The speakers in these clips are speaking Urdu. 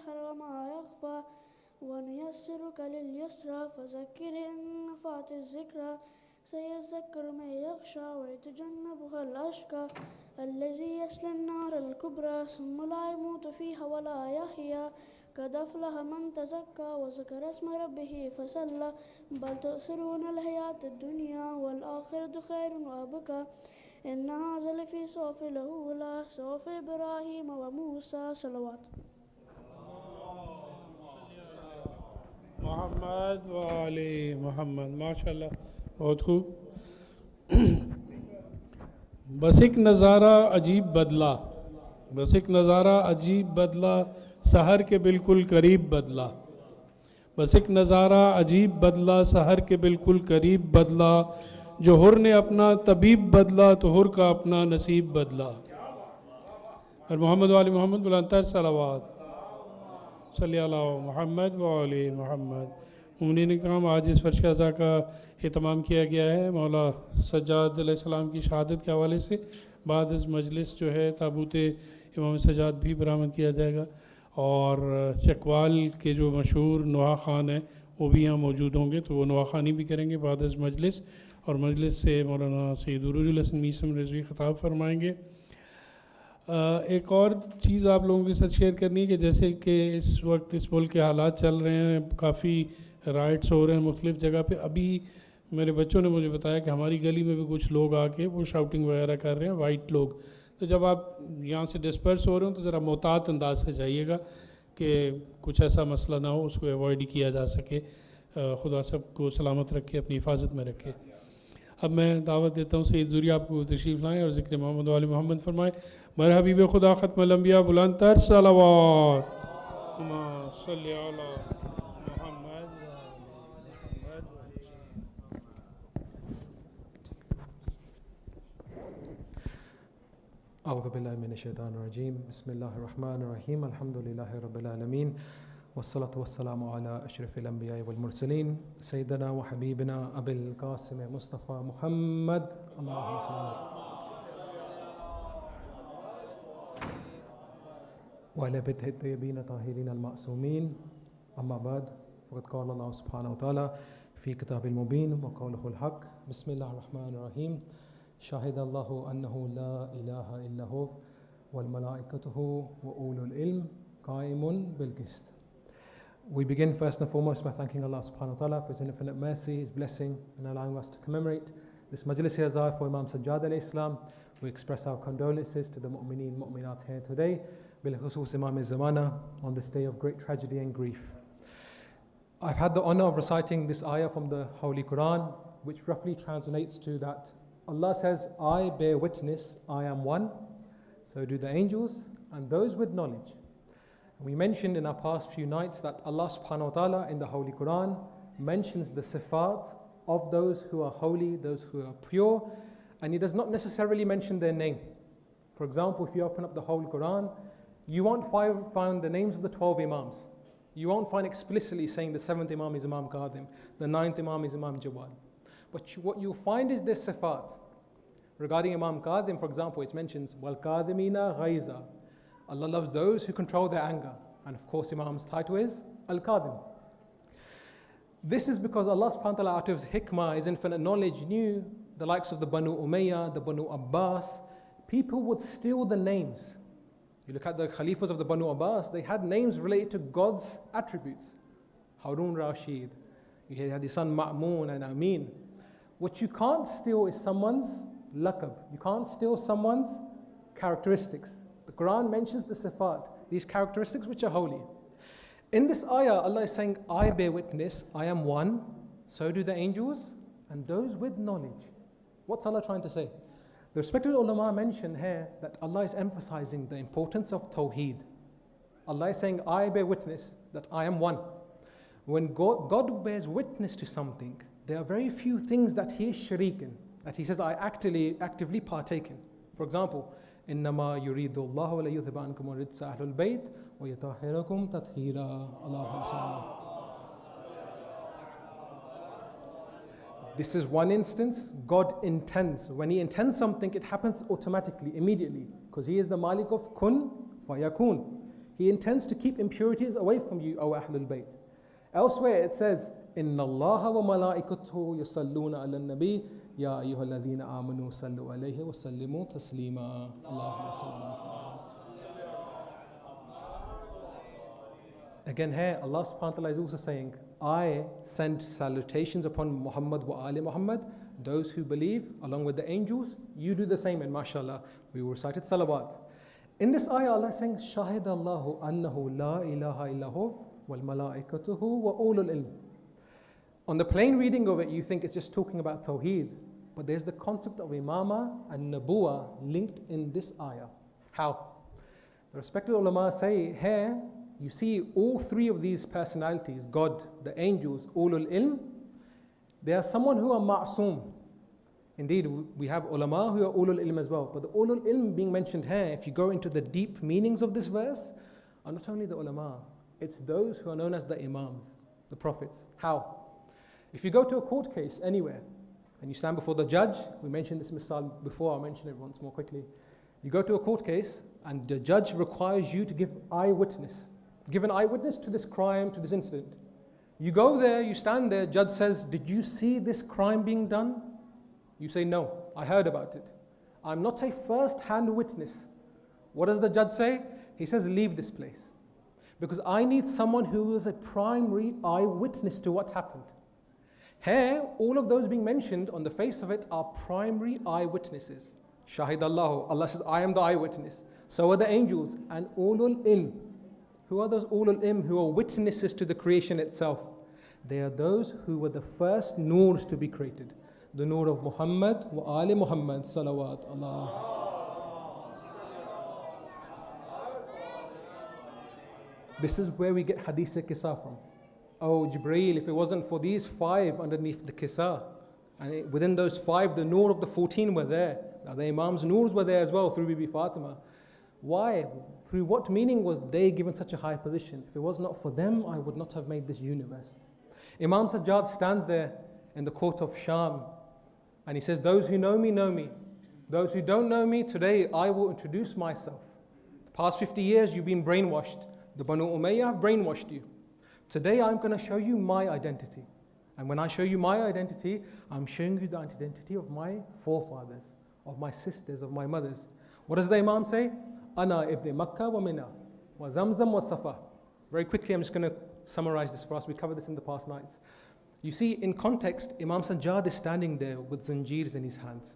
السحر وما يخفى ونيسرك لليسرى فذكر إن نفعت الذكرى سيذكر من يخشى ويتجنبها الأشقى الذي يصلى النار الكبرى ثم لا يموت فيها ولا يحيا قد أفلح من تزكى وذكر اسم ربه فصلى بل تؤثرون الحياة الدنيا والآخرة خير وأبقى إن هذا لفي صحف الأولى صحف إبراهيم وموسى صلوات محمد و آل محمد. ماشاءاللہ بہت خوب. بس ایک نظارہ عجیب بدلا، بس ایک نظارہ عجیب بدلا، سحر کے بالکل قریب بدلا. بس ایک نظارہ عجیب بدلا، سحر کے بالکل قریب بدلا. جو حر نے اپنا طبیب بدلا تو حر کا اپنا نصیب بدلا. اور محمد و آل محمد بلندتر صلوات صلی اللہ محمد و آل محمد. مومنین کرام، آج اس فرش اعضاء کا اہتمام کیا گیا ہے مولا سجاد علیہ السلام کی شہادت کے حوالے سے. بعد از مجلس جو ہے تابوت امام سجاد بھی برآمد کیا جائے گا، اور چکوال کے جو مشہور نوحاخوان ہیں وہ بھی یہاں موجود ہوں گے، تو وہ نوحاخوانی بھی کریں گے بعد از مجلس. اور مجلس سے مولانا سید عروج حسن میسم رضوی خطاب فرمائیں گے. ایک اور چیز آپ لوگوں کے ساتھ شیئر کرنی ہے کہ جیسے کہ اس وقت اس ملک کے حالات چل رہے ہیں، کافی رائٹس ہو رہے ہیں مختلف جگہ پہ. ابھی میرے بچوں نے مجھے بتایا کہ ہماری گلی میں بھی کچھ لوگ آ کے وہ شاؤٹنگ وغیرہ کر رہے ہیں، وائٹ لوگ. تو جب آپ یہاں سے ڈسپرس ہو رہے ہوں تو ذرا محتاط انداز سے جائیے گا کہ کچھ ایسا مسئلہ نہ ہو، اس کو ایوائڈ کیا جا سکے. خدا سب کو سلامت رکھے، اپنی حفاظت میں رکھے. اب میں دعوت دیتا ہوں سید زریاب کو تشریف لائیں اور ذکر محمد و آل محمد فرمائیں. بر حبیب خدا ختم الانبیاء بلند تر صلوات. صلی علی محمد. اعوذ باللہ من الشیطان الرجیم. بسم اللہ الرحمن الرحیم. الحمدللہ رب العالمین والصلاة والسلام علی اشرف الانبیاء والمرسلین سیدنا و حبیبنا ابی القاسم مصطفیٰ محمد. اللہم صلی وعلى بيته الطيبين الطاهرين المعصومين. أما بعد فقد قال الله سبحانه وتعالى في كتاب المبين وقوله الحق. بسم الله الرحمن الرحيم. شهد الله أنه لا إله إلا هو والملائكته وأولو العلم قائم بالقسط. We begin first and foremost by thanking Allah subhanahu wa ta'ala for His infinite mercy, His blessing, and allowing us to commemorate this Majlis Azhar for Imam Sajjad alayhi salam. We express our condolences to the mu'mineen, mu'minat here today, بالخصوص Imam Zamana, on this day of great tragedy and grief. I've had the honor of reciting this ayah from the Holy Quran, which roughly translates to that Allah says, I bear witness, I am one, so do the angels and those with knowledge. We mentioned in our past few nights that Allah subhanahu wa ta'ala in the Holy Quran mentions the sifat of those who are holy, those who are pure, and He does not necessarily mention their name. For example, if you open up the Holy Quran, you won't find the names of the 12 Imams. You won't find explicitly saying the 7th Imam is Imam Qadim, the 9th Imam is Imam Jawad. But what you'll find is this sifat. Regarding Imam Qadim, for example, it mentions, وَالْقَادِمِينَ غَيْزًا. Allah loves those who control their anger. And of course, Imam's title is Al-Qadim. This is because Allah subhanahu wa ta'ala, out of His hikmah, His infinite knowledge, knew the likes of the Banu Umayyah, the Banu Abbas, people would steal the names. You look at the Khalifas of the Banu Abbas, they had names related to God's attributes. Harun Rashid, you had his son Ma'mun and Amin. What you can't steal is someone's laqab. You can't steal someone's characteristics. The Quran mentions the sifat, these characteristics which are holy. In this ayah, Allah is saying, I bear witness, I am one, so do the angels, and those with knowledge. What's Allah trying to say? The respected ulama mention here that Allah is emphasizing the importance of tawheed. Allah is saying, I bear witness that I am one. When God bears witness to something, there are very few things that He is shareek in, that He says, I actively partake in. For example, إِنَّمَا يُرِيدُ اللَّهُ وَلَيُذْهِبَ عَنْكُمُ الرِّجْسَ أَهْلَ الْبَيْتِ وَيُطَهِّرَكُمْ تَطْهِيرًا. Allahumma salli. This is one instance. God intends. When He intends something, it happens automatically, immediately, because He is the Malik of kun fayakun. He intends to keep impurities away from you, O Ahlul Bayt. Elsewhere it says, Inna Allah wa malaikatuhu yusalluna ala nabi ya ayyuhalladhina amanu sallu alayhi wa sallimu taslima. Allahumma salli. Again here, Allah subhanahu wa ta'ala is also saying, I send salutations upon Muhammad wa ali Muhammad, those who believe, along with the angels. You do the same, and mashallah, we recited salawat. In this ayah, Allah is saying, Shahidallahu annahu la ilaha illahu wal malaikatuhu wa ulul ilm. On the plain reading of it, you think it's just talking about Tawheed, but there's the concept of Imama and Nabuwa linked in this ayah. How? The respected ulama say here, you see all three of these personalities, God, the angels, ulul ilm, they are someone who are ma'soom. Indeed, we have ulama who are ulul ilm as well. But the ulul ilm being mentioned here, if you go into the deep meanings of this verse, are not only the ulama, it's those who are known as the imams, the prophets. How? If you go to a court case anywhere, and you stand before the judge, we mentioned this misal before, I'll mention it once more quickly. You go to a court case, and the judge requires you to give eyewitness. Give an eyewitness to this crime, to this incident. You go there, you stand there, judge says, did you see this crime being done? You say, no, I heard about it. I'm not a first-hand witness. What does the judge say? He says, leave this place. Because I need someone who is a primary eyewitness to what happened. Here, all of those being mentioned on the face of it are primary eyewitnesses. Shahidallahu, Allah says, I am the eyewitness. So are the angels and ulul ilm. Who are those ulul ilm who are witnesses to the creation itself? They are those who were the first noors to be created. The noor of Muhammad wa ali Muhammad salawat Allah. This is where we get hadith kisa from. Oh Jibreel, if it wasn't for these 5 underneath the kisa, and within those 5 the noor of the 14 were there. Now the imams noors were there as well through Bibi Fatima. Why? Through what meaning was they given such a high position? If it was not for them, I would not have made this universe. Imam Sajjad stands there in the court of Sham, and he says, those who know me know me. Those who don't know me, today I will introduce myself. The past 50 years you've been brainwashed. The Banu Umayyah have brainwashed you. Today I'm going to show you my identity. And when I show you my identity, I'm showing you the identity of my forefathers, of my sisters, of my mothers. What does the Imam say? Ana ibn Makkah wa Mina, wa Zamzam wa Safa. Very quickly, I'm just going to summarize this for us. We covered this in the past nights. You see, in context, Imam Sajjad is standing there with zanjeers in his hands.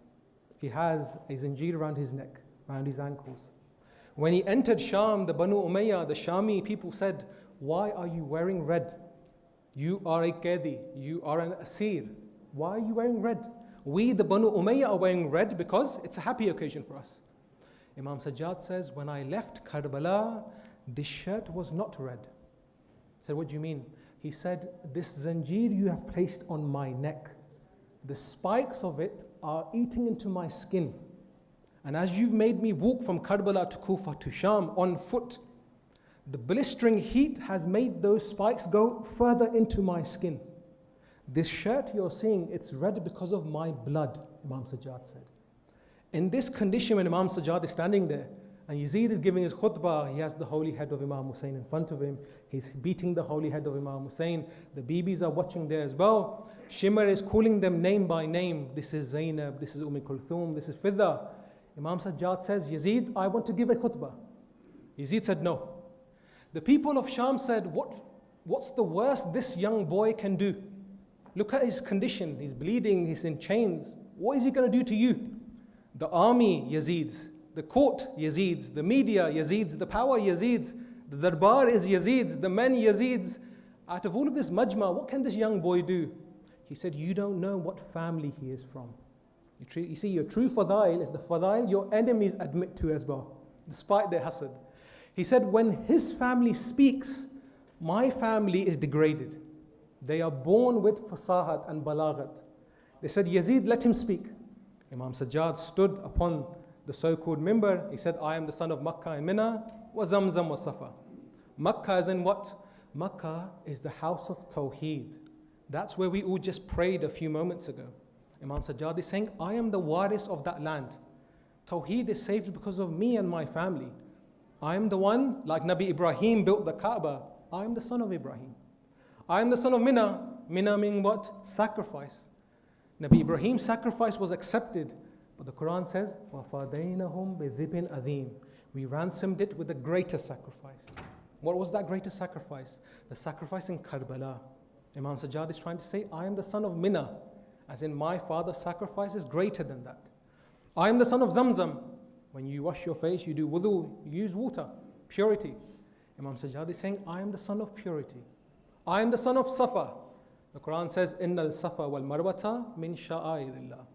He has a zanjeer around his neck, around his ankles. When he entered Sham, the Banu Umayyah, the Shami people said, why are you wearing red? You are a Qadi, you are an Asir. Why are you wearing red? We, the Banu Umayyah, are wearing red because it's a happy occasion for us. Imam Sajjad says, when I left Karbala, this shirt was not red. I said, what do you mean? He said, this zanjeer you have placed on my neck, the spikes of it are eating into my skin. And as you've made me walk from Karbala to Kufa to Sham on foot, the blistering heat has made those spikes go further into my skin. This shirt you're seeing, it's red because of my blood, Imam Sajjad said. In this condition, when Imam Sajjad is standing there, and Yazid is giving his khutbah, he has the holy head of Imam Hussein in front of him. He's beating the holy head of Imam Hussein. The Bibis are watching there as well. Shimr is calling them name by name. This is Zainab, this is Kulthum, this is Fidda. Imam Sajjad says, Yazid, I want to give a khutbah. Yazid said, no. The people of Sham said, what's the worst this young boy can do? Look at his condition. He's bleeding, he's in chains. What is he going to do to you? The army, Yazids. The court, Yazids. The media, Yazids. The power, Yazids. The darbar is Yazids. The men, Yazids. Out of all of this majma, what can this young boy do? He said, you don't know what family he is from. You see, your true fadail is the fadail your enemies admit to as well, despite their hasad. He said, when his family speaks, my family is degraded. They are born with fasahat and balaghat. They said, Yazid, let him speak. Imam Sajjad stood upon the so-called mimbar. He said, I am the son of Makkah and Mina, wa Zamzam wa Safa. Makkah is in what? Makkah is the house of Tawheed. That's where we all just prayed a few moments ago. Imam Sajjad is saying, I am the waris of that land. Tawheed is saved because of me and my family. I am the one, like Nabi Ibrahim built the Kaaba. I am the son of Ibrahim. I am the son of Mina. Mina meaning what? Sacrifice. Nabi Ibrahim's sacrifice was accepted. But the Quran says, وَفَدَيْنَهُمْ بِذِبٍ أَذِيمٍ. We ransomed it with a greater sacrifice. What was that greater sacrifice? The sacrifice in Karbala. Imam Sajjad is trying to say, I am the son of Mina, as in my father's sacrifice is greater than that. I am the son of Zamzam. When you wash your face, you do wudu, you use water, purity. Imam Sajjad is saying, I am the son of purity. I am the son of Safa. The Quran says, إِنَّ الصَّفَا وَالْمَرْوَةَ مِنْ شَعَائِرِ اللَّهِ.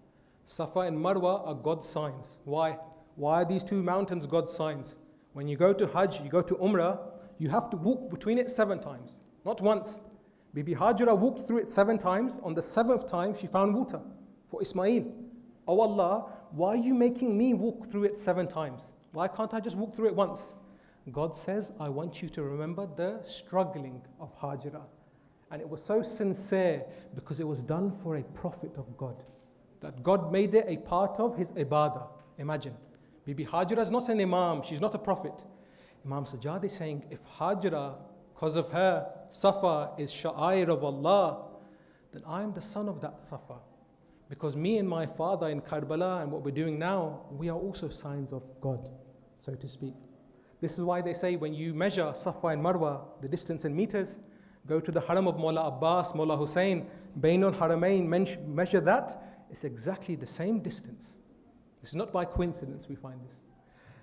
Safa and Marwa are God's signs. Why? Why are these two mountains God's signs? When you go to Hajj, you go to Umrah, you have to walk between it 7 times, not once. Bibi Hajra walked through it 7 times. On the 7th time, she found water for Ismail. Oh Allah, why are you making me walk through it 7 times? Why can't I just walk through it once? God says, I want you to remember the struggling of Hajra. And it was so sincere because it was done for a prophet of God. That God made it a part of his ibadah. Imagine. Bibi Hajra is not an imam, she's not a prophet. Imam Sajjad is saying, if Hajra, because of her, Safa is sha'air of Allah, then I am the son of that Safa. Because me and my father in Karbala and what we're doing now, we are also signs of God, so to speak. This is why they say when you measure Safa and Marwa, the distance in meters, go to the haram of Mawla Abbas, Mawla Hussein, Bainul Haramain, measure that, it's exactly the same distance. It's not by coincidence we find this.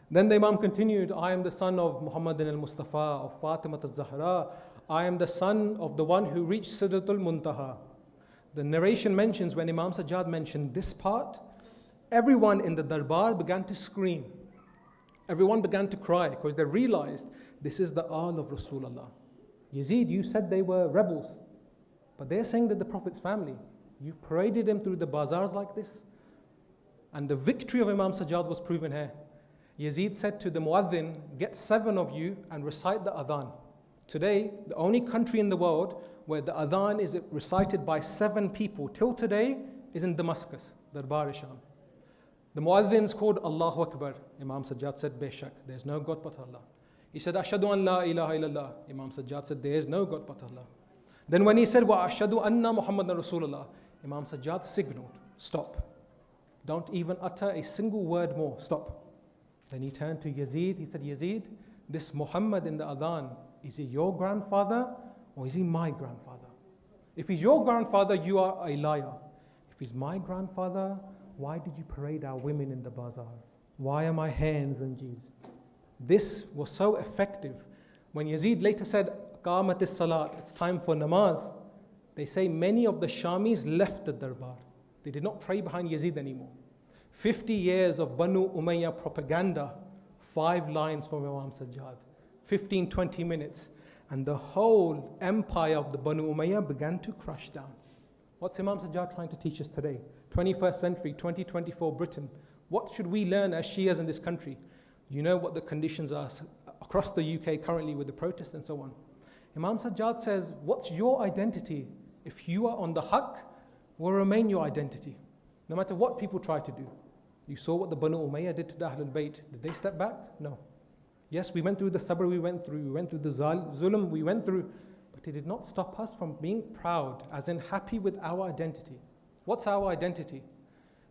Then the Imam continued, I am the son of Muhammadin al-Mustafa, of Fatima al-Zahra. I am the son of the one who reached Sidratul Muntaha. The narration mentions, when Imam Sajjad mentioned this part, everyone in the darbar began to scream. Everyone began to cry because they realized this is the Ahl of Rasulullah. Yazid, you said they were rebels, but they're saying that the Prophet's family. You've paraded him through the bazaars like this. And the victory of Imam Sajjad was proven here. Yazid said to the muaddin, get 7 of you and recite the adhan. Today, the only country in the world where the adhan is recited by 7 people till today is in Damascus, Darbar-e-Sham. The muaddin's called Allahu Akbar. Imam Sajjad said, Beshak, there's no God but Allah. He said, Ashhadu an la ilaha illallah. Imam Sajjad said, there is no God but Allah. Then when he said, Wa ashhadu anna Muhammadan Rasulullah, Imam Sajjad signaled, stop. Don't even utter a single word more, stop. Then he turned to Yazid, he said, Yazid, this Muhammad in the adhan, is he your grandfather or is he my grandfather? If he's your grandfather, you are a liar. If he's my grandfather, why did you parade our women in the bazaars? Why are my hands and G's? This was so effective. When Yazid later said, Qamatis Salat, it's time for namaz, they say many of the Shamis left the darbar. They did not pray behind Yazid anymore. 50 years of Banu Umayyah propaganda, 5 lines from Imam Sajjad, 15, 20 minutes, and the whole empire of the Banu Umayyah began to crush down. What's Imam Sajjad trying to teach us today? 21st century, 2024 Britain. What should we learn as Shias in this country? You know what the conditions are across the UK currently with the protests and so on. Imam Sajjad says, what's your identity? If you are on the haqq, will remain your identity, no matter what people try to do. You saw what the Banu Umayyah did to the Ahlul Bayt. Did they step back? No. Yes, we went through the sabr we went through the zulm we went through, but it did not stop us from being proud, as in happy with our identity. What's our identity?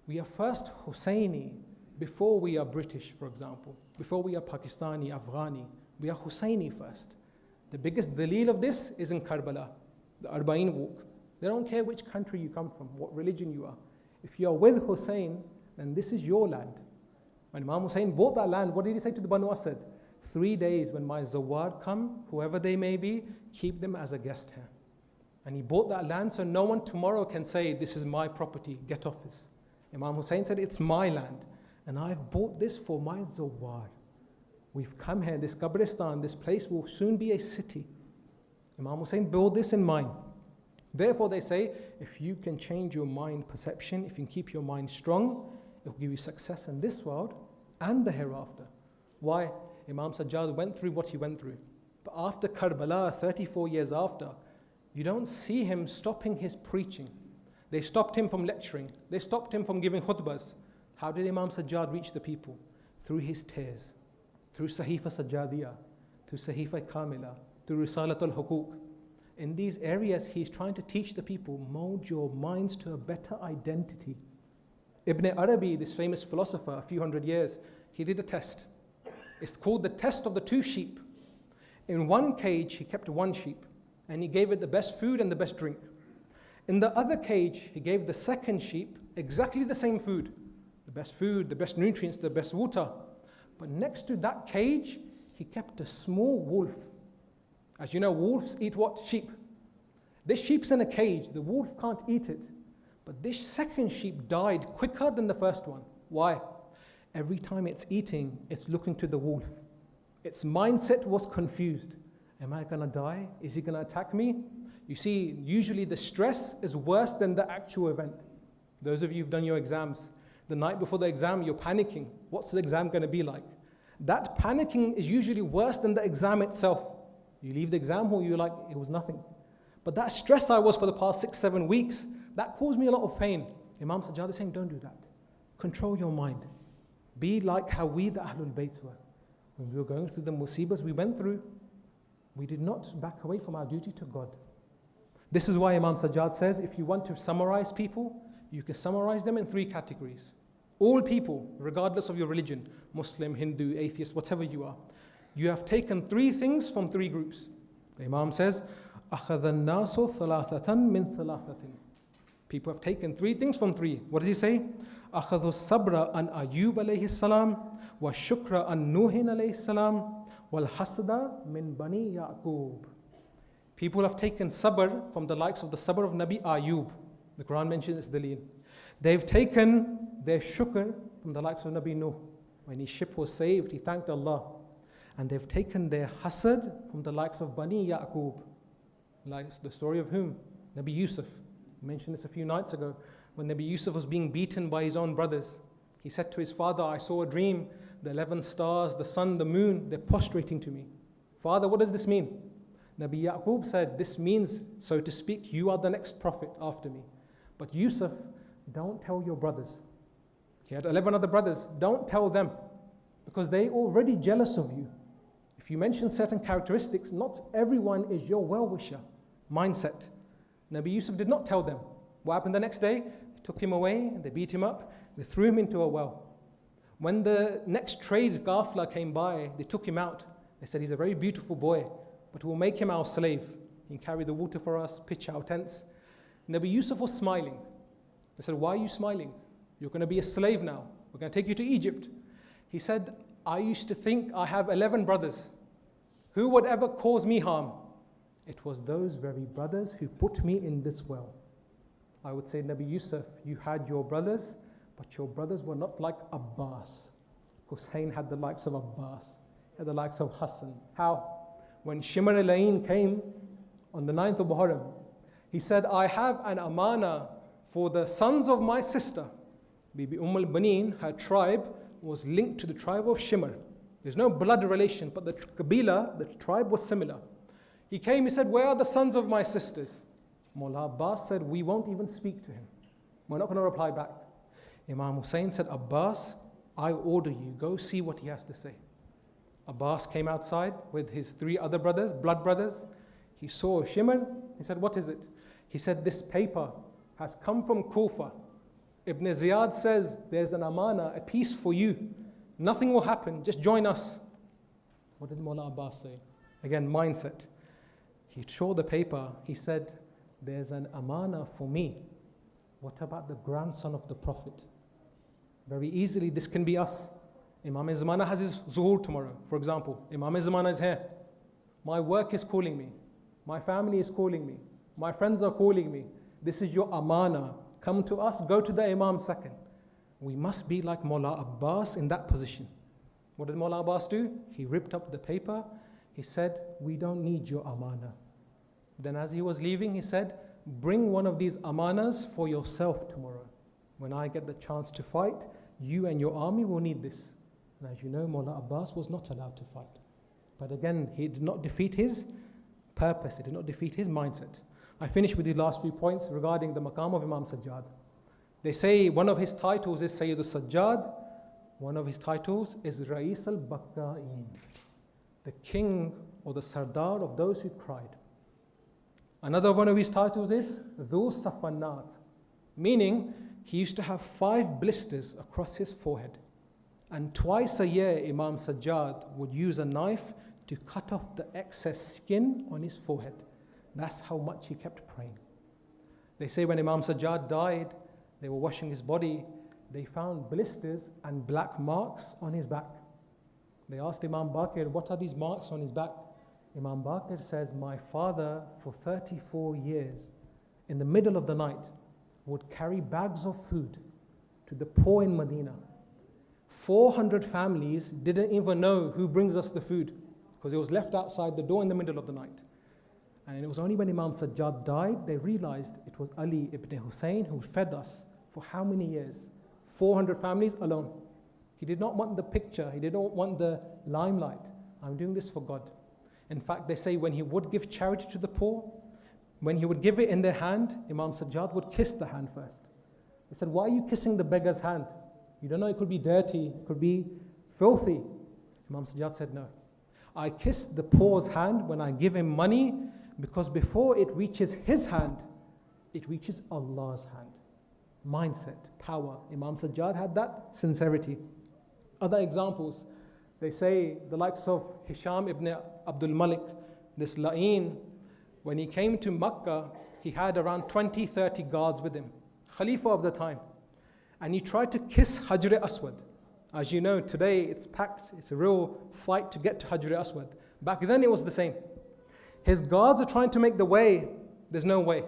We are first Husseini before we are British, for example. Before we are Pakistani, Afghani. We are Husseini first. The biggest dalil of this is in Karbala, the Arba'in walk. They don't care which country you come from, what religion you are. If you are with Hussein, then this is your land. When Imam Hussein bought that land, what did he say to the Banu Asad? 3 days when my Zawar come, whoever they may be, keep them as a guest here. And he bought that land so no one tomorrow can say, this is my property, get off this. Imam Hussein said, it's my land. And I've bought this for my Zawar. We've come here, this Qabristan, this place will soon be a city. Imam Hussein built this in mind. Therefore they say, if you can change your mind perception, if you can keep your mind strong, it will give you success in this world and the hereafter. Why? Imam Sajjad went through what he went through. But after Karbala, 34 years after, you don't see him stopping his preaching. They stopped him from lecturing. They stopped him from giving khutbahs. How did Imam Sajjad reach the people? Through his tears. through Sahifa Sajjadiyah, through Sahifa Kamila, through Risalatul Hukuk. In these areas, he's trying to teach the people, mold your minds to a better identity. Ibn Arabi, this famous philosopher, a few hundred years, he did a test. It's called the test of the two sheep. In one cage, he kept one sheep, and he gave it the best food and the best drink. In the other cage, he gave the second sheep exactly the same food, the best nutrients, the best water. But next to that cage, he kept a small wolf. As you know, wolves eat what? Sheep. This sheep's in a cage, the wolf can't eat it. But this second sheep died quicker than the first one. Why? Every time it's eating, it's looking to the wolf. Its mindset was confused. Am I gonna die? Is he gonna attack me? You see, usually the stress is worse than the actual event. Those of you who've done your exams, the night before the exam, you're panicking. What's the exam gonna be like? That panicking is usually worse than the exam itself. You leave the exam hall, you're like, it was nothing. But that stress I was for the past 6-7 weeks, that caused me a lot of pain. Imam Sajjad is saying, don't do that. Control your mind. Be like how we, the Ahlul Bayt, were. When we were going through the musibahs we went through, we did not back away from our duty to God. This is why Imam Sajjad says, if you want to summarize people, you can summarize them in 3 categories. All people, regardless of your religion, Muslim, Hindu, atheist, whatever you are, you have taken 3 things from 3 groups. The Imam says, أَخَذَ النَّاسُ ثَلَاثَةً مِنْ ثَلَاثَةٍ. People have taken 3 things from 3. What does he say? أَخَذُوا الصَّبْرَ عَنْ أَيُّوبَ عَلَيْهِ السَّلَامِ وَالشُّكْرَ عَنْ نُوحٍ عَلَيْهِ السَّلَامِ وَالْحَسْدَ مِنْ بَنِي يَعْقُوبَ. People have taken sabr from the likes of the sabr of Nabi Ayub. The Quran mentions this daleel. They've taken their shukr from the likes of Nabi Nuh. When his ship was saved, he thanked Allah. And they've taken their hasad from the likes of Bani Ya'qub. Like the story of whom? Nabi Yusuf. I mentioned this a few nights ago. When Nabi Yusuf was being beaten by his own brothers, he said to his father, I saw a dream. The 11 stars, the sun, the moon, they're prostrating to me. Father, what does this mean? Nabi Ya'qub said, this means, so to speak, you are the next prophet after me. But Yusuf, don't tell your brothers. He had 11 other brothers. Don't tell them, because they're already jealous of you. If you mention certain characteristics, not everyone is your well-wisher mindset. Nabi Yusuf did not tell them. What happened the next day? They took him away, they beat him up, they threw him into a well. When the next trade Ghafla came by, they took him out. They said, he's a very beautiful boy, but we'll make him our slave. He can carry the water for us, pitch our tents. Nabi Yusuf was smiling. They said, why are you smiling? You're going to be a slave now. We're going to take you to Egypt. He said, I used to think I have 11 brothers. Who would ever cause me harm? It was those very brothers who put me in this well. I would say, Nabi Yusuf, you had your brothers, but your brothers were not like Abbas. Hussein had the likes of Abbas, had the likes of Hassan. How? When Shimr al-Ain came on the 9th of Muharram, he said, I have an amana for the sons of my sister. Bibi al-Banin, her tribe, was linked to the tribe of Shimr. There's no blood relation, but the Qabila, the tribe was similar. He came, he said, where are the sons of my sisters? Mullah Abbas said, we won't even speak to him. We're not going to reply back. Imam Hussein said, Abbas, I order you, go see what he has to say. Abbas came outside with his 3 other brothers, blood brothers. He saw Shimr. He said, what is it? He said, this paper has come from Kufa. Ibn Ziyad says, there's an amana, a peace for you. Nothing will happen, just join us. What did Mullah Abbas say? Again, mindset. He showed the paper, he said, there's an amana for me. What about the grandson of the Prophet? Very easily, this can be us. Imam Zamana has his zuhur tomorrow, for example. Imam Zamana is here. My work is calling me. My family is calling me. My friends are calling me. This is your amana. Come to us, go to the Imam second. We must be like Mullah Abbas in that position. What did Mullah Abbas do? He ripped up the paper. He said, we don't need your amana. Then as he was leaving, he said, bring one of these amanas for yourself tomorrow. When I get the chance to fight, you and your army will need this. And as you know, Mullah Abbas was not allowed to fight. But again, he did not defeat his purpose. He did not defeat his mindset. I finish with the last few points regarding the maqam of Imam Sajjad. They say one of his titles is Sayyid Sajjad, One of his titles is Rais al-Bakka'in, the king or the Sardar of those who cried. Another one of his titles is Dhu Safanat, meaning he used to have 5 blisters across his forehead. And twice a year, Imam Sajjad would use a knife to cut off the excess skin on his forehead. That's how much he kept praying. They say when Imam Sajjad died, they were washing his body, they found blisters and black marks on his back. They asked Imam Baqir, what are these marks on his back? Imam Baqir says, my father for 34 years, in the middle of the night, would carry bags of food to the poor in Medina. 400 families didn't even know who brings us the food because it was left outside the door in the middle of the night. And it was only when Imam Sajjad died, they realized it was Ali ibn Hussein who fed us for how many years? 400 families alone. He did not want the picture, he didn't want the limelight. I'm doing this for God. In fact, they say when he would give charity to the poor, when he would give it in their hand, Imam Sajjad would kiss the hand first. They said, why are you kissing the beggar's hand? You don't know, it could be dirty, it could be filthy. Imam Sajjad said, no. I kiss the poor's hand when I give him money because before it reaches his hand, it reaches Allah's hand. Mindset, power. Imam Sajjad had that sincerity. Other examples, they say the likes of Hisham ibn Abdul Malik, this La'in, when he came to Makkah, he had around 20-30 guards with him, Khalifa of the time. And he tried to kiss Hajr Aswad. As you know, today it's packed, it's a real fight to get to Hajr Aswad. Back then it was the same. His guards are trying to make the way, there's no way.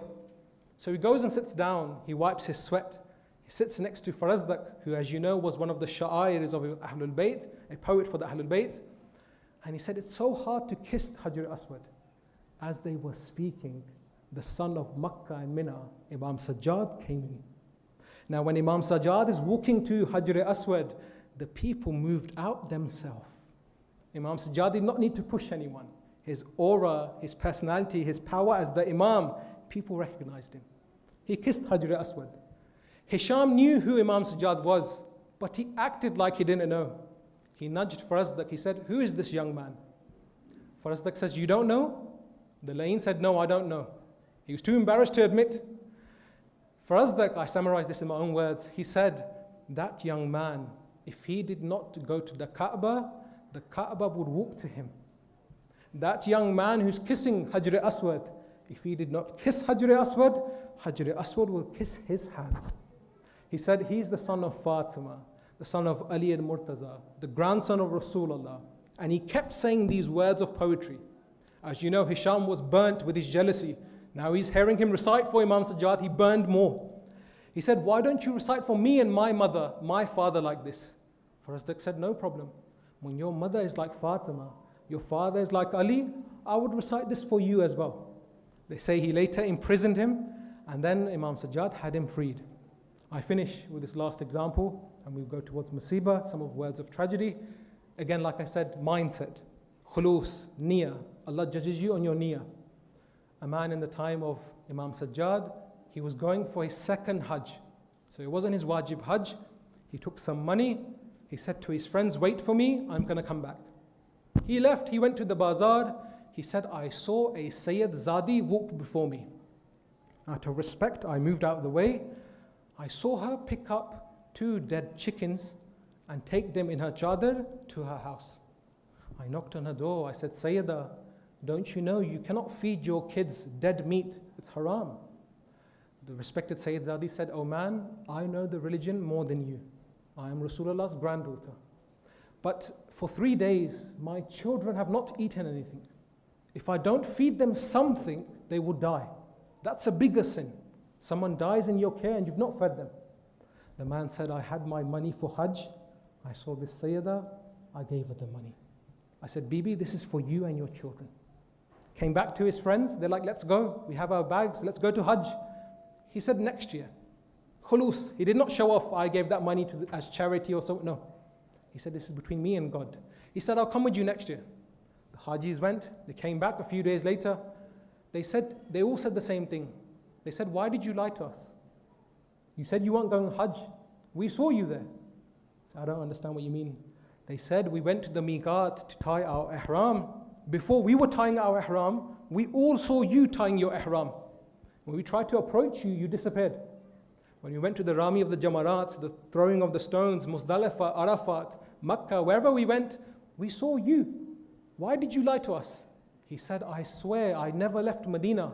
So he goes and sits down, he wipes his sweat. He sits next to Farazdak, who as you know was one of the Sha'airs of Ahlul Bayt, a poet for the Ahlul Bayt. And he said, it's so hard to kiss Hajr Aswad. As they were speaking, the son of Makkah and Mina, Imam Sajjad came in. Now when Imam Sajjad is walking to Hajr Aswad, the people moved out themselves. Imam Sajjad did not need to push anyone. His aura, his personality, his power as the Imam, people recognized him. He kissed Hajr Aswad. Hisham knew who Imam Sajjad was, but he acted like he didn't know. He nudged Farazdak, he said, who is this young man? Farazdak says, you don't know? The La'in said, no, I don't know. He was too embarrassed to admit. Farazdak, I summarized this in my own words, he said, that young man, if he did not go to the Kaaba would walk to him. That young man who's kissing Hajr Aswad, if he did not kiss Hajr Aswad will kiss his hands. He said he's the son of Fatima, the son of Ali and Murtaza, the grandson of Rasulullah. And he kept saying these words of poetry. As you know, Hisham was burnt with his jealousy. Now he's hearing him recite for Imam Sajjad, he burned more. He said, why don't you recite for me and my mother, my father like this? Farazdak said, no problem. When your mother is like Fatima, your father is like Ali, I would recite this for you as well. They say he later imprisoned him, and then Imam Sajjad had him freed. I finish with this last example, and we'll go towards Musiba, some of words of tragedy. Again, like I said, mindset, khulus, niyyah. Allah judges you on your niyyah. A man in the time of Imam Sajjad, he was going for his second Hajj. So it wasn't his wajib Hajj. He took some money. He said to his friends, wait for me, I'm going to come back. He left, he went to the bazaar. He said, I saw a Sayyid Zadi walk before me. Out of respect, I moved out of the way. I saw her pick up 2 dead chickens and take them in her chadar to her house. I knocked on her door. I said, Sayyida, don't you know you cannot feed your kids dead meat? It's haram. The respected Sayyid Zadi said, oh man, I know the religion more than you. I am Rasulullah's granddaughter. But for 3 days, my children have not eaten anything. If I don't feed them something, they will die. That's a bigger sin. Someone dies in your care and you've not fed them. The man said, I had my money for Hajj. I saw this Sayyida, I gave her the money. I said, Bibi, this is for you and your children. Came back to his friends, they're like, let's go. We have our bags, let's go to Hajj. He said, next year. Khulus, he did not show off, I gave that money as charity or so, no. He said, this is between me and God. He said, I'll come with you next year. The Hajis went, they came back a few days later. They all said the same thing. They said, why did you lie to us? You said you weren't going Hajj. We saw you there. I don't understand what you mean. They said, we went to the miqat to tie our ihram. Before we were tying our ihram, we all saw you tying your ihram. When we tried to approach you, you disappeared. When we went to the Rami of the Jamarat, the throwing of the stones, Muzdalifah, Arafat, Makkah, wherever we went, we saw you. Why did you lie to us? He said, I swear I never left Medina.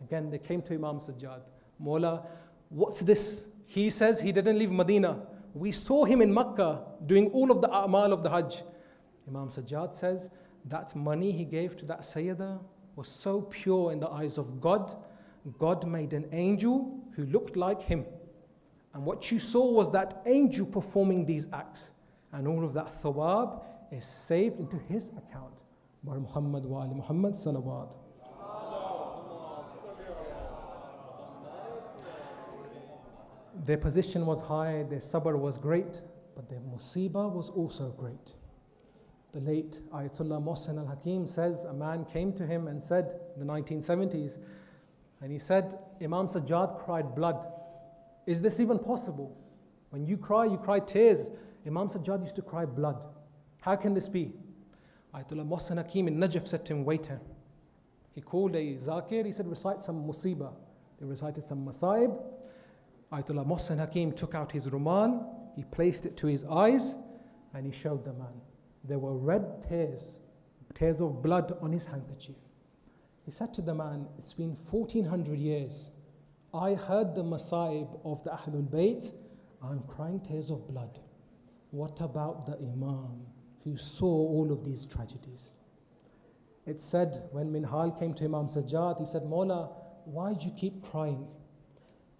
Again, they came to Imam Sajjad. Mawla, what's this? He says he didn't leave Medina. We saw him in Makkah doing all of the a'mal of the Hajj. Imam Sajjad says that money he gave to that Sayyidah was so pure in the eyes of God. God made an angel who looked like him. And what you saw was that angel performing these acts. And all of that thawab is saved into his account. By Muhammad wa ali Muhammad salawat. Their position was high, their sabr was great, but their musibah was also great. The late Ayatollah Mohsen al-Hakim says a man came to him and said in the 1970s, and he said, Imam Sajjad cried blood. Is this even possible? When you cry tears. Imam Sajjad used to cry blood. How can this be? Ayatollah Mohsen Hakim in Najaf said to him, wait here. He called a zakir, he said, recite some musibah. They recited some masaib. Ayatollah Mohsen Hakim took out his rumal, he placed it to his eyes, and he showed the man. There were red tears, tears of blood on his handkerchief. He said to the man, it's been 1400 years. I heard the masaib of the Ahlul Bayt, I'm crying tears of blood. What about the Imam who saw all of these tragedies? It said when Minhal came to Imam Sajjad, he said, Mawla, why do you keep crying?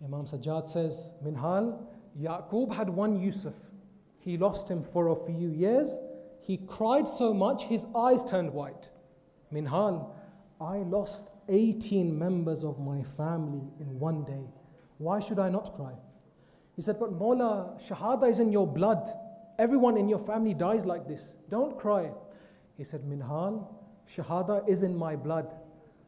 Imam Sajjad says, Minhal, Yaqub had one Yusuf. He lost him for a few years. He cried so much, his eyes turned white. Minhal, I lost 18 members of my family in one day. Why should I not cry? He said, but Mawla, Shahada is in your blood. Everyone in your family dies like this. Don't cry. He said, Minhal, Shahada is in my blood,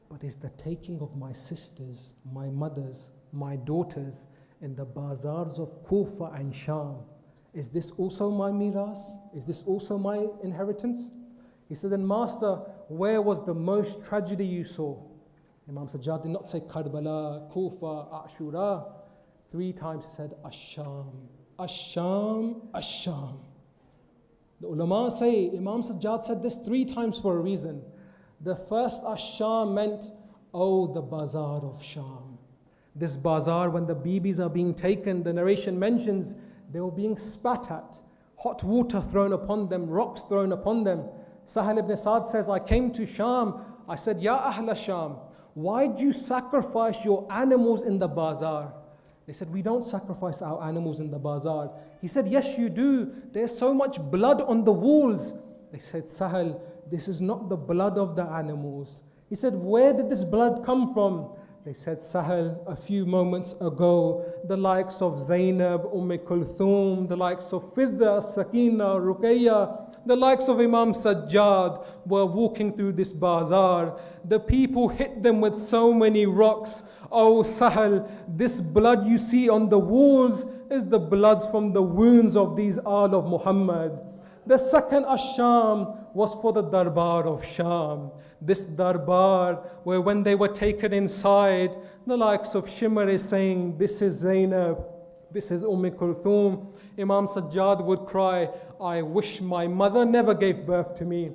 but it's the taking of my sisters, my mothers, my daughters in the bazaars of Kufa and Sham. Is this also my miras? Is this also my inheritance? He said, then Master, where was the most tragedy you saw? Imam Sajjad did not say Karbala, Kufa, Ashura. 3 times he said Ash-Sham, Ash-Sham, Ash-Sham. The ulama say Imam Sajjad said this 3 times for a reason. The first Ash-Sham meant, oh, the bazaar of Sham. This bazaar, when the bibis are being taken, the narration mentions they were being spat at, hot water thrown upon them, rocks thrown upon them. Sahal ibn Sa'd says, I came to Sham. I said, Ya Ahla Sham, why do you sacrifice your animals in the bazaar? They said, we don't sacrifice our animals in the bazaar. He said, yes, you do. There's so much blood on the walls. They said, Sahal, this is not the blood of the animals. He said, where did this blood come from? They said, Sahal, a few moments ago, the likes of Zainab, Kulthum, the likes of Fidda, Sakina, Ruqayya, the likes of Imam Sajjad were walking through this bazaar. The people hit them with so many rocks. Oh Sahal, this blood you see on the walls is the bloods from the wounds of these Al of Muhammad. The second Ash-Sham was for the Darbar of Sham. This Darbar, where when they were taken inside, the likes of Shimr is saying, this is Zainab, this is Kulthum. Imam Sajjad would cry, I wish my mother never gave birth to me.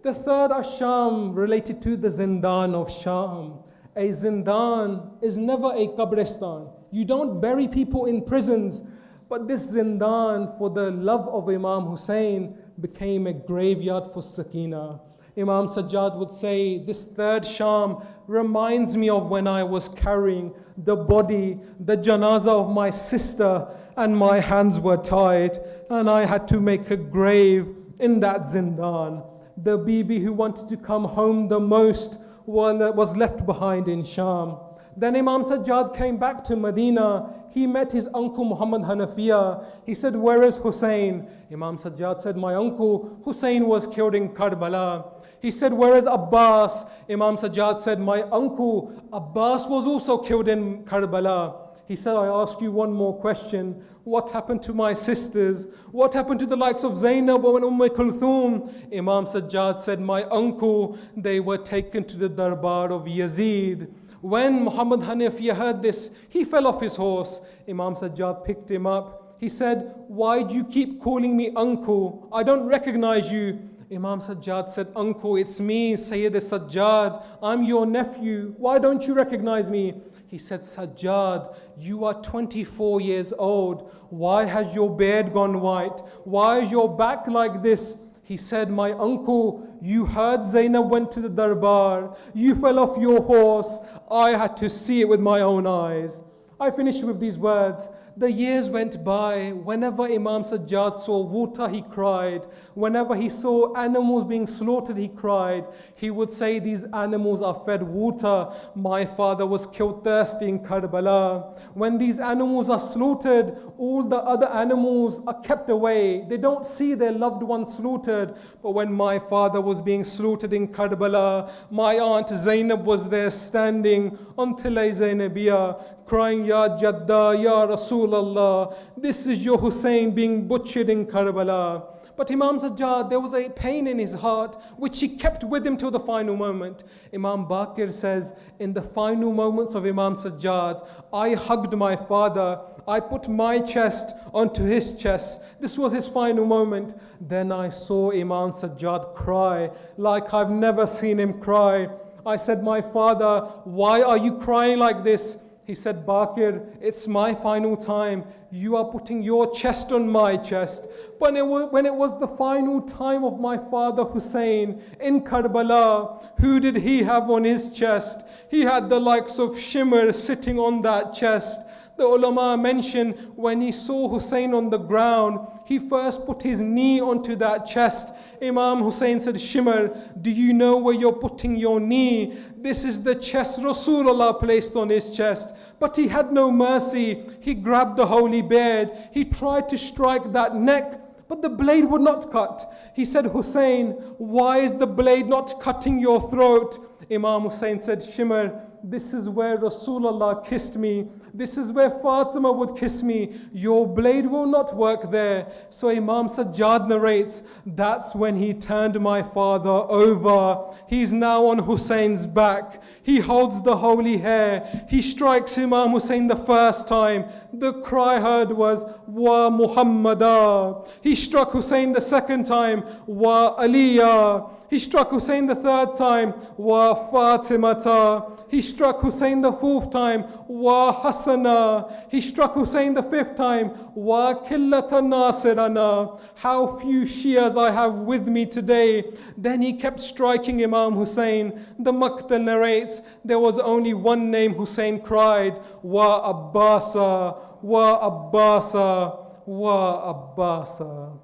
The third Ash-Sham related to the Zindan of Sham. A Zindan is never a Qabristan. You don't bury people in prisons. But this Zindan, for the love of Imam Hussein, became a graveyard for Sakina. Imam Sajjad would say, this third Sham reminds me of when I was carrying the body, the janazah of my sister, and my hands were tied, and I had to make a grave in that Zindan. The bibi who wanted to come home the most was left behind in Sham. Then Imam Sajjad came back to Medina. He met his uncle Muhammad Hanafiya. He said, where is Hussein? Imam Sajjad said, my uncle Hussein was killed in Karbala. He said, where is Abbas? Imam Sajjad said, my uncle Abbas was also killed in Karbala. He said, I asked you one more question. What happened to my sisters? What happened to the likes of Zainab and Kulthum? Imam Sajjad said, my uncle, they were taken to the darbar of Yazid. When Muhammad Hanafiya heard this, he fell off his horse. Imam Sajjad picked him up. He said, why do you keep calling me uncle? I don't recognize you. Imam Sajjad said, uncle, it's me, Sayyid Sajjad. I'm your nephew. Why don't you recognize me? He said, Sajjad, you are 24 years old. Why has your beard gone white? Why is your back like this? He said, my uncle, you heard Zainab went to the darbar. You fell off your horse. I had to see it with my own eyes. I finished with these words. The years went by. Whenever Imam Sajjad saw water, he cried. Whenever he saw animals being slaughtered, he cried. He would say, these animals are fed water. My father was killed thirsty in Karbala. When these animals are slaughtered, all the other animals are kept away. They don't see their loved ones slaughtered. But when my father was being slaughtered in Karbala, my aunt Zainab was there standing until Zainabiyya, crying, Ya Jadda, Ya Rasulallah, this is your Hussein being butchered in Karbala. But Imam Sajjad, there was a pain in his heart which he kept with him till the final moment. Imam Baqir says, in the final moments of Imam Sajjad, I hugged my father. I put my chest onto his chest. This was his final moment. Then I saw Imam Sajjad cry like I've never seen him cry. I said, my father, why are you crying like this? He said, Baqir, it's my final time. You are putting your chest on my chest. When it was the final time of my father Hussein in Karbala, who did he have on his chest? He had the likes of Shimr sitting on that chest. The ulama mention when he saw Hussein on the ground, he first put his knee onto that chest. Imam Hussein said, Shimr, do you know where you're putting your knee? This is the chest Rasulullah placed on his chest. But he had no mercy. He grabbed the holy beard. He tried to strike that neck, but the blade would not cut. He said, Hussein, why is the blade not cutting your throat? Imam Hussein said, Shimr, this is where Rasulullah kissed me. This is where Fatima would kiss me. Your blade will not work there. So Imam Sajjad narrates, that's when he turned my father over. He's now on Hussein's back. He holds the holy hair. He strikes Imam Hussein the first time. The cry heard was, Wa Muhammadah. He struck Hussein the second time, Wa Aliyah. He struck Hussein the third time, Wa Fatimata. He struck Hussein the fourth time, Wa Hassana. He struck Hussein the fifth time, Wa Killata Nasirana. How few Shias I have with me today. Then he kept striking Imam Hussein. The Maqtal narrates, there was only one name Hussein cried, Wa Abbasa, Wa Abbasa, Wa Abbasa.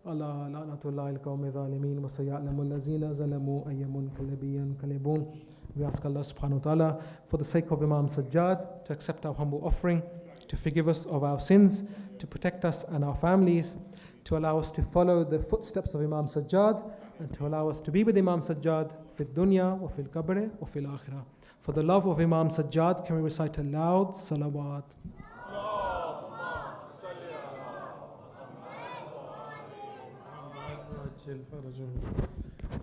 Allah la'natullah al-qawmi dhalimin wa sayalamu allazina zalamu ayyamun kalabiyan kalibun. We ask Allah subhanahu wa ta'ala for the sake of Imam Sajjad to accept our humble offering, to forgive us of our sins, to protect us and our families, to allow us to follow the footsteps of Imam Sajjad, and to allow us to be with Imam Sajjad fi dunya wa fil qabr wa fil akhirah. For the love of Imam Sajjad, can we recite a loud salawat?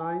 9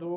2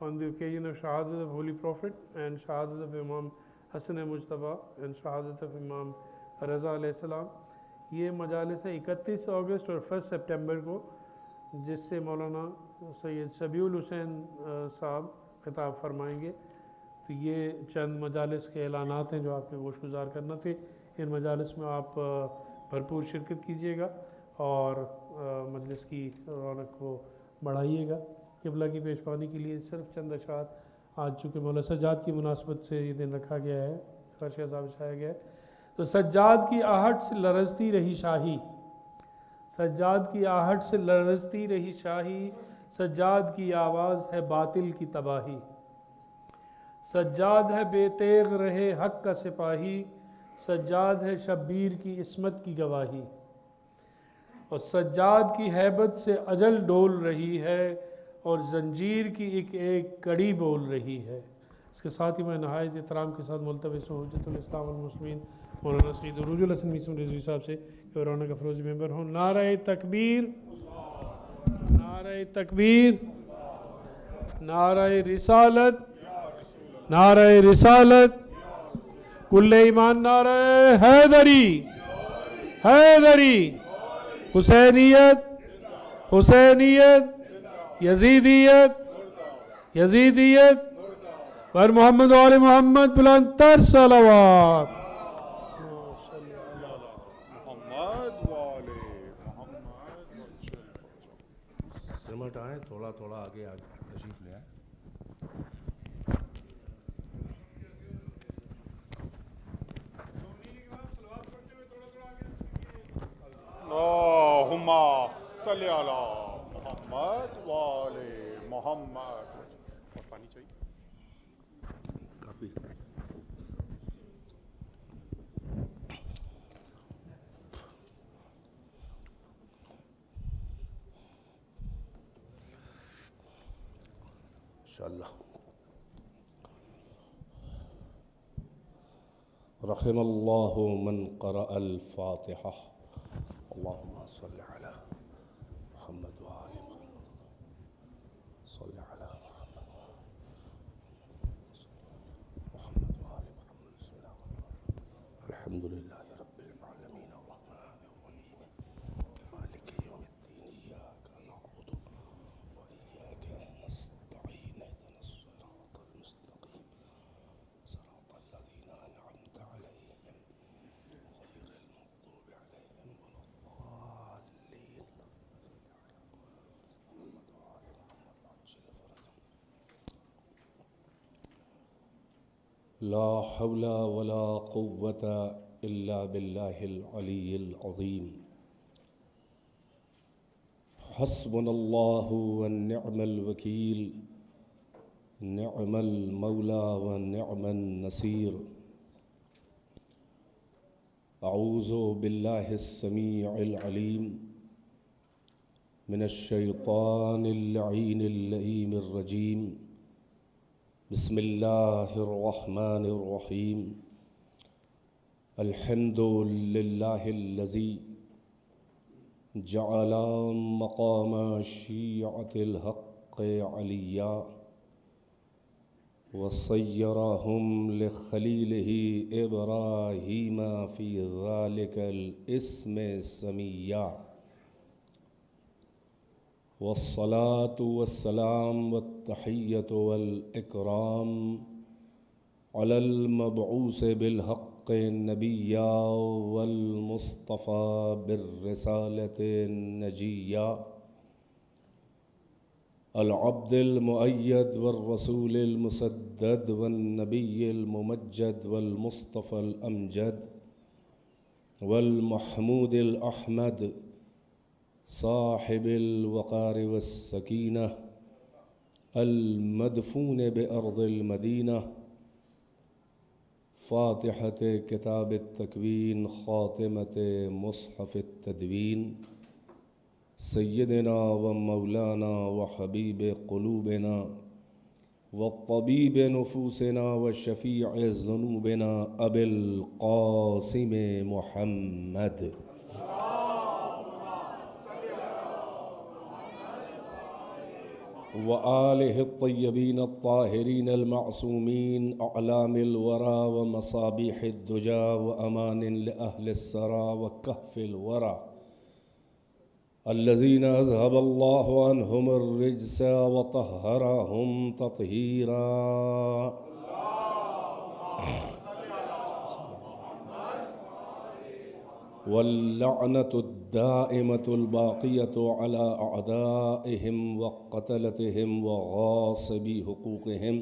on the occasion of Shahadat of Holy Prophet and Shahadat of Imam Hassan Mujtaba and Shahadat of Imam Raza علیہ السلام. یہ مجالس ہے 31 اگست اور 1 سپٹمبر کو، جس سے مولانا سید شبیع الحسین صاحب خطاب فرمائیں گے. تو یہ چند مجالس کے اعلانات ہیں جو آپ نے گوش گزار کرنا تھے. ان مجالس میں آپ بھرپور شرکت کیجیے گا اور مجلس کی رونق کو بڑھائیے گا. قبلہ کی پیشوانی کے لیے صرف چند اشعار آج چونکہ مولانا سجاد کی مناسبت سے یہ دن رکھا گیا ہے، فرش عذاب بچھایا گیا ہے. تو سجاد کی آہٹ سے لرزتی رہی شاہی، سجاد کی آہٹ سے لرزتی رہی شاہی، سجاد کی آواز ہے باطل کی تباہی. سجاد ہے بے تیغ رہے حق کا سپاہی، سجاد ہے شبیر کی عصمت کی گواہی. اور سجاد کی ہیبت سے اجل ڈول رہی ہے اور زنجیر کی ایک ایک کڑی بول رہی ہے. اس کے ساتھ ہی میں نہایت احترام کے ساتھ ملتمس ہوں حجت الاسلام والمسلمین مولانا سید عروج الحسن میسم رضوی صاحب سے کہ رونق افروز ممبر ہوں. نعرہ تکبیر، نعرہ تکبیر، نعرہ رسالت، نعرہ رسالت، کل ایمان، نعرہ حیدری، حیدری، حسینیت، حسینیت، یزیدیت، یزیدیت، پر محمد و آل محمد بلند تر صلوات. سمٹ آئیں، تھوڑا تھوڑا آگے تشریف لے آئیں. اللہم صلی علی محمد وآل محمد. اور پانی چاہیے؟ کافی. انشاءاللہ. رحم اللہ من قرأ الفاتحہ. اللہم صلی علی محمد وآل محمد، صلی علی محمد محمد وآل محمد. بسم اللہ الرحمن الرحیم. الحمدللہ رب العالمین الرحمن الرحیم مالک یوم الدین ایاک نعبد و ایاک نستعین اہدنا الصراط المستقیم صراط الذین انعمت علیہم غیر المغضوب علیہم ولا الضالین. محمد وآل محمد عجل فرجهم. لا حول ولا قوة إلا بالله العلي العظيم. حسبنا الله ونعم الوكيل، نعم المولى ونعم النصير. أعوذ بالله السميع العليم من الشيطان اللعين اللئيم الرجيم. بسم الله الرحمن الرحيم. الحمد لله الذي جعل مقام شيعة الحق عليا وصيرهم لخليله إبراهيم في ذلك الاسم سميا. والصلاة والسلام والتحية والإكرام على المبعوث بالحق النبيا والمصطفى بالرسالة النجيا، العبد المؤيد والرسول المسدد والنبي الممجد والمصطفى الأمجد والمحمود الأحمد صاحب الوقار والسكينة المدفون بأرض المدينة، فاتحة كتاب التكوين خاتمة مصحف التدوين، سيدنا ومولانا وحبيب قلوبنا والطبيب نفوسنا وشفيع ذنوبنا أبي القاسم محمد. وآلہ الطیبین الطاہرین المعصومین اعلام الورا ومصابیح الدجا وامان لأہل السرا وکہف الورا الذین اذہب اللہ عنہم الرجس وطہرہم تطہیرا واللعنة الدائمة الباقية على أعدائهم وقتلتهم وغاصبي حقوقهم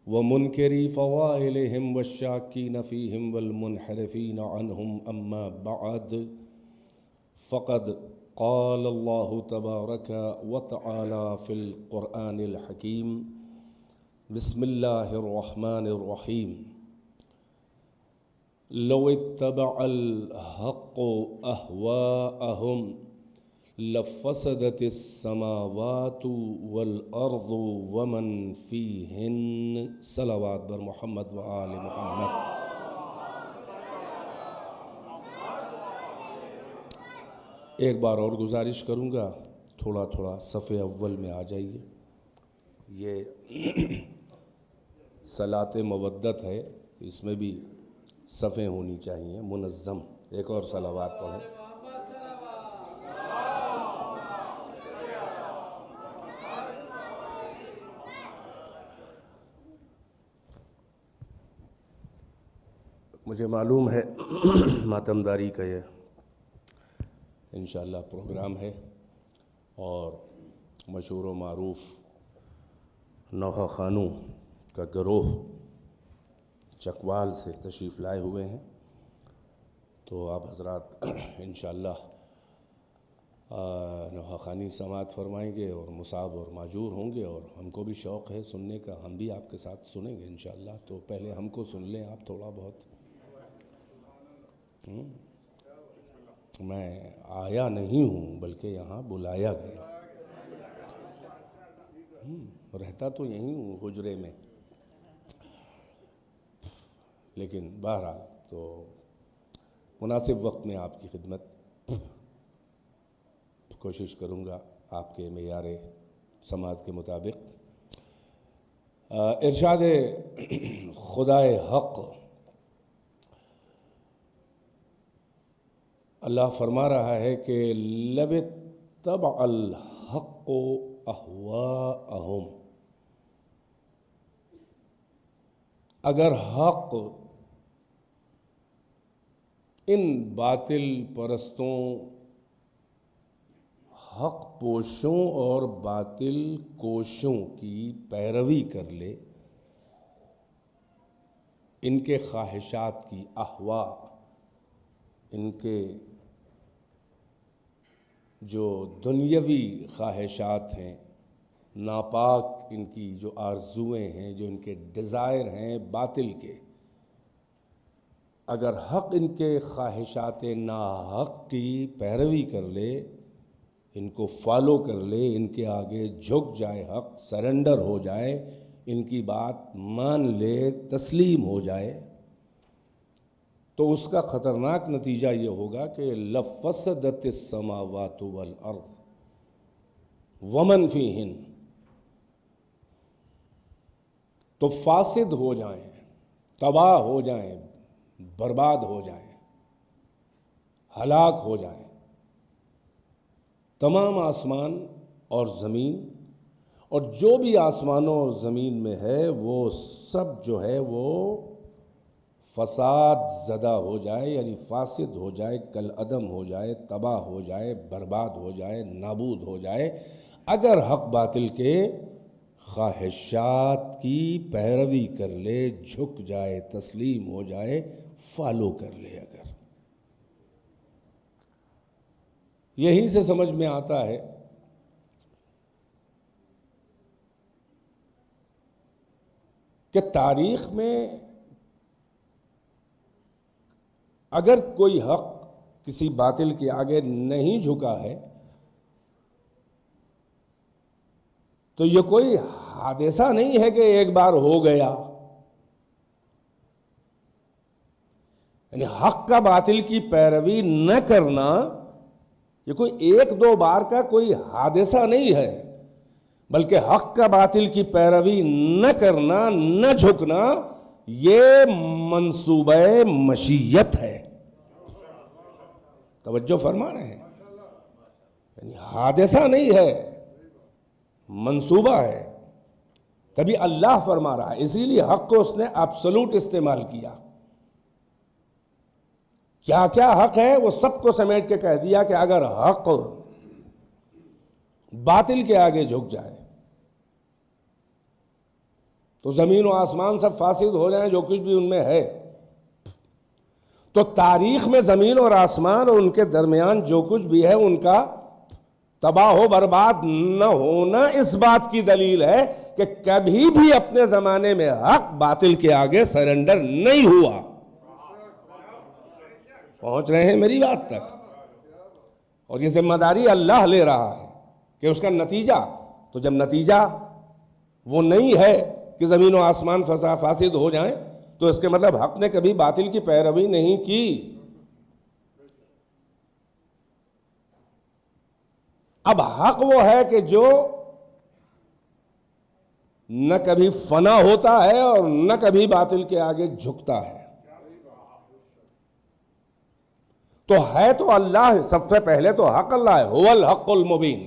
ومنكري فضائلهم والشاكين فيهم والمنحرفين عنهم أما بعد فقد قال الله تبارك وتعالى في القرآن الحكيم بسم الله الرحمن الرحيم لو اتبع الحق أهواءهم لفسدت السماوات والأرض ومن فيهن صلوات بر محمد وآل محمد۔ ایک بار اور گزارش کروں گا، تھوڑا تھوڑا صفحے اول میں آ جائیے۔ یہ صلاۃ مودت ہے، اس میں بھی صفحے ہونی چاہیے منظم۔ ایک اور صلوات پڑھیں۔ مجھے معلوم ہے ماتمداری کا یہ انشاءاللہ پروگرام ہے، اور مشہور و معروف نوحاخوانوں کا گروہ چکوال سے تشریف لائے ہوئے ہیں، تو آپ حضرات انشاءاللہ نوحاخوانی سماعت فرمائیں گے اور مصاب اور معجور ہوں گے، اور ہم کو بھی شوق ہے سننے کا، ہم بھی آپ کے ساتھ سنیں گے انشاءاللہ۔ تو پہلے ہم کو سن لیں آپ تھوڑا بہت۔ میں آیا نہیں ہوں بلکہ یہاں بلایا گیا، رہتا تو یہیں ہوں حجرے میں، لیکن بہرحال تو مناسب وقت میں آپ کی خدمت کوشش کروں گا آپ کے معیار سماعت کے مطابق۔ ارشاد خدائے حق، اللہ فرما رہا ہے کہ لو اتبع الحق اہواءہم، اگر حق ان باطل پرستوں، حق پوشوں اور باطل کوشوں کی پیروی کر لے، ان کے خواہشات کی احوا، ان کے جو دنیاوی خواہشات ہیں، ناپاک ان کی جو آرزویں ہیں، جو ان کے ڈیزائر ہیں باطل کے، اگر حق ان کے خواہشات ناحق کی پیروی کر لے، ان کو فالو کر لے، ان کے آگے جھک جائے، حق سرنڈر ہو جائے، ان کی بات مان لے، تسلیم ہو جائے، تو اس کا خطرناک نتیجہ یہ ہوگا کہ لفسدت السماوات والارض ومن فیہن، تو فاسد ہو جائیں، تباہ ہو جائیں، برباد ہو جائیں، ہلاک ہو جائیں تمام آسمان اور زمین، اور جو بھی آسمانوں اور زمین میں ہے وہ سب جو ہے وہ فساد زدہ ہو جائے، یعنی فاسد ہو جائے، کل عدم ہو جائے، تباہ ہو جائے، برباد ہو جائے، نابود ہو جائے، اگر حق باطل کے خواہشات کی پیروی کر لے، جھک جائے، تسلیم ہو جائے، فالو کر لے۔ اگر یہیں سے سمجھ میں آتا ہے کہ تاریخ میں اگر کوئی حق کسی باطل کے آگے نہیں جھکا ہے تو یہ کوئی حادثہ نہیں ہے کہ ایک بار ہو گیا، یعنی حق کا باطل کی پیروی نہ کرنا یہ کوئی ایک دو بار کا کوئی حادثہ نہیں ہے، بلکہ حق کا باطل کی پیروی نہ کرنا، نہ جھکنا، یہ منصوبہ مشیت ہے. توجہ فرما رہے ہیں؟ یعنی حادثہ نہیں ہے، منصوبہ ہے. کبھی اللہ فرما رہا ہے، اسی لیے حق کو اس نے ایبسولوٹ استعمال کیا. کیا کیا حق ہے وہ سب کو سمیٹ کے کہہ دیا کہ اگر حق باطل کے آگے جھک جائے تو زمین و آسمان سب فاسد ہو جائیں، جو کچھ بھی ان میں ہے. تو تاریخ میں زمین اور آسمان اور ان کے درمیان جو کچھ بھی ہے ان کا تباہ و برباد نہ ہونا اس بات کی دلیل ہے کہ کبھی بھی اپنے زمانے میں حق باطل کے آگے سرنڈر نہیں ہوا. پہنچ رہے ہیں میری بات تک؟ اور یہ ذمہ داری اللہ لے رہا ہے کہ اس کا نتیجہ، تو جب نتیجہ وہ نہیں ہے کہ زمین و آسمان فاسد ہو جائیں تو اس کے مطلب حق نے کبھی باطل کی پیروی نہیں کی. اب حق وہ ہے کہ جو نہ کبھی فنا ہوتا ہے اور نہ کبھی باطل کے آگے جھکتا ہے. تو ہے تو اللہ، سب سے پہلے تو حق اللہ ہے. هو الحق المبین،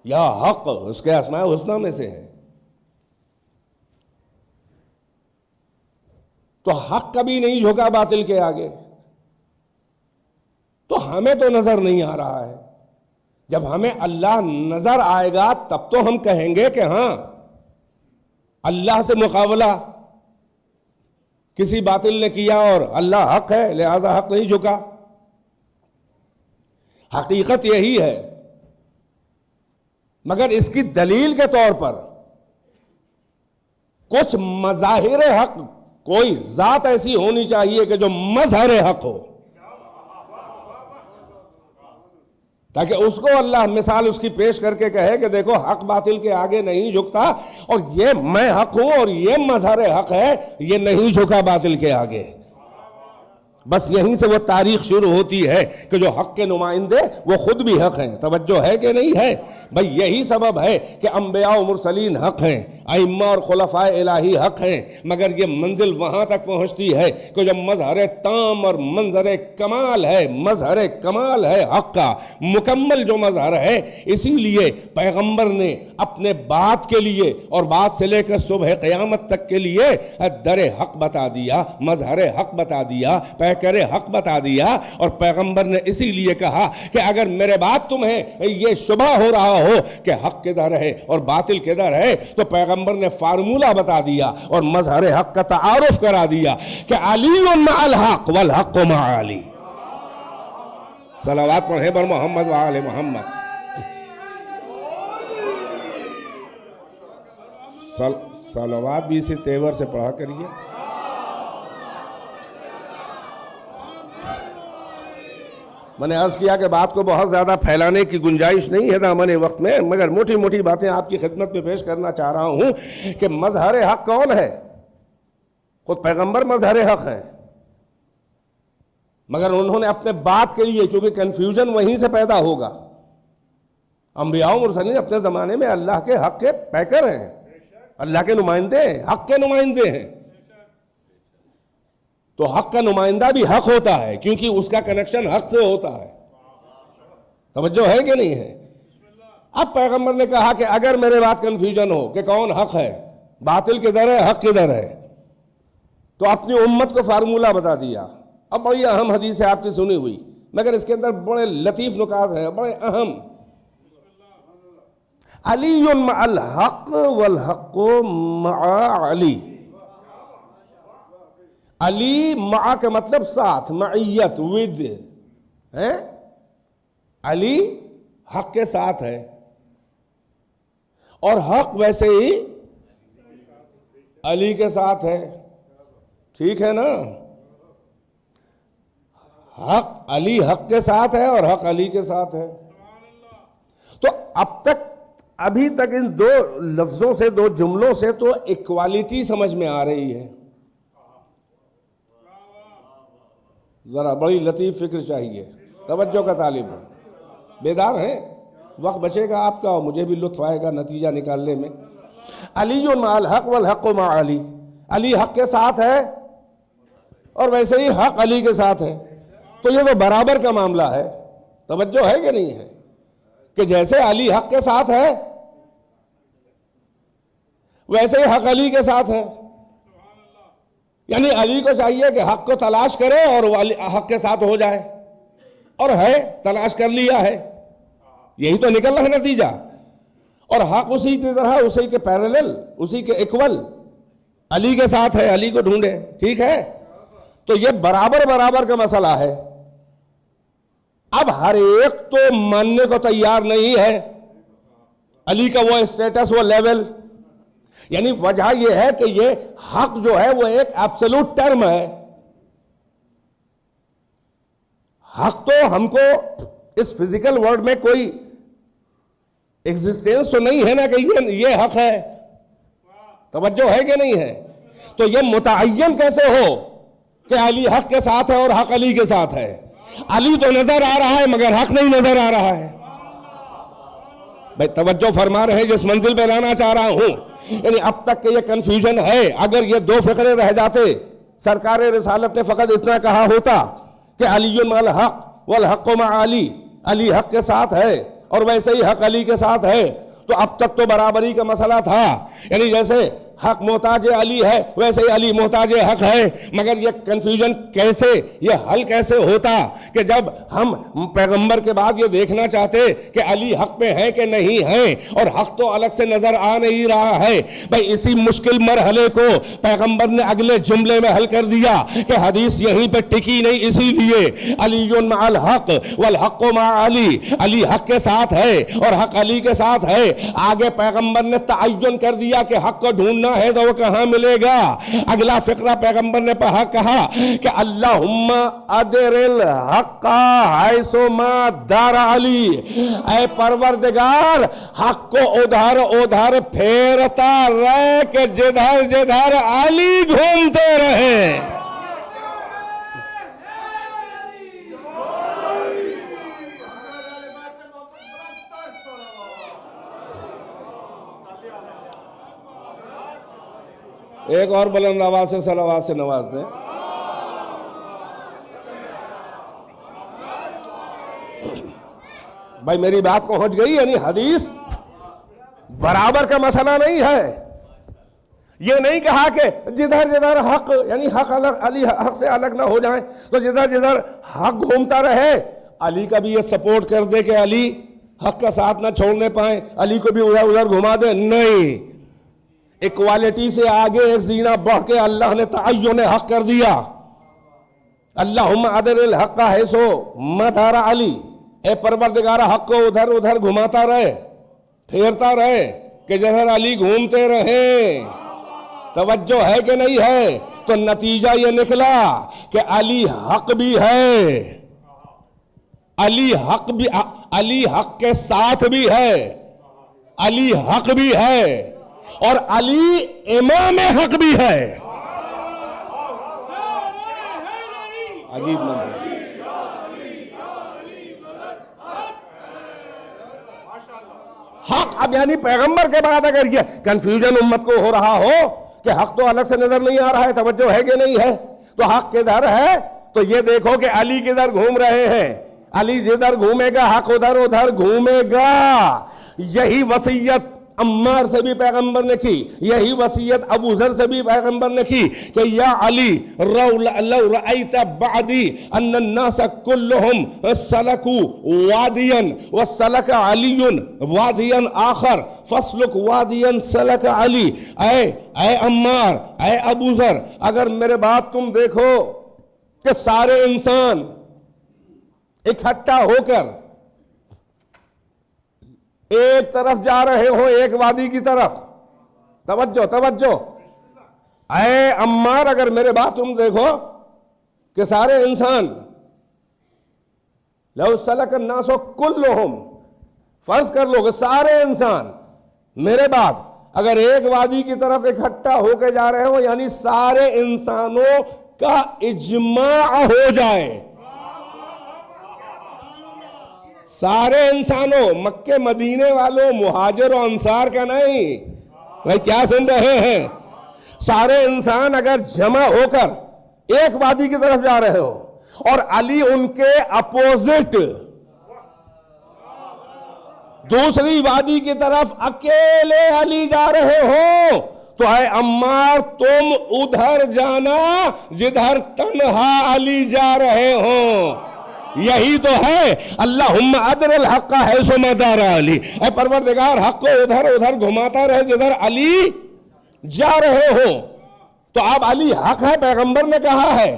یا حق اس کے اسماء الحسنی میں سے ہے. تو حق کبھی نہیں جھکا باطل کے آگے. تو ہمیں تو نظر نہیں آ رہا ہے. جب ہمیں اللہ نظر آئے گا تب تو ہم کہیں گے کہ ہاں اللہ سے مقابلہ کسی باطل نے کیا اور اللہ حق ہے لہذا حق نہیں جھکا. حقیقت یہی ہے، مگر اس کی دلیل کے طور پر کچھ مظاہر حق، کوئی ذات ایسی ہونی چاہیے کہ جو مظہر حق ہو، تاکہ اس کو اللہ مثال اس کی پیش کر کے کہے کہ دیکھو حق باطل کے آگے نہیں جھکتا، اور یہ میں حق ہوں اور یہ مظہر حق ہے، یہ نہیں جھکا باطل کے آگے. بس یہیں سے وہ تاریخ شروع ہوتی ہے کہ جو حق کے نمائندے وہ خود بھی حق ہیں. توجہ ہے کہ نہیں ہے؟ بھئی یہی سبب ہے کہ انبیاء و مرسلین حق ہیں، ائمہ اور خلفاء الہی حق ہیں، مگر یہ منزل وہاں تک پہنچتی ہے کہ جب مظہر تام اور منظر کمال ہے، مظہر کمال ہے حق کا، مکمل جو مظہر ہے. اسی لیے پیغمبر نے اپنے بات کے لیے اور بات سے لے کر صبح قیامت تک کے لیے در حق بتا دیا، مظہر حق بتا دیا، پیکر حق بتا دیا. اور پیغمبر نے اسی لیے کہا کہ اگر میرے بات تمہیں یہ شبہ ہو رہا ہو کہ حق کدھر ہے اور باطل کدھر ہے، تو پیغمبر نے فارمولہ بتا دیا اور مظہر حق کا تعارف کرا دیا کہ علی مع الحق والحق مع علی. صلوات پڑھیں بر محمد وآل محمد. صلوات بھی اسی تیور سے پڑھا کریے. میں نے عرض کیا کہ بات کو بہت زیادہ پھیلانے کی گنجائش نہیں ہے دامن وقت میں، مگر موٹی موٹی باتیں آپ کی خدمت میں پیش کرنا چاہ رہا ہوں کہ مظہر حق کون ہے؟ خود پیغمبر مظہر حق ہیں، مگر انہوں نے اپنے بات کے لیے، کیونکہ کنفیوژن وہیں سے پیدا ہوگا. انبیاء و مرسلین اپنے زمانے میں اللہ کے حق کے پیکر ہیں، اللہ کے نمائندے ہیں، حق کے نمائندے ہیں. تو حق کا نمائندہ بھی حق ہوتا ہے کیونکہ اس کا کنیکشن حق سے ہوتا ہے. توجہ ہے کہ نہیں ہے؟ اب پیغمبر نے کہا کہ اگر میرے بات کنفیوژن ہو کہ کون حق ہے، باطل کدھر ہے، حق کدھر ہے، تو اپنی امت کو فارمولہ بتا دیا. اب بڑی اہم حدیث ہے آپ کی سنی ہوئی، مگر اس کے اندر بڑے لطیف نکات ہیں، بڑے اہم. علی مع الحق والحق مع علی. علی مع کا مطلب ساتھ، معیت، ود ہے. علی حق کے ساتھ ہے، اور حق ویسے ہی علی کے ساتھ ہے. ٹھیک ہے نا؟ حق علی حق کے ساتھ ہے اور حق علی کے ساتھ ہے. تو ابھی تک ان دو لفظوں سے، دو جملوں سے تو ایکوالٹی سمجھ میں آ رہی ہے. ذرا بڑی لطیف فکر چاہیے، توجہ کا طالب ہے، بیدار ہیں؟ وقت بچے گا آپ کا اور مجھے بھی لطف آئے گا نتیجہ نکالنے میں. علی مع الحق والحق مع علی. علی حق کے ساتھ ہے اور ویسے ہی حق علی کے ساتھ ہے. تو یہ تو برابر کا معاملہ ہے. توجہ ہے کہ نہیں ہے کہ جیسے علی حق کے ساتھ ہے ویسے ہی حق علی کے ساتھ ہے. یعنی علی کو چاہیے کہ حق کو تلاش کرے اور وہ حق کے ساتھ ہو جائے, اور ہے, تلاش کر لیا ہے. یہی تو نکل رہا ہے نتیجہ. اور حق اسی کی طرح, اسی کے پیرالل, اسی کے ایکول علی کے ساتھ ہے, علی کو ڈھونڈے. ٹھیک ہے, تو یہ برابر برابر کا مسئلہ ہے. اب ہر ایک تو ماننے کو تیار نہیں ہے علی کا وہ اسٹیٹس, وہ لیول. یعنی وجہ یہ ہے کہ یہ حق جو ہے وہ ایک ایبسولوٹ ٹرم ہے. حق تو ہم کو اس فزیکل ورلڈ میں کوئی ایگزسٹنس تو نہیں ہے نا کہ یہ حق ہے. توجہ ہے کہ نہیں ہے؟ تو یہ متعین کیسے ہو کہ علی حق کے ساتھ ہے اور حق علی کے ساتھ ہے؟ علی تو نظر آ رہا ہے مگر حق نہیں نظر آ رہا ہے. بھائی توجہ فرما رہے ہیں جس منزل پہ لانا چاہ رہا ہوں. یعنی اب تک کہ یہ کنفیوژن ہے. اگر یہ دو فقرے رہ جاتے, سرکار رسالت نے فقط اتنا کہا ہوتا کہ علی مع الحق والحق مع علی, علی حق کے ساتھ ہے اور ویسے ہی حق علی کے ساتھ ہے, تو اب تک تو برابری کا مسئلہ تھا. یعنی جیسے حق محتاج علی ہے ویسے ہی علی محتاج حق ہے. مگر یہ کنفیوژن کیسے, یہ حل کیسے ہوتا کہ جب ہم پیغمبر کے بعد یہ دیکھنا چاہتے کہ علی حق پہ ہے کہ نہیں ہے, اور حق تو الگ سے نظر آ نہیں رہا ہے. بھائی اسی مشکل مرحلے کو پیغمبر نے اگلے جملے میں حل کر دیا کہ حدیث یہیں پہ ٹکی نہیں, اسی لیے علی مع الحق والحق مع علی, علی حق کے ساتھ ہے اور حق علی کے ساتھ ہے. آگے پیغمبر نے تعین کر دیا کہ حق کو ڈھونڈنا ہے تو وہ کہاں ملے گا. اگلا فقرہ پیغمبر نے کہا کہ اللہم ادر الحق حیث ما دار علی, اے پروردگار حق کو ادھر ادھر پھیرتا رہے کہ جدھر جدھر علی گھومتے رہے. ایک اور بلند آواز سے صلوات سے نواز دیں. بھائی میری بات پہنچ گئی. یعنی حدیث برابر کا مسئلہ نہیں ہے. یہ نہیں کہا کہ جدھر جدھر حق, یعنی حق الگ, علی حق سے الگ نہ ہو جائیں تو جدھر جدھر حق گھومتا رہے. علی کا بھی یہ سپورٹ کر دے کہ علی حق کا ساتھ نہ چھوڑنے پائیں, علی کو بھی ادھر ادھر گھما دے. نہیں, ایکوالٹی سے آگے ایک زینہ بڑھ کے اللہ نے تعین حق کر دیا. اللہم ادر الحق حیث ما دار علی, اے پروردگار حق کو ادھر ادھر گھماتا رہے, پھیرتا رہے کہ جدھر علی گھومتے رہیں. توجہ ہے کہ نہیں ہے؟ تو نتیجہ یہ نکلا کہ علی حق بھی ہے, علی حق بھی, علی حق کے ساتھ بھی ہے, علی حق بھی ہے اور علی امام حق بھی ہے. عجیب منظر. حق اب یعنی پیغمبر کے بعد اگر یہ کنفیوژن امت کو ہو رہا ہو کہ حق تو الگ سے نظر نہیں آ رہا ہے, توجہ ہے کہ نہیں ہے, تو حق کدھر ہے؟ تو یہ دیکھو کہ علی کدھر گھوم رہے ہیں. علی جدھر گھومے گا حق ادھر ادھر گھومے گا. یہی وصیت عمار سے بھی پیغمبر نے کی, یہی وصیت ابو ذر سے بھی پیغمبر نے کی کہ یا علی لو رأیت بعدی ان الناس کلهم سلکوا وادیا وسلک علی وادیا آخر فاسلک وادیا سلک علی. اے عمار, اے ابو ذر, اگر میرے بات تم دیکھو کہ سارے انسان اکٹھا ہو کر ایک طرف جا رہے ہو, ایک وادی کی طرف. توجہ توجہ. اے عمار اگر میرے بات تم دیکھو کہ سارے انسان, لو سلک الناس کلہم, فرض کر لو کہ سارے انسان میرے بعد اگر ایک وادی کی طرف اکٹھا ہو کے جا رہے ہو, یعنی سارے انسانوں کا اجماع ہو جائے, سارے انسانوں، مکے مدینے والوں، مہاجر و انصار کا نہیں. بھائی کیا سن رہے ہیں؟ سارے انسان اگر جمع ہو کر ایک وادی کی طرف جا رہے ہو اور علی ان کے اپوزٹ دوسری وادی کی طرف اکیلے علی جا رہے ہو تو اے عمار تم ادھر جانا جدھر تنہا علی جا رہے ہوں. یہی تو ہے اللہم ادر الحق حیث ما دار علی. اے پروردگار حق کو ادھر ادھر گھماتا رہے جدھر علی جا رہے ہو. تو اب علی حق ہے، پیغمبر نے کہا ہے،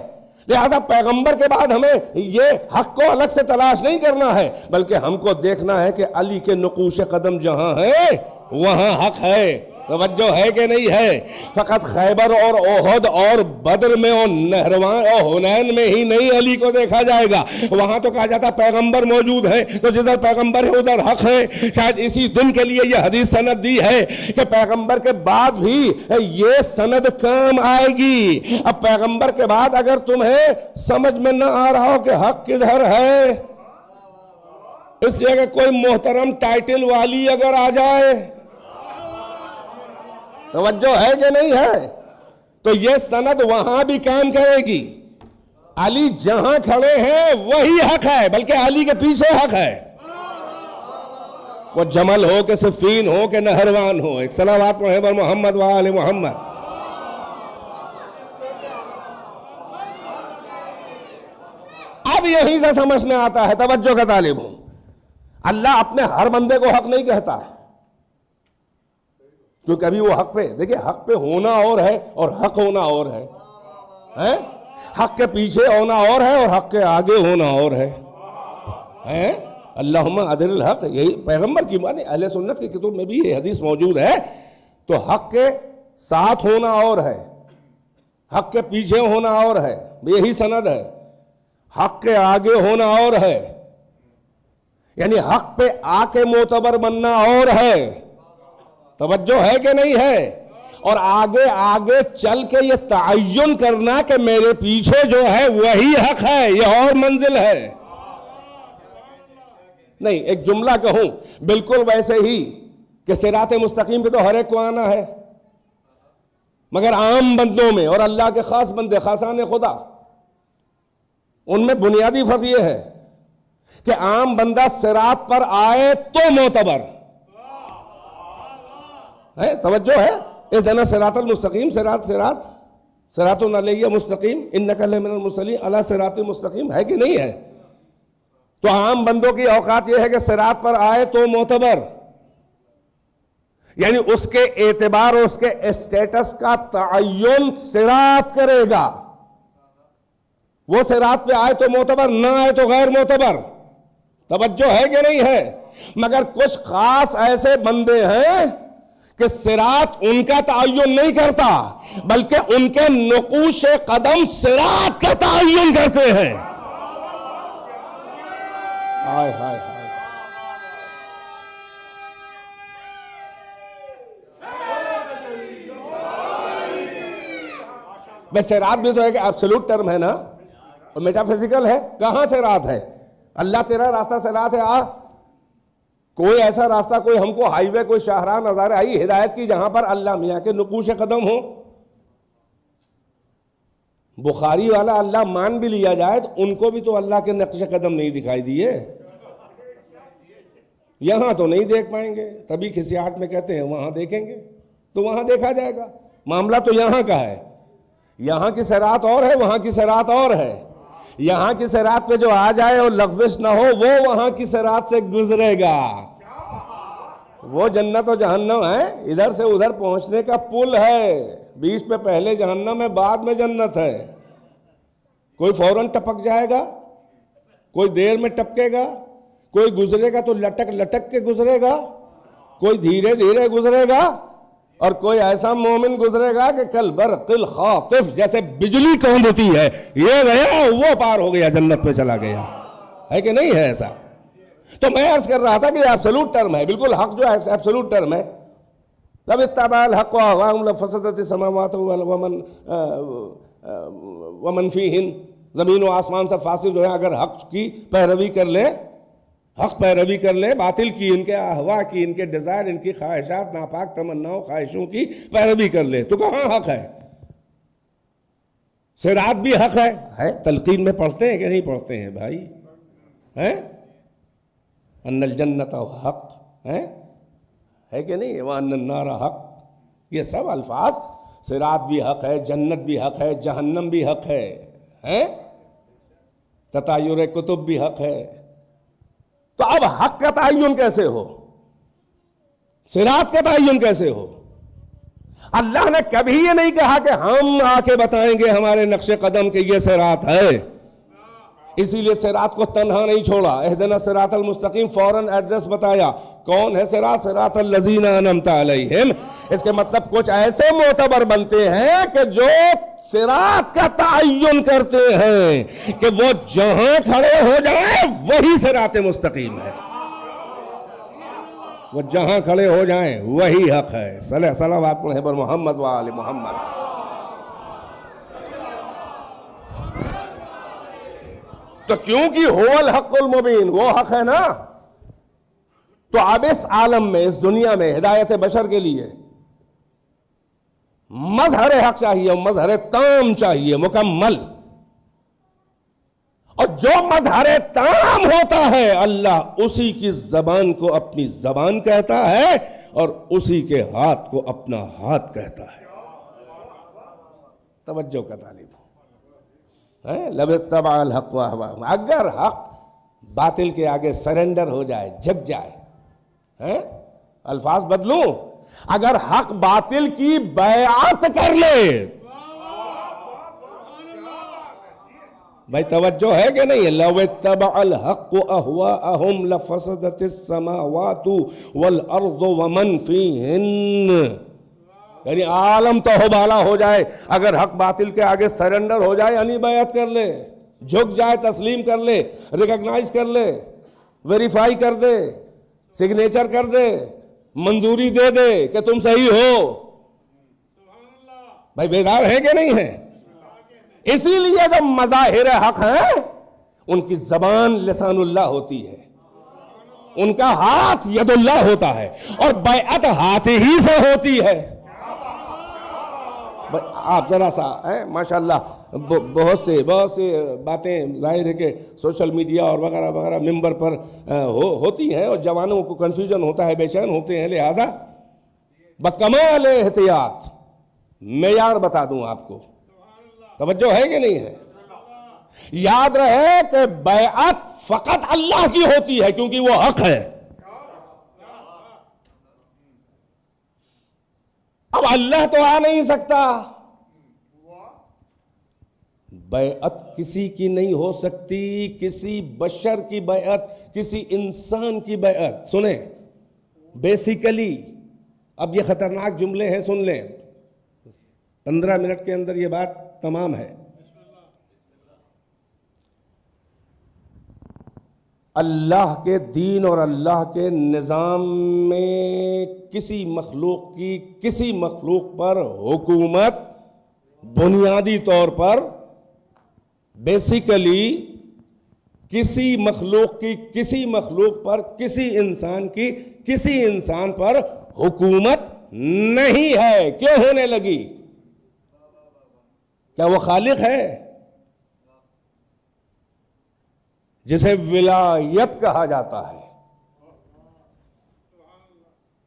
لہذا پیغمبر کے بعد ہمیں یہ حق کو الگ سے تلاش نہیں کرنا ہے، بلکہ ہم کو دیکھنا ہے کہ علی کے نقوش قدم جہاں ہے وہاں حق ہے. توجہ ہے کہ نہیں ہے؟ فقط خیبر اور احد اور بدر میں اور نہروان اور حنین میں ہی نہیں علی کو دیکھا جائے گا. وہاں تو کہا جاتا پیغمبر موجود ہے تو جدھر پیغمبر ہے ادھر حق ہے. شاید اسی دن کے لیے یہ حدیث سند دی ہے کہ پیغمبر کے بعد بھی یہ سند کام آئے گی. اب پیغمبر کے بعد اگر تمہیں سمجھ میں نہ آ رہا ہو کہ حق کدھر ہے، اس لیے کہ کوئی محترم ٹائٹل والی اگر آ جائے، توجہ ہے کہ نہیں ہے، تو یہ سند وہاں بھی کام کرے گی. علی جہاں کھڑے ہیں وہی حق ہے، بلکہ علی کے پیچھے حق ہے. وہ جمل ہو کہ صفین ہو کہ نہروان ہو. ایک صلوات پڑھیں بر محمد و آل محمد. اب یہیں سے سمجھ میں آتا ہے، توجہ کا طالب ہوں، اللہ اپنے ہر بندے کو حق نہیں کہتا کیونکہ ابھی وہ حق پہ، دیکھیں حق پہ ہونا اور ہے اور حق ہونا اور ہے. حق کے پیچھے ہونا اور ہے اور حق کے آگے ہونا اور ہے. اللہم ادر الحق، یہی پیغمبر کی معنی اہل سنت کی کتب میں بھی یہ حدیث موجود ہے. تو حق کے ساتھ ہونا اور ہے، حق کے پیچھے ہونا اور ہے، یہی سند ہے. حق کے آگے ہونا اور ہے، یعنی حق پہ آ کے معتبر بننا اور ہے. توجہ ہے کہ نہیں ہے؟ اور آگے آگے چل کے یہ تعین کرنا کہ میرے پیچھے جو ہے وہی حق ہے، یہ اور منزل ہے. نہیں، ایک جملہ کہوں بالکل ویسے ہی کہ صراط مستقیم پہ تو ہر ایک کو آنا ہے، مگر عام بندوں میں اور اللہ کے خاص بندے خاصان خدا، ان میں بنیادی فرق یہ ہے کہ عام بندہ صراط پر آئے تو معتبر ہے. توجہ ہے؟ اہدنا صراط المستقیم، صراط علیہ مستقیم انک لمن المرسلین علی صراط مستقیم، ہے کہ نہیں ہے؟ تو عام بندوں کی اوقات یہ ہے کہ صراط پر آئے تو معتبر، یعنی اس کے اعتبار اور اس کے اسٹیٹس کا تعین صراط کرے گا. وہ صراط پہ آئے تو معتبر، نہ آئے تو غیر معتبر. توجہ ہے کہ نہیں ہے؟ مگر کچھ خاص ایسے بندے ہیں کہ صراط ان کا تعین نہیں کرتا بلکہ ان کے نقوش قدم صراط کا تعین کرتے ہیں. ہائے ہائے ہائے. بس صراط بھی تو ہے کہ ایبسولوٹ ٹرم ہے نا، اور میٹا فزیکل ہے. کہاں صراط ہے؟ اللہ تیرا راستہ صراط ہے. کوئی ایسا راستہ، کوئی ہم کو ہائی وے، کوئی شاہراہ نظر آئی ہدایت کی جہاں پر اللہ میاں کے نقوش قدم ہو. بخاری والا اللہ مان بھی لیا جائے تو ان کو بھی تو اللہ کے نقش قدم نہیں دکھائی دیے. یہاں تو نہیں دیکھ پائیں گے، تبھی کھسیاہٹ میں کہتے ہیں وہاں دیکھیں گے، تو وہاں دیکھا جائے گا. معاملہ تو یہاں کا ہے. یہاں کی صراط اور ہے، وہاں کی صراط اور ہے. یہاں کی صراط پہ جو آ جائے اور لغزش نہ ہو وہ وہاں کی صراط سے گزرے گا. وہ جنت و جہنم ہے، ادھر سے ادھر پہنچنے کا پل ہے. بیچ پہ پہلے جہنم ہے، بعد میں جنت ہے. کوئی فوراً ٹپک جائے گا، کوئی دیر میں ٹپکے گا، کوئی گزرے گا تو لٹک لٹک کے گزرے گا، کوئی دھیرے دھیرے گزرے گا، اور کوئی ایسا مومن گزرے گا کہ کل برق الخاطف، جیسے بجلی کونپتی ہے، یہ گیا وہ پار ہو گیا، جنت میں چلا گیا. ہے کہ نہیں ہے ایسا؟ تو میں عرض کر رہا تھا کہ یہ ایبسولوٹ ٹرم ہے، بالکل حق جو ہے ایبسولوٹ ٹرم ہے. لو اتبع الحق اهواءهم لفسدت السماوات ومن فیہن، زمین و آسمان سے فاصل جو ہے اگر حق کی پیروی کر لے، حق پیروی کر لے، باطل کی، ان کے اہوا کی، ان کے ڈیزائر، ان کی خواہشات، ناپاک تمناؤں، خواہشوں کی پیروی کر لے، تو کہاں حق ہے؟ صراط بھی حق ہے، تلقین میں پڑھتے ہیں کہ نہیں پڑھتے ہیں بھائی؟ ان الجنت حق ہے کہ نہیں؟ وان النار حق، یہ سب الفاظ، صراط بھی حق ہے، جنت بھی حق ہے، جہنم بھی حق ہے، تطایر کتب بھی حق ہے. تو اب حق کا تعین کیسے ہو؟ صراط کا تعین کیسے ہو؟ اللہ نے کبھی یہ نہیں کہا کہ ہم آ کے بتائیں گے ہمارے نقش قدم کہ یہ صراط ہے. اسی لیے صراط کو تنہا نہیں چھوڑا. اہدنا الصراط المستقیم فوراً ایڈریس بتایا. کون ہے صراط؟ صراط الذین انعمت علیہم. اس کے مطلب کچھ ایسے معتبر بنتے ہیں کہ جو صراط کا تعین کرتے ہیں کہ وہ جہاں کھڑے ہو جائیں وہی صراط مستقیم ہے، وہ جہاں کھڑے ہو جائیں وہی حق ہے. صلوات پڑھیں پر محمد و آل محمد. تو کیونکہ هو الحق المبین، وہ حق ہے نا، تو اب اس عالم میں، اس دنیا میں ہدایت بشر کے لیے مظہر حق چاہیے، مظہر تام چاہیے، مکمل. اور جو مظہر تام ہوتا ہے اللہ اسی کی زبان کو اپنی زبان کہتا ہے اور اسی کے ہاتھ کو اپنا ہاتھ کہتا ہے. توجہ کا طالب ہو. لو اتبع الحق اهواءهم، اگر حق باطل کے آگے سرنڈر ہو جائے، جھک جائے، الفاظ بدلوں، اگر حق باطل کی بیعت کر لے، بھائی توجہ ہے کہ نہیں؟ لو اتبع الحق اهواءهم لفسدت السماوات والارض ومن فيهن. یعنی عالم تو بالا ہو جائے، اگر حق باطل کے آگے سرنڈر ہو جائے، یعنی بیعت کر لے، جھک جائے، تسلیم کر لے، ریکگنائز کر لے، ویریفائی کر دے، سگنیچر کر دے، منظوری دے دے کہ تم صحیح ہو. بھائی بیدار ہے کہ نہیں ہے؟ اسی لیے جو مظاہر حق ہیں ان کی زبان لسان اللہ ہوتی ہے، ان کا ہاتھ ید اللہ ہوتا ہے، اور بیعت ہاتھ ہی سے ہوتی ہے. آپ ذرا سا ماشاءاللہ بہت سے باتیں ظاہر ہے کہ سوشل میڈیا اور وغیرہ وغیرہ ممبر پر ہوتی ہیں، اور جوانوں کو کنفیوژن ہوتا ہے، بے چین ہوتے ہیں. لہٰذا بکمال احتیاط معیار بتا دوں آپ کو. توجہ ہے کہ نہیں ہے؟ یاد رہے کہ بیعت فقط اللہ کی ہوتی ہے کیونکہ وہ حق ہے. اب اللہ تو آ نہیں سکتا، بیعت کسی کی نہیں ہو سکتی، کسی بشر کی بیعت، کسی انسان کی بیعت. سنیں بیسیکلی، اب یہ خطرناک جملے ہیں، سن لیں، 15 منٹ کے اندر یہ بات تمام ہے. اللہ کے دین اور اللہ کے نظام میں کسی مخلوق پر حکومت بنیادی طور پر بیسیکلی کسی مخلوق پر کسی انسان پر حکومت نہیں ہے. کیوں ہونے لگی؟ کیا وہ خالق ہے جسے ولایت کہا جاتا ہے؟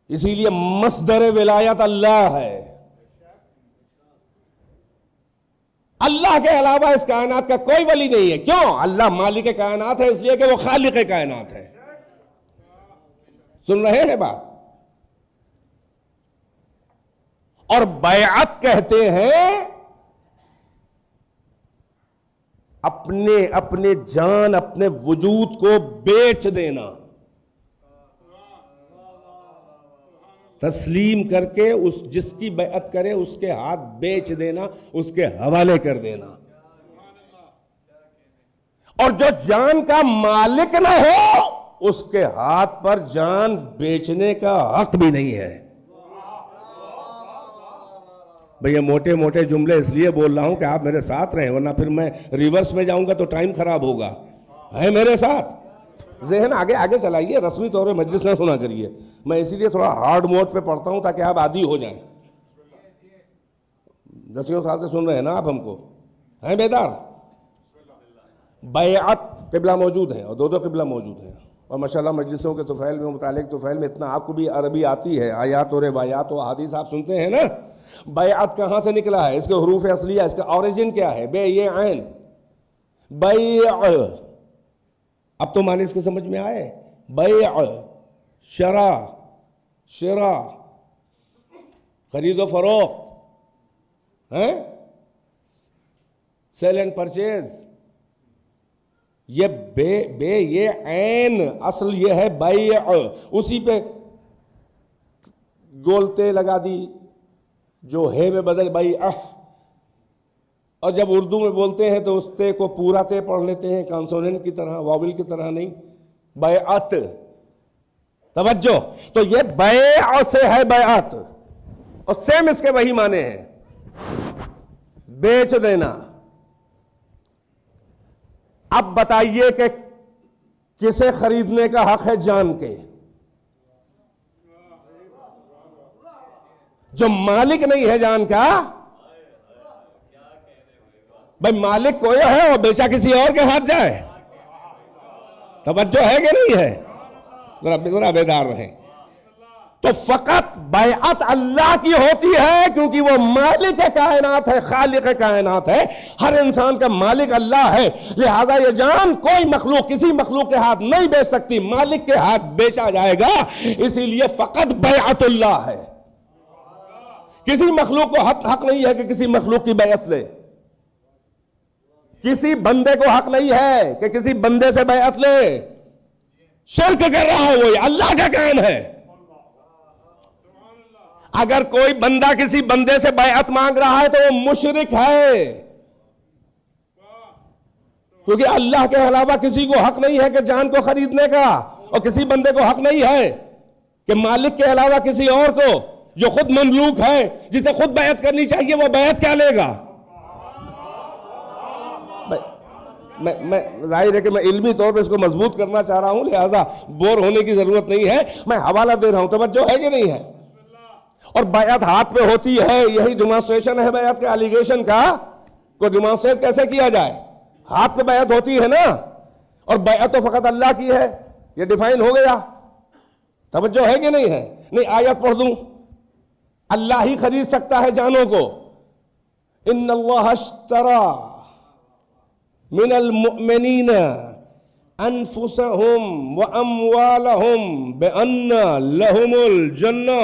اسی لیے مصدر ولایت اللہ ہے. اللہ کے علاوہ اس کائنات کا کوئی ولی نہیں ہے. کیوں؟ اللہ مالک کائنات ہے، اس لیے کہ وہ خالق کائنات ہے. سن رہے ہیں بات؟ اور بیعت کہتے ہیں اپنے جان، اپنے وجود کو بیچ دینا، تسلیم کر کے جس کی بیعت کرے اس کے ہاتھ بیچ دینا، اس کے حوالے کر دینا. اور جو جان کا مالک نہ ہو اس کے ہاتھ پر جان بیچنے کا حق بھی نہیں ہے. بھئی یہ موٹے موٹے جملے اس لیے بول رہا ہوں کہ آپ میرے ساتھ رہیں، ورنہ پھر میں ریورس میں جاؤں گا تو ٹائم خراب ہوگا. ہے میرے ساتھ؟ ذہن آگے آگے چلائیے, رسمی طور پہ مجلس نہ سنا کریے. میں اسی لیے تھوڑا ہارڈ موڈ پہ پڑھتا ہوں تاکہ آپ عادی ہو جائیں. 10 سال سے سن رہے ہیں نا آپ ہم کو, ہیں بیدار؟ بیعت قبلہ موجود ہیں اور دو قبلہ موجود ہیں, اور ماشاءاللہ مجلسوں کے طفیل میں, متعلق طفیل میں اتنا آپ کو بھی عربی آتی ہے, آیات اور روایات و احادیث آپ سنتے ہیں نا. بیعت کہاں سے نکلا ہے, اس کے حروف اصلیہ, اس کا اوریجن کیا ہے؟ بے یہ عین, بیع. اب تو معنی اس کے سمجھ میں آئے. بیع, شرا, خرید و فروخت, سیل اینڈ پرچیز. یہ بے یہ عین, اصل یہ ہے بیع. اسی پہ گولتے لگا دی جو ہے میں بدل بیع. اور جب اردو میں بولتے ہیں تو اس تے کو پورا تے پڑھ لیتے ہیں, کانسوننٹ کی طرح, واول کی طرح نہیں. بیعت, توجہ. تو یہ بیع سے ہے بیعت, اور سیم اس کے وہی معنی ہیں, بیچ دینا. اب بتائیے کہ کسے خریدنے کا حق ہے جان کے؟ جو مالک نہیں ہے جان کا. بھائی مالک کوئی ہے اور بیچا کسی اور کے ہاتھ جائے, توجہ ہے کہ نہیں ہے؟ ذرا بیدار رہیں. تو فقط بیعت اللہ کی ہوتی ہے کیونکہ وہ مالک کائنات ہے, خالق کائنات ہے. ہر انسان کا مالک اللہ ہے, لہذا یہ جان کوئی مخلوق کسی مخلوق کے ہاتھ نہیں بیچ سکتی, مالک کے ہاتھ بیچا جائے گا. اسی لیے فقط بیعت اللہ ہے. کسی مخلوق کو حق نہیں ہے کہ کسی مخلوق کی بیعت لے. کسی بندے کو حق نہیں ہے کہ کسی بندے سے بیعت لے. شرک کر رہا ہے وہی, اللہ کا کام ہے. اگر کوئی بندہ کسی بندے سے بیعت مانگ رہا ہے تو وہ مشرک ہے, کیونکہ اللہ کے علاوہ کسی کو حق نہیں ہے کہ جان کو خریدنے کا, اور کسی بندے کو حق نہیں ہے کہ مالک کے علاوہ کسی اور کو جو خود مملوک ہے, جسے خود بیعت کرنی چاہیے, وہ بیعت کیا لے گا؟ میں ظاہر ہے کہ میں علمی طور پہ اس کو مضبوط کرنا چاہ رہا ہوں, لہذا بور ہونے کی ضرورت نہیں ہے. میں حوالہ دے رہا ہوں, توجہ ہے کہ نہیں ہے؟ اور بیعت ہاتھ پہ ہوتی ہے, یہی ڈیمانسٹریشن ہے بیعت کے الیگیشن کا. کو ڈیمانسٹریٹ کیسے کیا جائے؟ ہاتھ پہ بیعت ہوتی ہے نا. اور بیعت تو فقط اللہ کی ہے, یہ ڈیفائن ہو گیا. توجہ ہے کہ نہیں ہے؟ نہیں, آیت پڑھ دوں. اللہ ہی خرید سکتا ہے جانوں کو. ان اللہ اشترى من المؤمنین انفسهم واموالهم بان لهم الجنہ.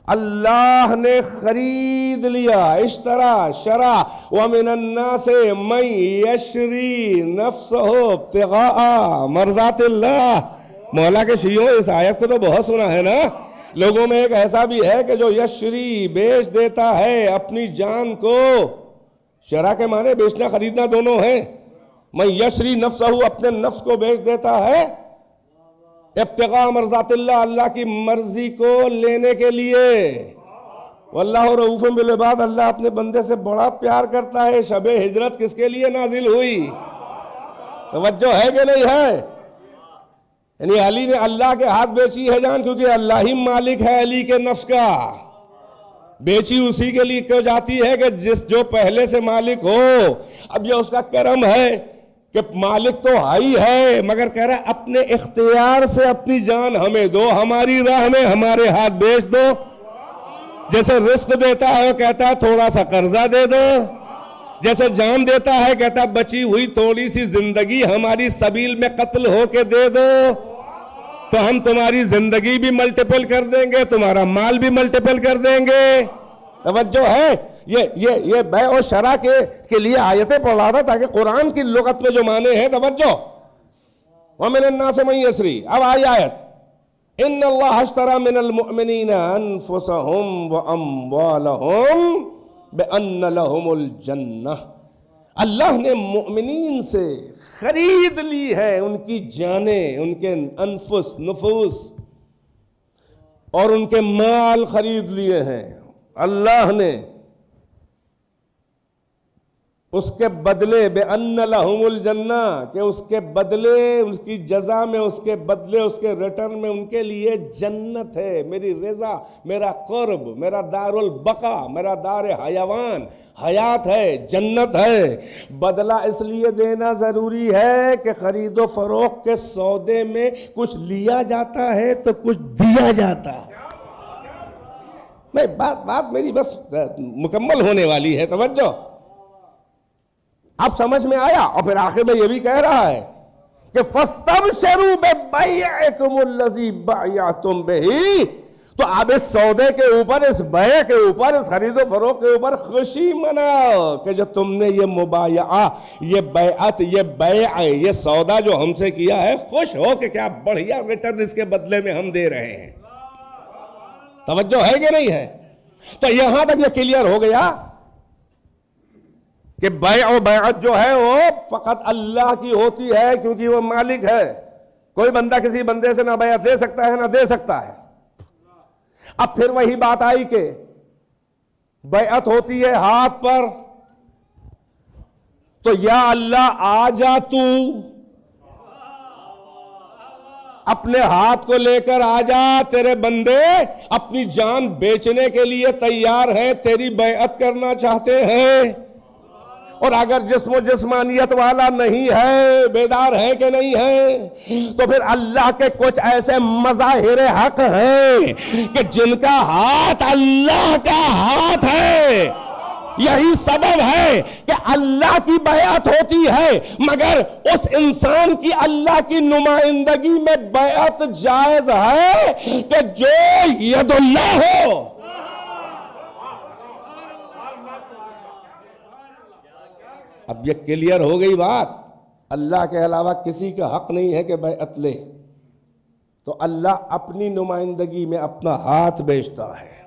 اللہ نے خرید لیا, اشترا شرا, ومن الناس من یشری نفسه ابتغاء مرضات اللہ. مولا کے شیعوں اس آیت کو تو بہت سنا ہے نا. لوگوں میں ایک ایسا بھی ہے کہ جو یشری بیچ دیتا ہے اپنی جان کو. شرا کے معنی بیچنا خریدنا دونوں ہیں. من یشری نفسه, اپنے نفس کو بیچ دیتا ہے ابتغاء مرضات اللہ, اللہ کی مرضی کو لینے کے لیے. واللہ رؤوف بالعباد, اللہ اپنے بندے سے بڑا پیار کرتا ہے. شب ہجرت کس کے لیے نازل ہوئی؟ توجہ ہے کہ نہیں ہے؟ یعنی علی نے اللہ کے ہاتھ بیچی ہے جان, کیونکہ اللہ ہی مالک ہے علی کے نفس کا. بیچی اسی کے لیے کیوں جاتی ہے کہ جو پہلے سے مالک ہو. اب یہ اس کا کرم ہے کہ مالک تو ہی ہے, مگر کہہ رہا ہے اپنے اختیار سے اپنی جان ہمیں دو, ہماری راہ میں ہمارے ہاتھ بیچ دو. جیسے رزق دیتا ہے کہتا ہے تھوڑا سا قرضہ دے دو, جیسے جان دیتا ہے کہتا ہے بچی ہوئی تھوڑی سی زندگی ہماری سبیل میں قتل ہو کے دے دو, تو ہم تمہاری زندگی بھی ملٹیپل کر دیں گے, تمہارا مال بھی ملٹیپل کر دیں گے. توجہ ہے؟ یہ بیع و شرع کے لیے آیتیں پڑھ رہا تھا تاکہ قرآن کی لغت میں جو معنی ہے. توجہ. وَمِنَ النَّاسِ مَن يَشْرِي, اب آئی آیت. ان اللہ اشترى من المؤمنین انفسهم واموالهم بان لهم الجنہ. اللہ نے مؤمنین سے خرید لی ہے ان کی جانیں, ان کے انفس نفوس, اور ان کے مال خرید لیے ہیں اللہ نے. اس کے بدلے بِأَنَّ لَهُمُ الْجَنَّةَ کہ اس کے بدلے، اس کی جزا میں، اس کے بدلے، اس کے ریٹرن میں ان کے لیے جنت ہے، میری رضا، میرا قرب، میرا دار البقا، میرا دار حیوان، حیات ہے، جنت ہے۔ بدلہ اس لیے دینا ضروری ہے کہ خرید و فروخت کے سودے میں کچھ لیا جاتا ہے تو کچھ دیا جاتا ہے۔ میں بات میری بس مکمل ہونے والی ہے، توجہ۔ اب سمجھ میں آیا؟ اور پھر آخر میں یہ بھی کہہ رہا ہے کہ فَاسْتَبْشِرُوا بِبَيْعِكُمُ الَّذِي بَيَعْتُمْ بِهِ، تو اب اس سودے کے اوپر، اس بیع کے اوپر، اس خرید و فروخت کے اوپر خوشی مناؤ کہ جو تم نے یہ مبایعہ، یہ بیعت، یہ بیع، یہ سودا جو ہم سے کیا ہے، خوش ہو کہ کیا بڑھیا ریٹرن اس کے بدلے میں ہم دے رہے ہیں۔ توجہ ہے کہ نہیں ہے؟ تو یہاں تک یہ کلیئر ہو گیا کہ بیع و بیعت جو ہے وہ فقط اللہ کی ہوتی ہے، کیونکہ وہ مالک ہے۔ کوئی بندہ کسی بندے سے نہ بیعت لے سکتا ہے نہ دے سکتا ہے۔ اب پھر وہی بات آئی کہ بیعت ہوتی ہے ہاتھ پر، تو یا اللہ آ جا تو، اپنے ہاتھ کو لے کر آ جا، تیرے بندے اپنی جان بیچنے کے لیے تیار ہیں، تیری بیعت کرنا چاہتے ہیں۔ اور اگر جسم و جسمانیت والا نہیں ہے، بیدار ہے کہ نہیں ہے، تو پھر اللہ کے کچھ ایسے مظاہر حق ہیں کہ جن کا ہاتھ اللہ کا ہاتھ ہے۔ یہی سبب ہے کہ اللہ کی بیعت ہوتی ہے، مگر اس انسان کی اللہ کی نمائندگی میں بیعت جائز ہے کہ جو ید اللہ ہو۔ اب یہ کلیئر ہو گئی بات، اللہ کے علاوہ کسی کا حق نہیں ہے کہ بیعت لے، تو اللہ اپنی نمائندگی میں اپنا ہاتھ بیچتا ہے۔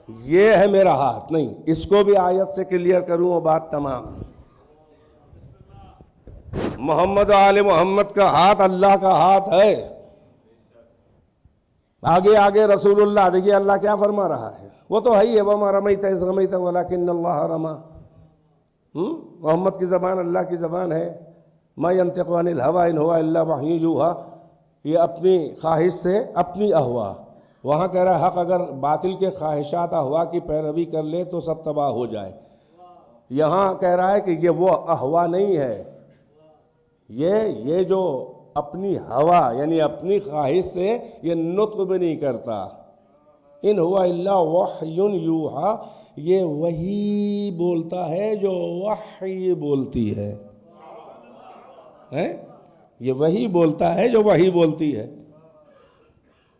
یہ ہے میرا ہاتھ، نہیں، اس کو بھی آیت سے کلیئر کروں وہ بات تمام۔ محمد و آل محمد کا ہاتھ اللہ کا ہاتھ ہے۔ آگے آگے رسول اللہ، دیکھیے اللہ کیا فرما رہا ہے، وہ تو ہے ہی ہے، وَمَا رَمَيْتَ إِذْ رَمَيْتَ وَلَكِنَّ اللَّهَ رَمَى۔ محمد کی زبان اللہ کی زبان ہے، مَا يَنْطِقُ عَنِ الْهَوَىٰ إِنْ هُوَ إِلَّا وَحْيٌ يُوحَىٰ، یہ اپنی خواہش سے، اپنی اہوا۔ وہاں کہہ رہا ہے حق اگر باطل کے خواہشات اہوا کی پیروی کر لے تو سب تباہ ہو جائے۔ یہاں کہہ رہا ہے کہ یہ وہ اہوا نہیں ہے، یہ جو اپنی ہوا یعنی اپنی خواہش سے یہ نطق بھی نہیں کرتا۔ ان ہوا الا وحی یوحیٰ، یہ وہی بولتا ہے جو وحی بولتی ہے، یہ وہی بولتا ہے جو وحی بولتی ہے۔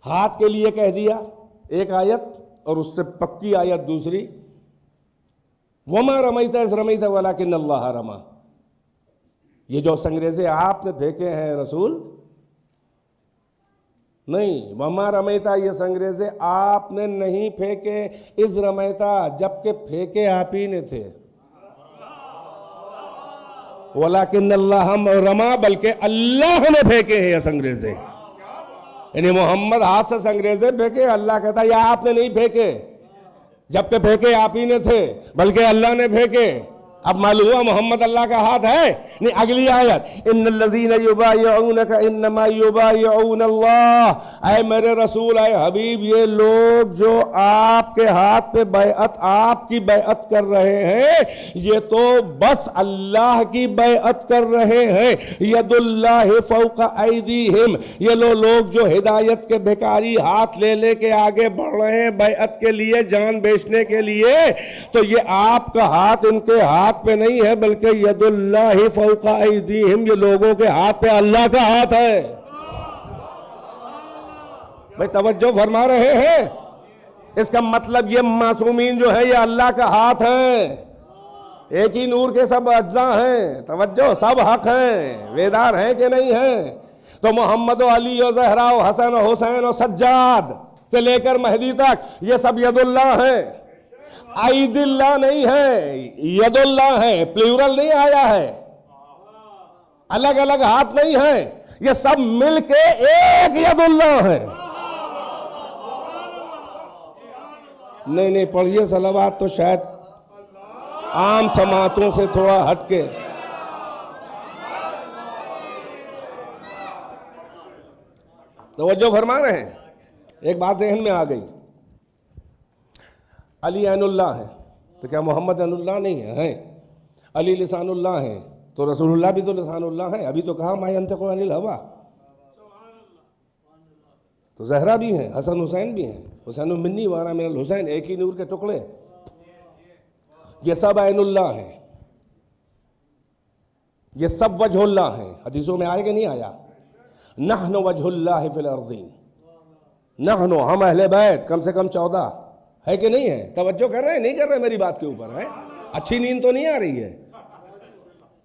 ہاتھ کے لیے کہہ دیا ایک آیت، اور اس سے پکی آیت دوسری، وَمَا رَمَيْتَ إِذْ رَمَيْتَ وَلَكِنَّ اللَّهَ رَمَى۔ یہ جو سنگریزے آپ نے پھینکے ہیں رسول، نہیں، وَمَا رَمَيْتَ، یہ سنگریزے آپ نے نہیں پھینکے، اِذْ رَمَيْتَ، جبکہ پھینکے آپ ہی نے تھے، وَلَكِنَّ اللَّهَ رَمَى، بلکہ اللہ نے پھینکے ہیں یہ سنگریزے۔ یعنی محمد ہاتھ سے سنگریزے پھینکے، اللہ کہتا ہے یا آپ نے نہیں پھینکے، جبکہ پھینکے آپ ہی نے تھے، بلکہ اللہ نے پھینکے۔ اب معلوم ہوا محمد اللہ کا ہاتھ ہے؟ نہیں، اگلی آیت، ان الذین یبایعونک انما یبایعون اللہ، اے میرے رسول، اے حبیب، یہ لوگ جو آپ کے ہاتھ پہ بیعت، آپ کی بیعت کر رہے ہیں، یہ تو بس اللہ کی بیعت کر رہے ہیں۔ ید اللہ فوق ایدیہم، یہ لوگ جو ہدایت کے بھکاری ہاتھ لے لے کے آگے بڑھ رہے ہیں بیعت کے لیے، جان بیچنے کے لیے، تو یہ آپ کا ہاتھ ان کے ہاتھ پہ نہیں ہے، بلکہ ید اللہ فوق ایدیہم، یہ لوگوں کے ہاتھ پہ اللہ کا ہاتھ ہے۔ بھئی توجہ فرما رہے ہیں؟ اس کا مطلب یہ معصومین جو ہے یہ اللہ کا ہاتھ ہیں، ایک ہی نور کے سب اجزاء ہیں، توجہ، سب حق ہیں، بیدار ہیں کہ نہیں ہیں؟ تو محمد و علی و زہرا و حسن و حسین و سجاد سے لے کر مہدی تک یہ سب ید اللہ ہیں، عید اللہ نہیں ہے، ید اللہ ہے، پلیورل نہیں آیا ہے، الگ الگ ہاتھ نہیں ہے، یہ سب مل کے ایک ید اللہ ہے۔ نہیں پڑھیے صلوات تو شاید عام سماعتوں سے تھوڑا ہٹ کے. توجہ فرما رہے ہیں؟ ایک بات ذہن میں آ گئی. علی عین اللہ ہے تو کیا محمد عین اللہ نہیں ہے؟ علی لسان اللہ ہیں تو رسول اللہ بھی تو لسان اللہ ہیں. ابھی تو کہا ما ینطق عن الہوی. تو زہرا بھی ہیں, حسن حسین بھی ہیں. حسین منی وانا من الحسین, ایک ہی نور کے ٹکڑے. یہ سب عین اللہ ہیں, یہ سب وجہ اللہ ہیں. حدیثوں میں آئے کہ نہیں آیا؟ نحن وجہ اللہ فی الارض. نحن, ہم اہل بیت, کم سے کم 14 ہے کہ نہیں ہے؟ توجہ کر رہے ہیں نہیں کر رہے میری بات کے اوپر؟ ہے اچھی نیند تو نہیں آ رہی ہے؟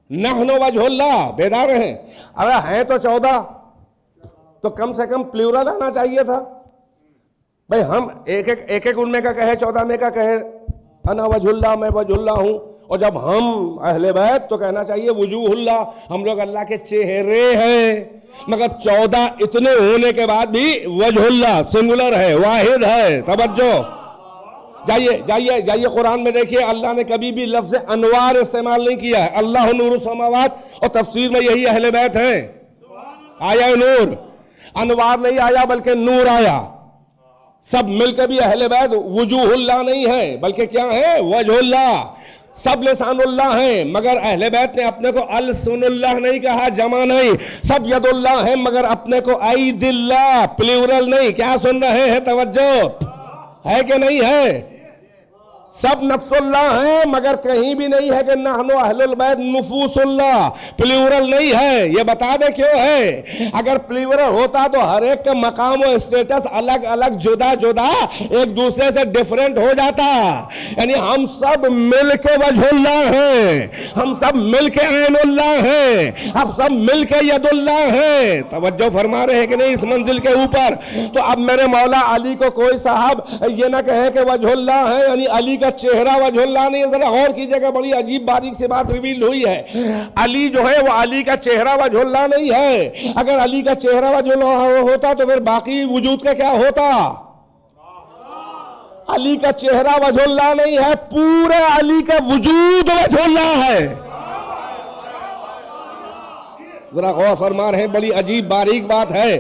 نحن وجہ اللہ, بیدار ہیں. اگر ہیں تو 14 تو کم سے کم پلیورل آنا چاہیے تھا. بھئی ہم ایک ان میں کا کہے, 14 میں کا کہے انا وجہ اللہ, میں وجہ اللہ ہوں. اور جب ہم اہل بیت تو کہنا چاہیے وجوہ اللہ, ہم لوگ اللہ کے چہرے ہیں. مگر 14 اتنے ہونے کے بعد بھی وجہ اللہ سنگولر ہے, واحد ہے. توجہ, جائیے قرآن میں دیکھیے, اللہ نے کبھی بھی لفظ انوار استعمال نہیں کیا ہے. اللہ نور السماوات, اور تفسیر میں یہی اہل بیت ہیں. آیا نور, انوار نہیں آیا بلکہ نور آیا. سب مل کے بھی اہل بیت وجوہ اللہ نہیں ہے بلکہ کیا ہے؟ وجہ اللہ. سب لسان اللہ ہیں مگر اہل بیت نے اپنے کو السن اللہ نہیں کہا, جمع نہیں. سب ید اللہ ہیں مگر اپنے کو اید اللہ, پلیورل نہیں. کیا سن رہے ہیں؟ توجہ ہے کہ نہیں ہے؟ سب نفس اللہ ہیں مگر کہیں بھی نہیں ہے کہ نحن اہل البیت نفوس اللہ, پلیورل نہیں ہے. یہ بتا دے کیوں ہے؟ اگر پلیورل ہوتا تو ہر ایک کا مقام و اسٹیٹس الگ الگ جدا جدا ایک دوسرے سے ڈیفرنٹ ہو جاتا. یعنی ہم سب مل کے وجہ اللہ ہیں, ہم سب مل کے عین اللہ ہیں, ہم سب مل کے ید اللہ ہیں. توجہ فرما رہے ہیں کہ نہیں اس منزل کے اوپر؟ تو اب میرے مولا علی کو کوئی صاحب یہ نہ کہے کہ وجہ اللہ ہے, یعنی علی کا چہرہ وجہ اللہ نہیں. ذرا غور کیجئے گا, بڑی عجیب باریک سے بات ریویل ہوئی ہے. علی جو ہے وہ علی کا چہرہ وجہ اللہ نہیں ہے. اگر علی کا چہرہ وجہ اللہ ہوتا تو پھر باقی وجود کا کیا ہوتا؟ علی کا چہرہ وجہ اللہ نہیں ہے, پورے علی کا وجود وجہ اللہ ہے. ذرا غور فرما رہے ہیں, بڑی عجیب باریک بات ہے.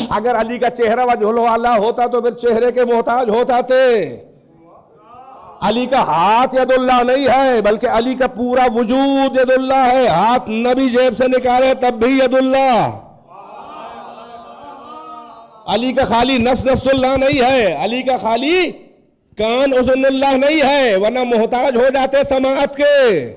اگر علی کا چہرہ وجہ اللہ ہوتا تو پھر چہرے کے محتاج ہوتا تھے. علی کا ہاتھ ید اللہ نہیں ہے بلکہ علی کا پورا وجود ید اللہ ہے. ہاتھ نبی جیب سے نکالے تب بھی ید اللہ. علی کا خالی نفس اللہ نہیں ہے, علی کا خالی کان اذن اللہ نہیں ہے, ورنہ محتاج ہو جاتے سماعت کے.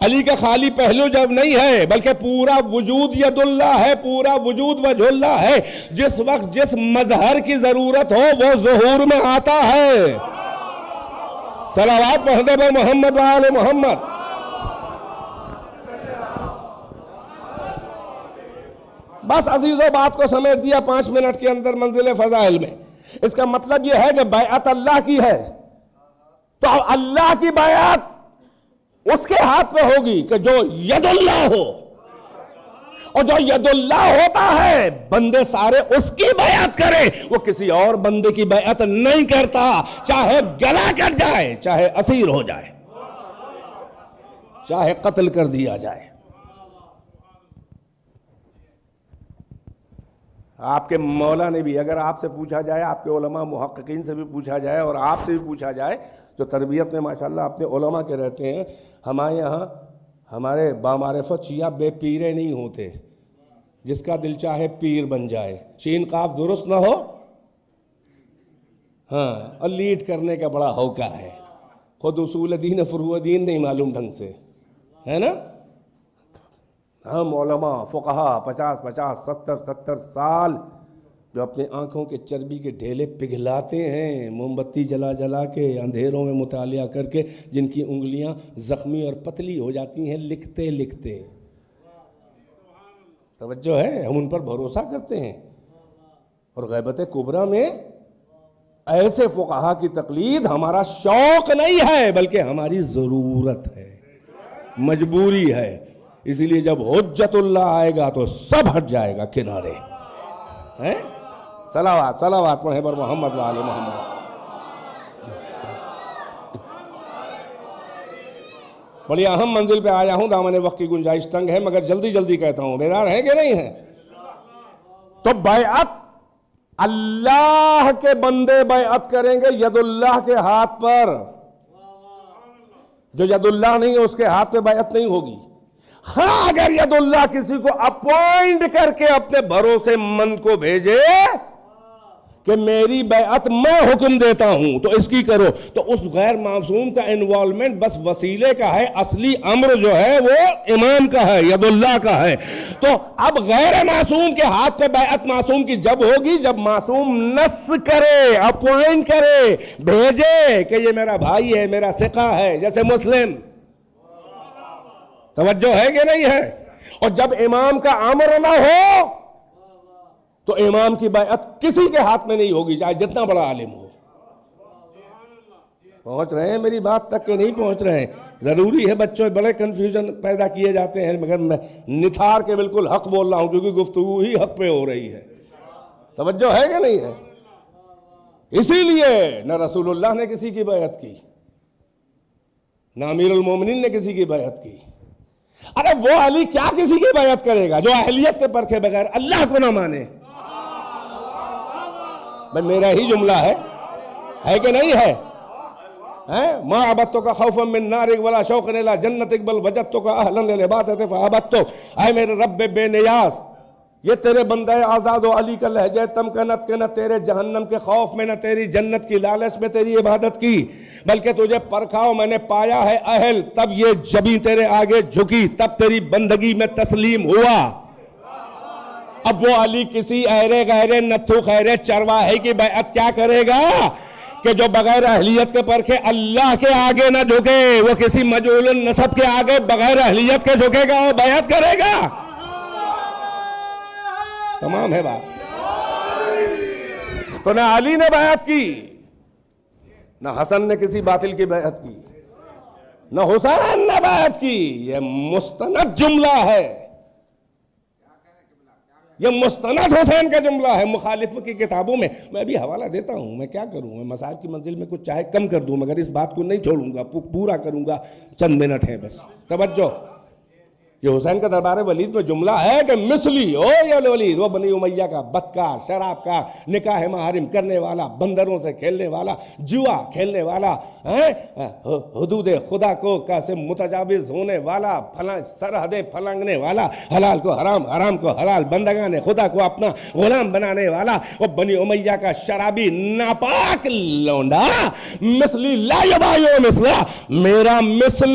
علی کا خالی پہلو جب نہیں ہے بلکہ پورا وجود ید اللہ ہے, پورا وجود وجہ اللہ ہے. جس وقت جس مظہر کی ضرورت ہو وہ ظہور میں آتا ہے. صلوات پڑھتے پر محمد و آل محمد. بس عزیزوں بات کو سمیٹ دیا 5 منٹ کے اندر منزل فضائل میں. اس کا مطلب یہ ہے کہ بیعت اللہ کی ہے تو اللہ کی بیعت اس کے ہاتھ میں ہوگی کہ جو ید اللہ ہو, اور جو ید اللہ ہوتا ہے بندے سارے اس کی بیعت کرے, وہ کسی اور بندے کی بیعت نہیں کرتا, چاہے گلا کٹ جائے, چاہے اسیر ہو جائے, چاہے قتل کر دیا جائے. آپ کے مولا نے بھی, اگر آپ سے پوچھا جائے, آپ کے علماء محققین سے بھی پوچھا جائے اور آپ سے بھی پوچھا جائے, جو تربیت میں ماشاءاللہ اپنے علماء کے رہتے ہیں, ہمارے یہاں ہمارے بامعرفت شیعہ بے پیرے نہیں ہوتے. جس کا دل چاہے پیر بن جائے, شین قاف درست نہ ہو ہاں, اور لیڈ کرنے کا بڑا ہوکا ہے. خود اصول دین فروع دین نہیں معلوم ڈھنگ سے, ہے نا. ہم علماء فقہا 50 70 سال جو اپنے آنکھوں کے چربی کے ڈھیلے پگھلاتے ہیں, موم بتی جلا جلا کے, اندھیروں میں مطالعہ کر کے, جن کی انگلیاں زخمی اور پتلی ہو جاتی ہیں لکھتے لکھتے. توجہ ہے, ہم ان پر بھروسہ کرتے ہیں. اور غیبت کبریٰ میں ایسے فقہا کی تقلید ہمارا شوق نہیں ہے بلکہ ہماری ضرورت ہے, مجبوری ہے. اس لیے جب حجت اللہ آئے گا تو سب ہٹ جائے گا کنارے. صلوات پڑھیں پر محمد و آل محمد. بڑی اہم منزل پہ آیا ہوں، دامن وقت کی گنجائش تنگ ہے مگر جلدی جلدی کہتا ہوں، بیدار ہیں کہ نہیں ہیں؟ تو بیعت اللہ کے بندے بیعت کریں گے ید اللہ کے ہاتھ پر، جو ید اللہ نہیں ہے اس کے ہاتھ پہ بیعت نہیں ہوگی۔ ہاں اگر ید اللہ کسی کو اپوائنٹ کر کے اپنے بھروسے مند کو بھیجے کہ میری بیعت میں حکم دیتا ہوں تو اس کی کرو، تو اس غیر معصوم کا انوالومنٹ بس وسیلے کا ہے، اصلی امر جو ہے وہ امام کا ہے، ید اللہ کا ہے۔ تو اب غیر معصوم کے ہاتھ پہ بیعت معصوم کی جب ہوگی جب معصوم نص کرے، اپوائنٹ کرے، بھیجے کہ یہ میرا بھائی ہے، میرا ثقہ ہے، جیسے مسلم۔ توجہ ہے کہ نہیں ہے؟ اور جب امام کا امر نہ ہو تو امام کی بیعت کسی کے ہاتھ میں نہیں ہوگی، چاہے جتنا بڑا عالم ہو۔ پہنچ رہے ہیں میری بات تک کہ نہیں پہنچ رہے ہیں؟ ضروری ہے، بچوں بڑے کنفیوژن پیدا کیے جاتے ہیں، مگر میں نتھار کے بالکل حق بول رہا ہوں کیونکہ گفتگو ہی حق پہ ہو رہی ہے۔ توجہ ہے کہ نہیں ہے؟ اسی لیے نہ رسول اللہ نے کسی کی بیعت کی، نہ امیر المومنین نے کسی کی بیعت کی۔ ارے وہ علی کیا کسی کی بیعت کرے گا جو اہلیت کے پرکھے بغیر اللہ کو نہ مانے؟ بھئی میرا ہی جملہ ہے کہ نہیں ہے؟ ما عبدتک خوفا من نارک ولا شوقا الی جنتک بل وجدتک اہلا للعبادۃ فعبدتک۔ اے میرے رب بے نیاز، یہ تیرے بندہ آزاد و علی کا لہجہ تمکنت کے نہ تیرے جہنم کے خوف میں نہ تیری جنت کی لالچ میں تیری عبادت کی، بلکہ تجھے پرکھاؤ میں نے پایا ہے اہل، تب یہ جبیں تیرے آگے جھکی، تب تیری بندگی میں تسلیم ہوا۔ اب وہ علی کسی ایرے غیرے نتھو خیرے چرواہے کی بیعت کیا کرے گا کہ جو بغیر اہلیت کے پرکھے اللہ کے آگے نہ جھکے، وہ کسی مجہول النسب کے آگے بغیر اہلیت کے جھکے گا اور بیعت کرے گا؟ تمام ہے بات۔ تو نہ علی نے بیعت کی، نہ حسن نے کسی باطل کی بیعت کی، نہ حسین نے بیعت کی۔ یہ مستند جملہ ہے، یہ مستند حسین کا جملہ ہے۔ مخالف کی کتابوں میں میں بھی حوالہ دیتا ہوں، میں کیا کروں، میں مساج کی منزل میں کچھ چاہے کم کر دوں مگر اس بات کو نہیں چھوڑوں گا، پورا کروں گا، چند منٹ ہیں بس، توجہ۔ یہ حسین کا دربار ولید میں جملہ ہے کہ مثلی ہو یا ولید، وہ بنی امیہ کا بدکار، شراب کا، نکاح محارم کرنے والا، بندروں سے کھیلنے والا، جوا کھیلنے والا، حدود خدا کو سے متجاوز ہونے والا، سرحدیں پھلانگنے والا، حلال کو حرام، حرام کو حلال، بندگان خدا کو اپنا غلام بنانے والا، وہ بنی امیہ کا شرابی ناپاک لونڈا، مثلی لا یبایو مثلا، میرا مثل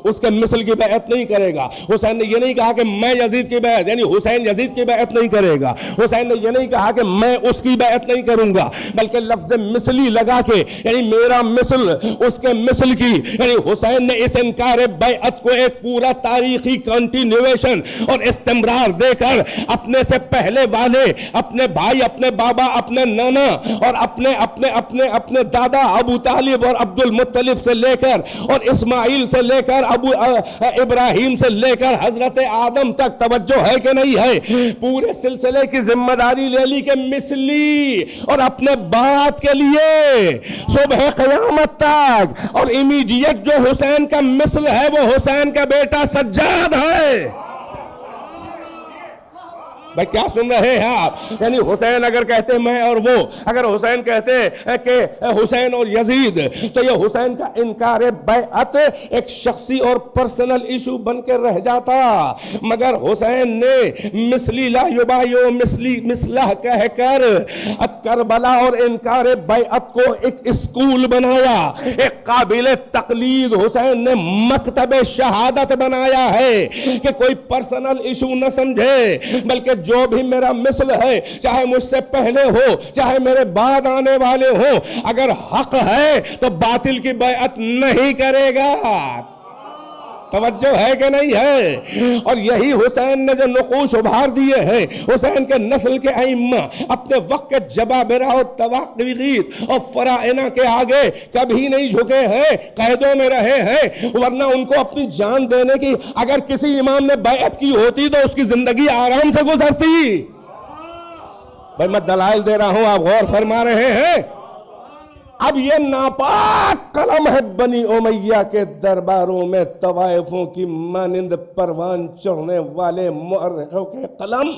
اس کے مثل کی بیعت نہیں کرے گا۔ حسین نے یہ نہیں کہا کہ میں یزید کی بیعت، یعنی حسین یزید کی بیعت نہیں کرے گا۔ حسین نے یہ نہیں کہا کہ میں اس کی بیعت نہیں کروں گا، بلکہ لفظ مثلی لگا کے، یعنی میرا مثل اس کے مثل کی، یعنی حسین نے اس انکار بیعت کو ایک پورا تاریخی کنٹینیویشن اور استمرار دے کر اپنے سے پہلے والے، اپنے بھائی، اپنے بابا، اپنے نانا اور اپنے دادا ابو طالب اور عبد المطلب سے لے کر اور اسماعیل سے لے کر ابراہیم سے لے کر حضرت آدم تک، توجہ ہے کہ نہیں ہے، پورے سلسلے کی ذمہ داری لے لی کہ مثلی اور اپنے بات کے لیے صبح قیامت تک، اور امیڈیٹ جو حسین کا مثل ہے وہ حسین کا بیٹا سجاد ہے۔ بھائی کیا سن رہے ہیں آپ؟ یعنی حسین اگر کہتے میں اور وہ، اگر حسین کہتے کہ حسین اور یزید، تو یہ حسین کا انکار بیعت ایک شخصی اور پرسنل ایشو بن کے رہ جاتا، مگر حسین نے مثلی لا یبایو مثلی مثلہ کہہ کر کربلا اور انکار بیعت کو ایک اسکول بنایا، ایک قابل تقلید حسین نے مکتب شہادت بنایا ہے کہ کوئی پرسنل ایشو نہ سمجھے، بلکہ جو بھی میرا مثل ہے، چاہے مجھ سے پہلے ہو چاہے میرے بعد آنے والے ہو، اگر حق ہے تو باطل کی بیعت نہیں کرے گا۔ توجہ ہے کہ نہیں ہے؟ اور یہی حسین نے جو نقوش ابھار دیے ہیں، حسین کے نسل کے ائمہ اپنے وقت کے جبابرہ و تواقیت اور فرائنہ کے آگے کبھی نہیں جھکے ہیں، قیدوں میں رہے ہیں، ورنہ ان کو اپنی جان دینے کی اگر کسی امام نے بیعت کی ہوتی تو اس کی زندگی آرام سے گزرتی۔ بھائی میں دلائل دے رہا ہوں، آپ غور فرما رہے ہیں؟ اب یہ ناپاک قلم ہے بنی امیہ کے درباروں میں طوائفوں کی مانند پروان چڑھنے والے مورخوں کے قلم.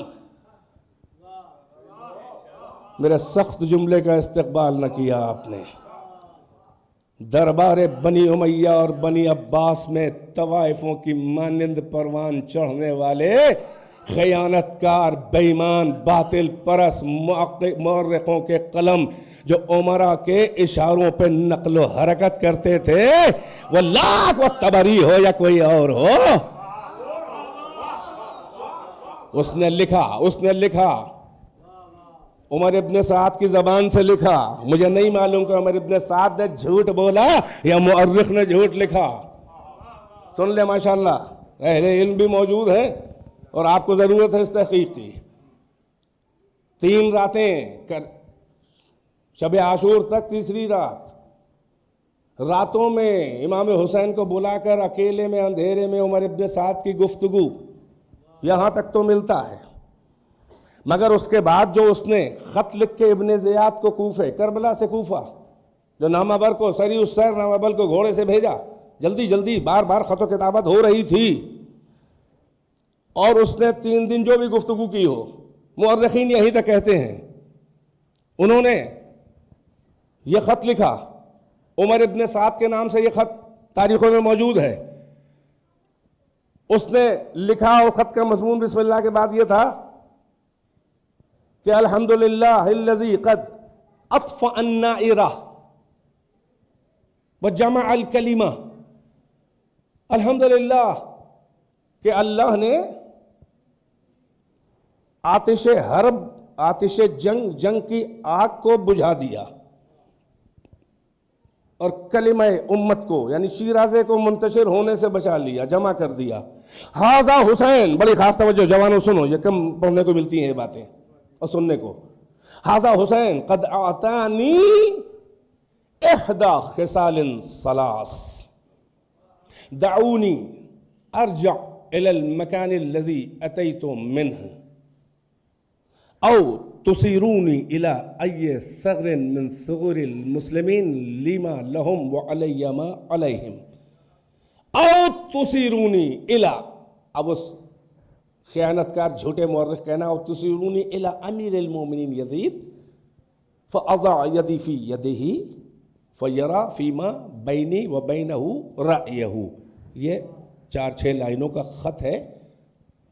میرے سخت جملے کا استقبال نہ کیا آپ نے. دربار بنی امیہ اور بنی عباس میں طوائفوں کی مانند پروان چڑھنے والے خیانت کار، بے ایمان، باطل پرست مورخوں کے قلم جو عمرہ کے اشاروں پہ نقل و حرکت کرتے تھے، وہ لاکھ و تبری ہو یا کوئی اور ہو، اس نے لکھا عمر ابن سعد کی زبان سے لکھا. مجھے نہیں معلوم کہ عمر ابن سعد نے جھوٹ بولا یا مؤرخ نے جھوٹ لکھا. سن لے ماشاءاللہ، اہل علم بھی موجود ہیں اور آپ کو ضرورت ہے اس تحقیق کی. 3 راتیں شب عاشور تک، تیسری راتوں میں امام حسین کو بلا کر اکیلے میں اندھیرے میں عمر ابن سعد کی گفتگو، یہاں تک تو ملتا ہے. مگر اس کے بعد جو اس نے خط لکھ کے ابن زیاد کو کوفے، کربلا سے کوفہ، جو نامور کو سری السیر نامور کو گھوڑے سے بھیجا، جلدی بار بار خط و کتابت ہو رہی تھی، اور اس نے 3 دن جو بھی گفتگو کی ہو، مورخین یہیں تک کہتے ہیں انہوں نے یہ خط لکھا. عمر ابن سعد کے نام سے یہ خط تاریخوں میں موجود ہے. اس نے لکھا اور خط کا مضمون بسم اللہ کے بعد یہ تھا کہ الحمدللہ الذی قد اطفأ النائرہ وجمع الکلمہ. الحمدللہ کہ اللہ نے آتش حرب، آتش جنگ کی آگ کو بجھا دیا اور کلمہ امت کو یعنی شیرازے کو منتشر ہونے سے بچا لیا، جمع کر دیا. ھذا حسین، بڑی خاص توجہ جوانوں سنو، یہ کم پڑھنے کو ملتی ہیں یہ باتیں اور سننے کو. ھذا حسین قد اعطانی احدى خصال ثلاث دعونی ارجع الى المكان الذي اتيت منه او تصيروني الى اي ثغر من ثغور المسلمين لما لهم وعلي ما عليهم او تصيروني الى، اب اس خیانت کار جھوٹے مورخ کہنا، او تصيروني الى امیر المومنین یزید فاضع يدي في يده فیرا فیما بینی و بینہ رأیہ. یہ 4-6 لائنوں کا خط ہے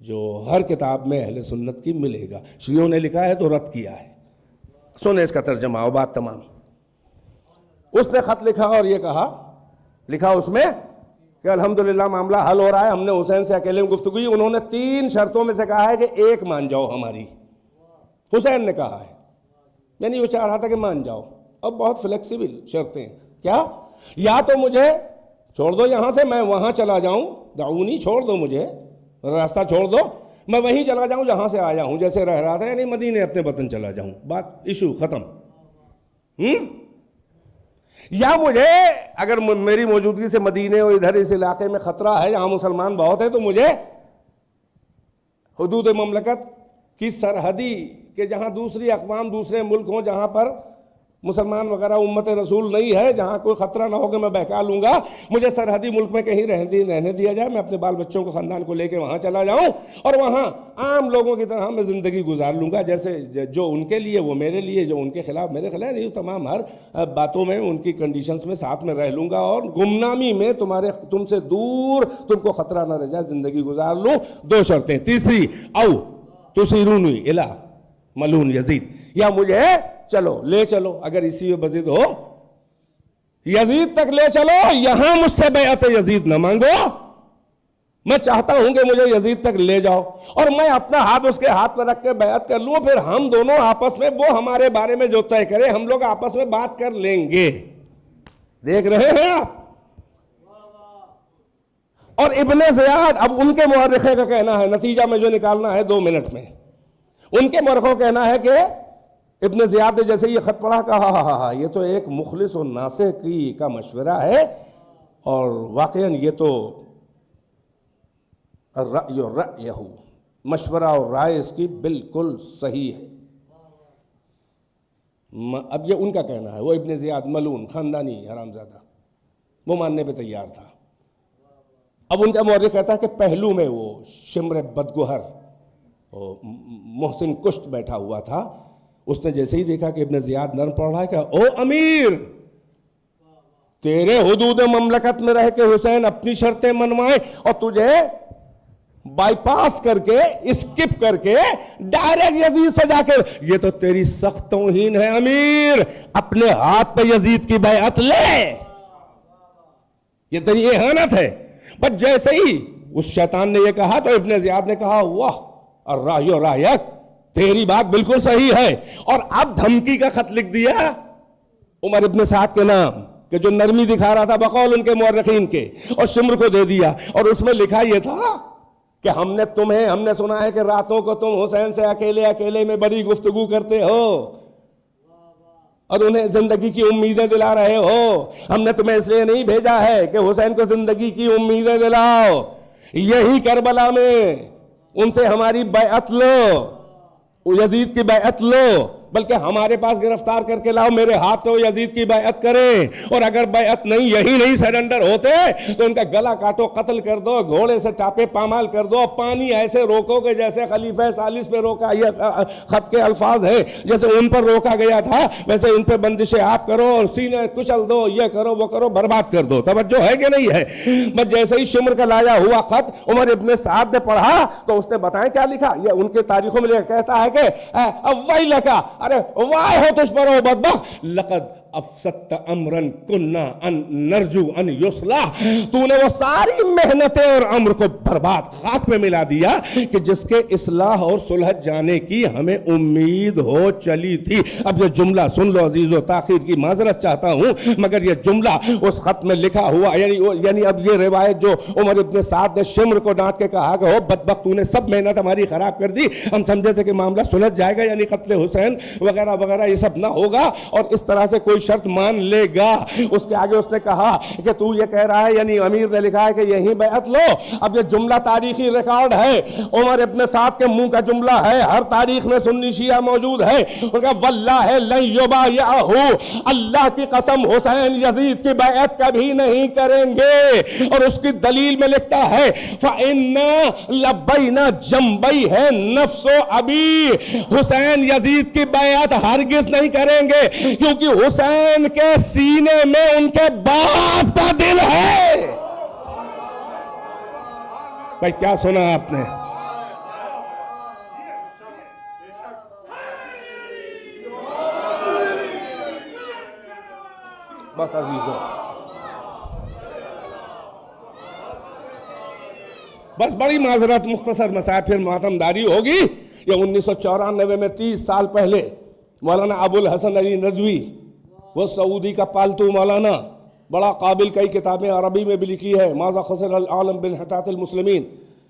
جو ہر کتاب میں اہل سنت کی ملے گا. شیعوں نے لکھا ہے تو رد کیا ہے. سنیں اس کا ترجمہ اور بات تمام. اس نے خط لکھا اور یہ کہا، لکھا اس میں کہ الحمدللہ معاملہ حل ہو رہا ہے، ہم نے حسین سے اکیلے میں گفتگو کی. انہوں نے 3 شرطوں میں سے کہا ہے کہ ایک مان جاؤ ہماری. حسین نے کہا ہے، یعنی وہ چاہ رہا تھا کہ مان جاؤ. اب بہت فلیکسیبل شرطیں، کیا؟ یا تو مجھے چھوڑ دو یہاں سے، میں وہاں چلا جاؤں، دعونی چھوڑ دو مجھے، راستہ چھوڑ دو، میں وہیں چلا جاؤں جہاں سے آیا ہوں، جیسے رہ رہا تھا، یعنی مدینے اپنے وطن چلا جاؤں، بات ایشو ختم. یا مجھے اگر میری موجودگی سے مدینے اور ادھر اس علاقے میں خطرہ ہے، یہاں مسلمان بہت ہے، تو مجھے حدود مملکت کی سرحدی کہ جہاں دوسری اقوام، دوسرے ملک ہوں جہاں پر مسلمان وغیرہ امت رسول نہیں ہے، جہاں کوئی خطرہ نہ ہو کہ میں بہکا لوں گا، مجھے سرحدی ملک میں کہیں رہنے دیا جائے، میں اپنے بال بچوں کو، خاندان کو لے کے وہاں چلا جاؤں اور وہاں عام لوگوں کی طرح میں زندگی گزار لوں گا، جیسے جو ان کے لیے وہ میرے لیے، جو ان کے خلاف میرے خلاف، نہیں تمام ہر باتوں میں ان کی کنڈیشنز میں ساتھ میں رہ لوں گا اور گمنامی میں تم سے دور، تم کو خطرہ نہ رہ جائے، زندگی گزار لوں. 2 شرطیں. تیسری، او تصیرونی الی ملعون یزید، یا مجھے چلو لے چلو، اگر اسی میں بزد ہو یزید تک لے چلو، یہاں مجھ سے بیعت یزید نہ مانگو، میں چاہتا ہوں کہ مجھے یزید تک لے جاؤ اور میں اپنا ہاتھ اس کے ہاتھ پر رکھ کے بیعت کر لوں، پھر ہم دونوں آپس میں، وہ ہمارے بارے میں جو طے کرے ہم لوگ آپس میں بات کر لیں گے. دیکھ رہے ہیں آپ؟ اور ابن زیاد، اب ان کے مورخے کا کہنا ہے، نتیجہ میں جو نکالنا ہے 2 منٹ میں، ان کے مورخوں کا کہنا ہے کہ ابن زیاد نے جیسے یہ خط پڑھا، کہا ہاں یہ تو ایک مخلص و ناصح کا مشورہ ہے، اور واقعاً یہ تو رأیہ، مشورہ اور رائے اس کی بالکل صحیح ہے. اب یہ ان کا کہنا ہے، وہ ابن زیاد ملعون خاندانی حرامزادہ وہ ماننے پہ تیار تھا. اب ان کا مورخ کہتا ہے کہ پہلو میں وہ شمر بدگوہر محسن کشت بیٹھا ہوا تھا. اس نے جیسے ہی دیکھا کہ ابن زیاد نرم پڑھ رہا ہے کہ او امیر، تیرے حدود مملکت میں رہ کے حسین اپنی شرطیں منوائیں اور تجھے بائی پاس کر کے اسکپ کر کے ڈائریکٹ یزید سے جا کے، یہ تو تیری سخت توہین ہے امیر، اپنے ہاتھ پہ یزید کی بیعت لے، یہ تیری اہانت ہے. بس جیسے ہی اس شیطان نے یہ کہا تو ابن زیاد نے کہا واہ الراہی و راہیک، تیری بات بالکل صحیح ہے. اور اب دھمکی کا خط لکھ دیا عمر ابن سعد کے نام کہ جو نرمی دکھا رہا تھا بقول ان کے مورخین کے، اور شمر کو دے دیا. اور اس میں لکھا یہ تھا کہ ہم نے سنا ہے کہ راتوں کو تم حسین سے اکیلے میں بڑی گفتگو کرتے ہو اور انہیں زندگی کی امیدیں دلا رہے ہو. ہم نے تمہیں اس لیے نہیں بھیجا ہے کہ حسین کو زندگی کی امیدیں دلاؤ، یہی کربلا میں ان سے ہماری بیعت لو، یزید کی بیعت لو، بلکہ ہمارے پاس گرفتار کر کے لاؤ، میرے ہاتھ تو یزید کی بیعت کریں. اور اگر بیعت نہیں سرنڈر ہوتے تو ان کا گلا کاٹو، قتل کر دو، گھوڑے سے ٹاپے پامال کر دو، پانی ایسے روکو کہ جیسے خلیفہ ثالث پہ روکا، یہ خط کے الفاظ ہیں، جیسے ان پر روکا گیا تھا ویسے ان پہ بندشیں آپ کرو اور سینے کچل دو، یہ کرو وہ کرو، برباد کر دو. توجہ ہے کہ نہیں ہے؟ بس جیسے ہی شمر کا لایا ہوا خط عمر ابن سعد نے پڑھا تو اس نے بتائیں کیا لکھا. یہ ان کے تاریخوں میں کہتا ہے کہ ویلکا، ارے وائے ہو تجھ پر او بدبخت، لقد افسدت امرن کننا ان نرجو ان یصلح، تو نے وہ ساری محنتیں اور عمر کو برباد خاک میں ملا دیا کہ جس کے اصلاح اور صلح جانے کی ہمیں امید ہو چلی تھی. اب یہ جملہ سن لو عزیزو، تاخیر کی معذرت چاہتا ہوں مگر یہ جملہ اس خط میں لکھا ہوا، یعنی اب یہ روایت جو عمر ابن سعد نے شمر کو ڈانٹ کے کہا کہ ہو بدبخت تو نے سب محنت ہماری خراب کر دی، ہم سمجھے تھے کہ معاملہ سلجھ جائے گا، یعنی قتل حسین وغیرہ وغیرہ یہ سب نہ ہوگا اور اس طرح سے کوئی شرط مان لے گا. اس کے آگے اس نے کہا کہ تو یہ کہہ رہا ہے، یعنی امیر نے لکھا ہے کہ یہی بیعت لو. اب یہ جملہ تاریخی ریکارڈ ہے، عمر ابن سعد کے منہ کا جملہ ہے، ہر تاریخ میں سنی شیعہ موجود ہے. ان کا واللہ لن یبایعہ، اللہ کی قسم حسین یزید کی بیعت کبھی نہیں کریں گے. اور اس کی دلیل میں لکھتا ہے فَإِنَّا لَبَّيْنَا جَنْبَيْ ہے نفس و ابی، حسین یزید کی بیعت ہرگز نہیں کریں گے کیونکہ حسین کے سینے میں ان کے باپ کا دل ہے. بھائی کیا سنا آپ نے؟ بس عزیزو، بس بڑی معذرت، مختصر مسافر ماتمداری ہوگی. یہ 1994 میں 30 سال پہلے مولانا ابو الحسن علی ندوی، وہ سعودی کا پالتو مولانا، بڑا قابل، کئی کتابیں عربی میں بھی لکھی ہے، ماذا خسر العالم بانحطاط المسلمین،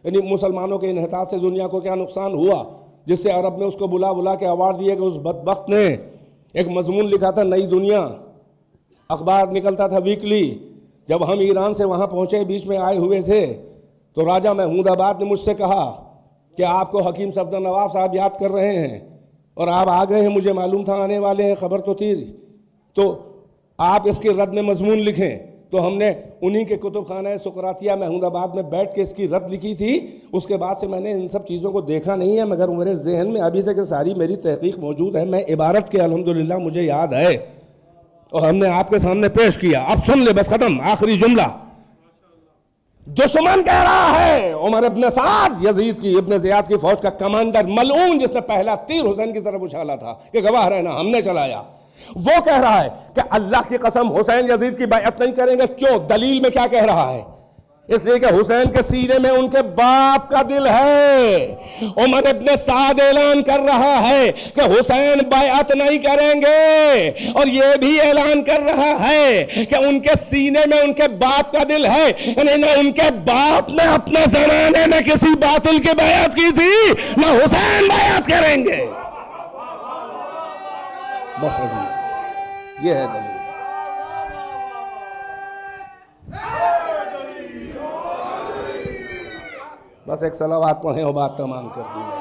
یعنی مسلمانوں کے انحطاط سے دنیا کو کیا نقصان ہوا، جس سے عرب نے اس کو بلا کے ایوارڈ دیے کہ اس بدبخت نے ایک مضمون لکھا تھا نئی دنیا، اخبار نکلتا تھا ویکلی. جب ہم ایران سے وہاں پہنچے، بیچ میں آئے ہوئے تھے، تو راجہ محمود آباد نے مجھ سے کہا کہ آپ کو حکیم صفدر نواب صاحب یاد کر رہے ہیں اور آپ آ گئے ہیں، مجھے معلوم تھا آنے والے ہیں، خبر تو تھی، تو آپ اس کی رد میں مضمون لکھیں. تو ہم نے انہی کے کتب خانہ سقراطیہ محمود آباد میں بیٹھ کے اس کی رد لکھی تھی. اس کے بعد سے میں نے ان سب چیزوں کو دیکھا نہیں ہے، مگر میرے ذہن میں ابھی تک ساری میری تحقیق موجود ہے. میں عبارت کے الحمدللہ مجھے یاد ہے اور ہم نے آپ کے سامنے پیش کیا. اب سن لے، بس ختم، آخری جملہ. دشمن کہہ رہا ہے عمر ابن سعد یزید کی ابن زیاد کی فوج کا کمانڈر ملعون، جس نے پہلا تیر حسین کی طرف اچھالا تھا کہ گواہ رہنا ہم نے چلایا، وہ کہہ رہا ہے کہ اللہ کی قسم حسین یزید کی بیعت نہیں کریں گے. کیوں؟ دلیل میں کیا کہہ رہا ہے؟ اس لیے کہ حسین کے سینے میں ان کے باپ کا دل ہے. عمر ابن سعد اعلان کر رہا ہے کہ حسین بیعت نہیں کریں گے، اور یہ بھی اعلان کر رہا ہے کہ ان کے سینے میں ان کے باپ کا دل ہے. یعنی نہ ان کے باپ نے اپنے زمانے میں کسی باطل کی بیعت کی تھی، نہ حسین بیعت کریں گے. بس عزیز، یہ ہے دلیل. بس ایک صلوات پڑھیں اور بات تمام کر دی میں.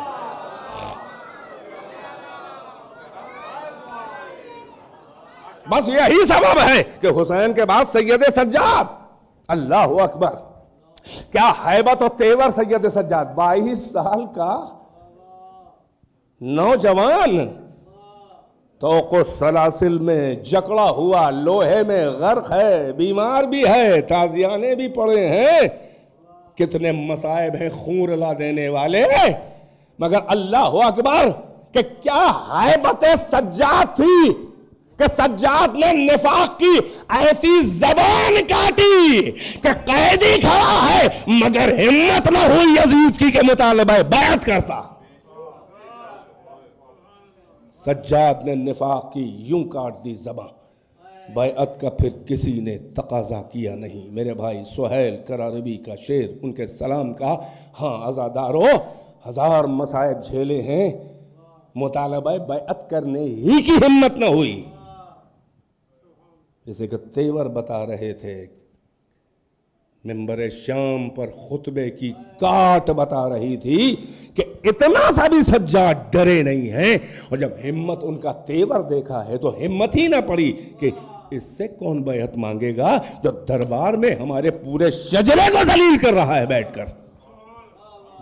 بس یہی سبب ہے کہ حسین کے بعد سید سجاد. اللہ اکبر, کیا ہیبت و تیور سید سجاد, 22 سال کا نوجوان, توق و سلاسل میں جکڑا ہوا, لوہے میں غرق ہے, بیمار بھی ہے, تازیانے بھی پڑے ہیں, کتنے مصائب ہیں خون رلا دینے والے, مگر اللہ اکبر کہ کیا ہیبت سجاد تھی کہ سجاد نے نفاق کی ایسی زبان کاٹی کہ قیدی کھڑا ہے مگر ہمت نہ ہوئی یزید کی کہ مطالبہ بیعت کرتا. سجاد نے نفاق کی یوں کاٹ دی زبان, بیعت کا پھر کسی نے تقاضا کیا نہیں. میرے بھائی سہیل کراربی کا شعر ان کے سلام کا, ہاں عزادارو 1000 مصائب جھیلے ہیں, مطالبہ بیعت کرنے ہی کی ہمت نہ ہوئی. جیسے کہ تیور بتا رہے تھے, ممبر شام پر خطبے کی کاٹ بتا رہی تھی کہ اتنا سا بھی سجاد ڈرے نہیں ہیں, اور جب ہمت ان کا تیور دیکھا ہے تو ہمت ہی نہ پڑی کہ اس سے کون بیعت مانگے گا جو دربار میں ہمارے پورے شجرے کو ذلیل کر رہا ہے بیٹھ کر.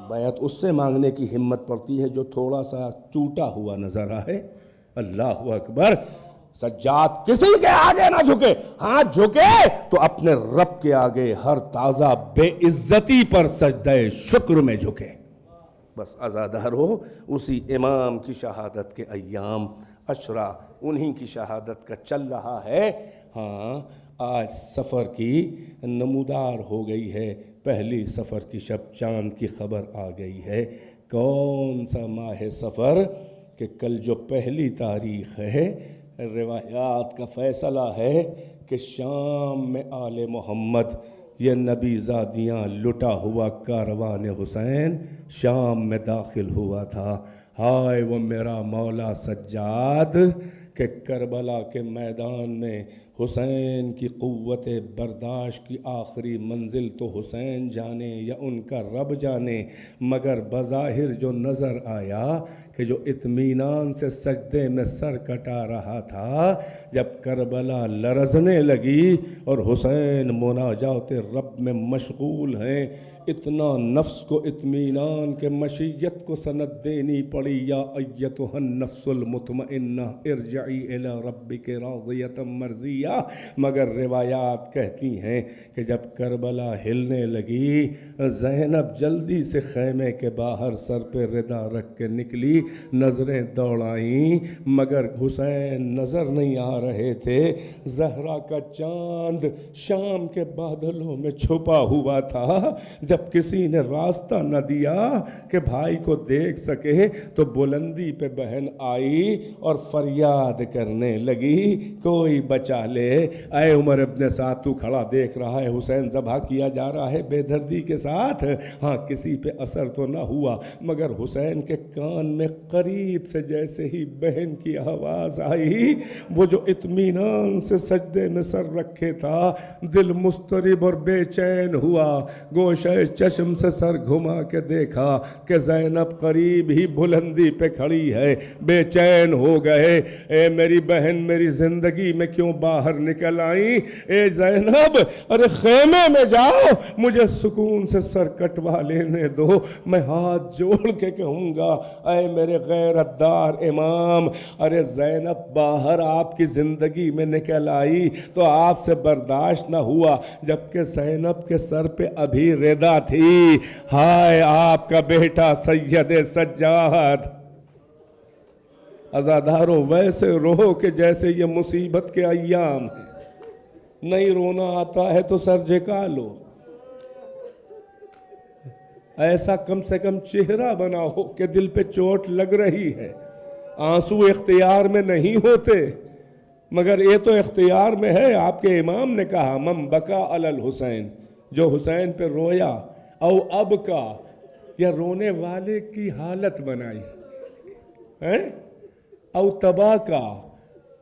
بیعت اس سے مانگنے کی ہمت پڑتی ہے جو تھوڑا سا ٹوٹا ہوا نظر آئے. اللہ اکبر, سجاد کسی کے آگے نہ جھکے, ہاں جھکے تو اپنے رب کے آگے ہر تازہ بے عزتی پر سجدہ شکر میں جھکے. بس عزادار ہو, اسی امام کی شہادت کے ایام عشرہ انہی کی شہادت کا چل رہا ہے. ہاں آج سفر کی نمودار ہو گئی ہے, پہلی سفر کی شب چاند کی خبر آ گئی ہے. کون سا ماہ سفر کہ کل جو پہلی تاریخ ہے, روایات کا فیصلہ ہے کہ شام میں آل محمد یہ نبی زادیاں لٹا ہوا کاروان حسین شام میں داخل ہوا تھا. ہائے وہ میرا مولا سجاد کہ کربلا کے میدان میں حسین کی قوت برداشت کی آخری منزل تو حسین جانے یا ان کا رب جانے, مگر بظاہر جو نظر آیا کہ جو اطمینان سے سجدے میں سر کٹا رہا تھا, جب کربلا لرزنے لگی اور حسین مناجات رب میں مشغول ہیں, اتنا نفس کو اطمینان کے مشیت کو سند دینی پڑی, یا ایتها النفس المطمئنہ ارجعی الی ربک راضیۃ مرضیہ. مگر روایات کہتی ہیں کہ جب کربلا ہلنے لگی, زینب جلدی سے خیمے کے باہر سر پہ ردا رکھ کے نکلی, نظریں دوڑائیں مگر حسین نظر نہیں آ رہے تھے. زہرا کا چاند شام کے بادلوں میں چھپا ہوا تھا. جب کسی نے راستہ نہ دیا کہ بھائی کو دیکھ سکے تو بلندی پہ بہن آئی اور فریاد کرنے لگی, کوئی بچا لے. اے عمر ابن سعد, تو کھڑا دیکھ رہا ہے حسین ذبح کیا جا رہا ہے بے دردی کے ساتھ. ہاں کسی پہ اثر تو نہ ہوا, مگر حسین کے کان میں قریب سے جیسے ہی بہن کی آواز آئی, وہ جو اطمینان سے سجدے میں سر رکھے تھا, دل مضطرب اور بے چین ہوا. گوشہ چشم سے سر گھما کے دیکھا کہ زینب قریب ہی بلندی پہ کھڑی ہے. بے چین ہو گئے, اے میری بہن میری زندگی میں کیوں باہر نکل آئی؟ اے زینب ارے خیمے میں جاؤ, مجھے سکون سے سر کٹوا لینے دو. میں ہاتھ جوڑ کے کہوں گا اے میرے غیرت دار امام, ارے زینب باہر آپ کی زندگی میں نکل آئی تو آپ سے برداشت نہ ہوا, جبکہ زینب کے سر پہ ابھی ردا تھی. ہائے آپ کا بیٹا سید سجاد. عزادارو ویسے رو کہ جیسے یہ مصیبت کے ایام ہیں. نہیں رونا آتا ہے تو سر جھکا لو, ایسا کم سے کم چہرہ بناؤ کہ دل پہ چوٹ لگ رہی ہے. آنسو اختیار میں نہیں ہوتے مگر یہ تو اختیار میں ہے. آپ کے امام نے کہا من بکا علی الحسین, جو حسین پہ رویا, او اب کا یا رونے والے کی حالت بنائی, او تبا کا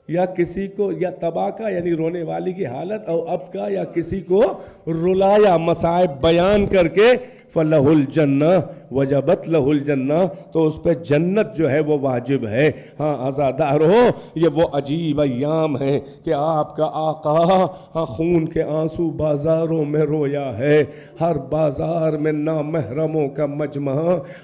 یا کسی کو, یا تبا کا یعنی رونے والی کی حالت, او اب کا یا کسی کو رلایا مصائب بیان کر کے, فلہ الجنہ وجبت لہ الجنہ، تو اس پہ جنت جو ہے وہ واجب ہے۔ ہاں عزادارو، یہ وہ عجیب ایام ہیں کہ آپ کا آقا خون کے آنسو بازاروں میں رویا ہے، ہر بازار میں نامحرموں کا مجمع،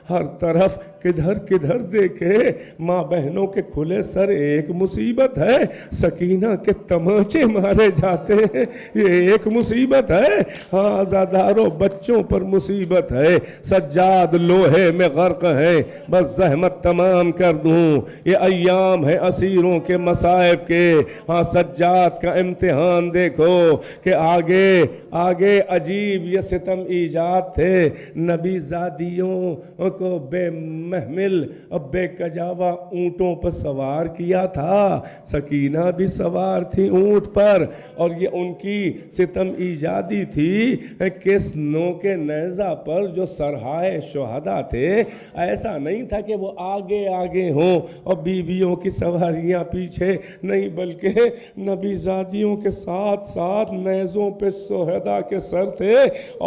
ہر طرف کدھر کدھر دیکھے ماں بہنوں کے کھلے سر، ایک مصیبت ہے، سکینہ کے تماچے مارے جاتے ہیں، یہ ایک مصیبت ہے۔ ہاں عزادارو، بچوں پر مصیبت ہے، سجاد لوہے میں غرق ہے۔ بس زحمت تمام کر دوں، یہ ایام ہے اسیروں کے مصائب کے۔ ہاں سجاد کا امتحان دیکھو کہ آگے آگے عجیب یہ ستم ایجاد تھے، نبی زادیوں کو بے محمل اور بے کجاوا اونٹوں پر سوار کیا تھا، سکینہ بھی سوار تھی اونٹ پر، اور یہ ان کی ستم ایجادی تھی کس نو کے نیزہ پر جو سرہائے شہداء تھے۔ ایسا نہیں تھا کہ وہ آگے آگے ہوں اور بیویوں کی سواریاں پیچھے، نہیں، بلکہ نبی زادیوں کے ساتھ ساتھ نیزوں پہ شہداء کے سر تھے۔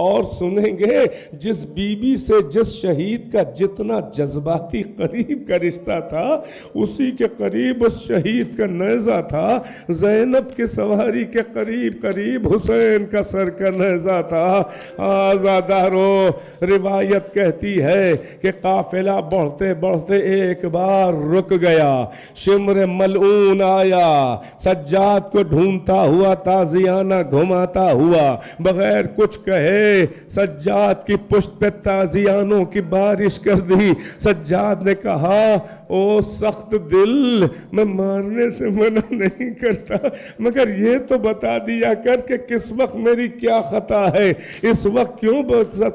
اور سنیں گے جس بیوی سے جس شہید کا جتنا جذباتی قریب کا رشتہ تھا، اسی کے قریب اس شہید کا نیزہ تھا، زینب کی سواری کے قریب قریب حسین کا سر کا نیزہ تھا۔ آزادارو، روایت کہتی ہے کہ قافلہ بڑھتے بڑھتے ایک بار رک گیا، شمر ملعون آیا، سجاد کو ڈھونڈتا ہوا تازیانہ گھماتا ہوا، بغیر کچھ کہے سجاد کی پشت پہ تازیانوں کی بارش کر دی۔ سجاد نے کہا، او سخت دل، میں مارنے سے منع نہیں کرتا، مگر یہ تو بتا دیا کر کہ کس وقت میری کیا خطا ہے، اس وقت کیوں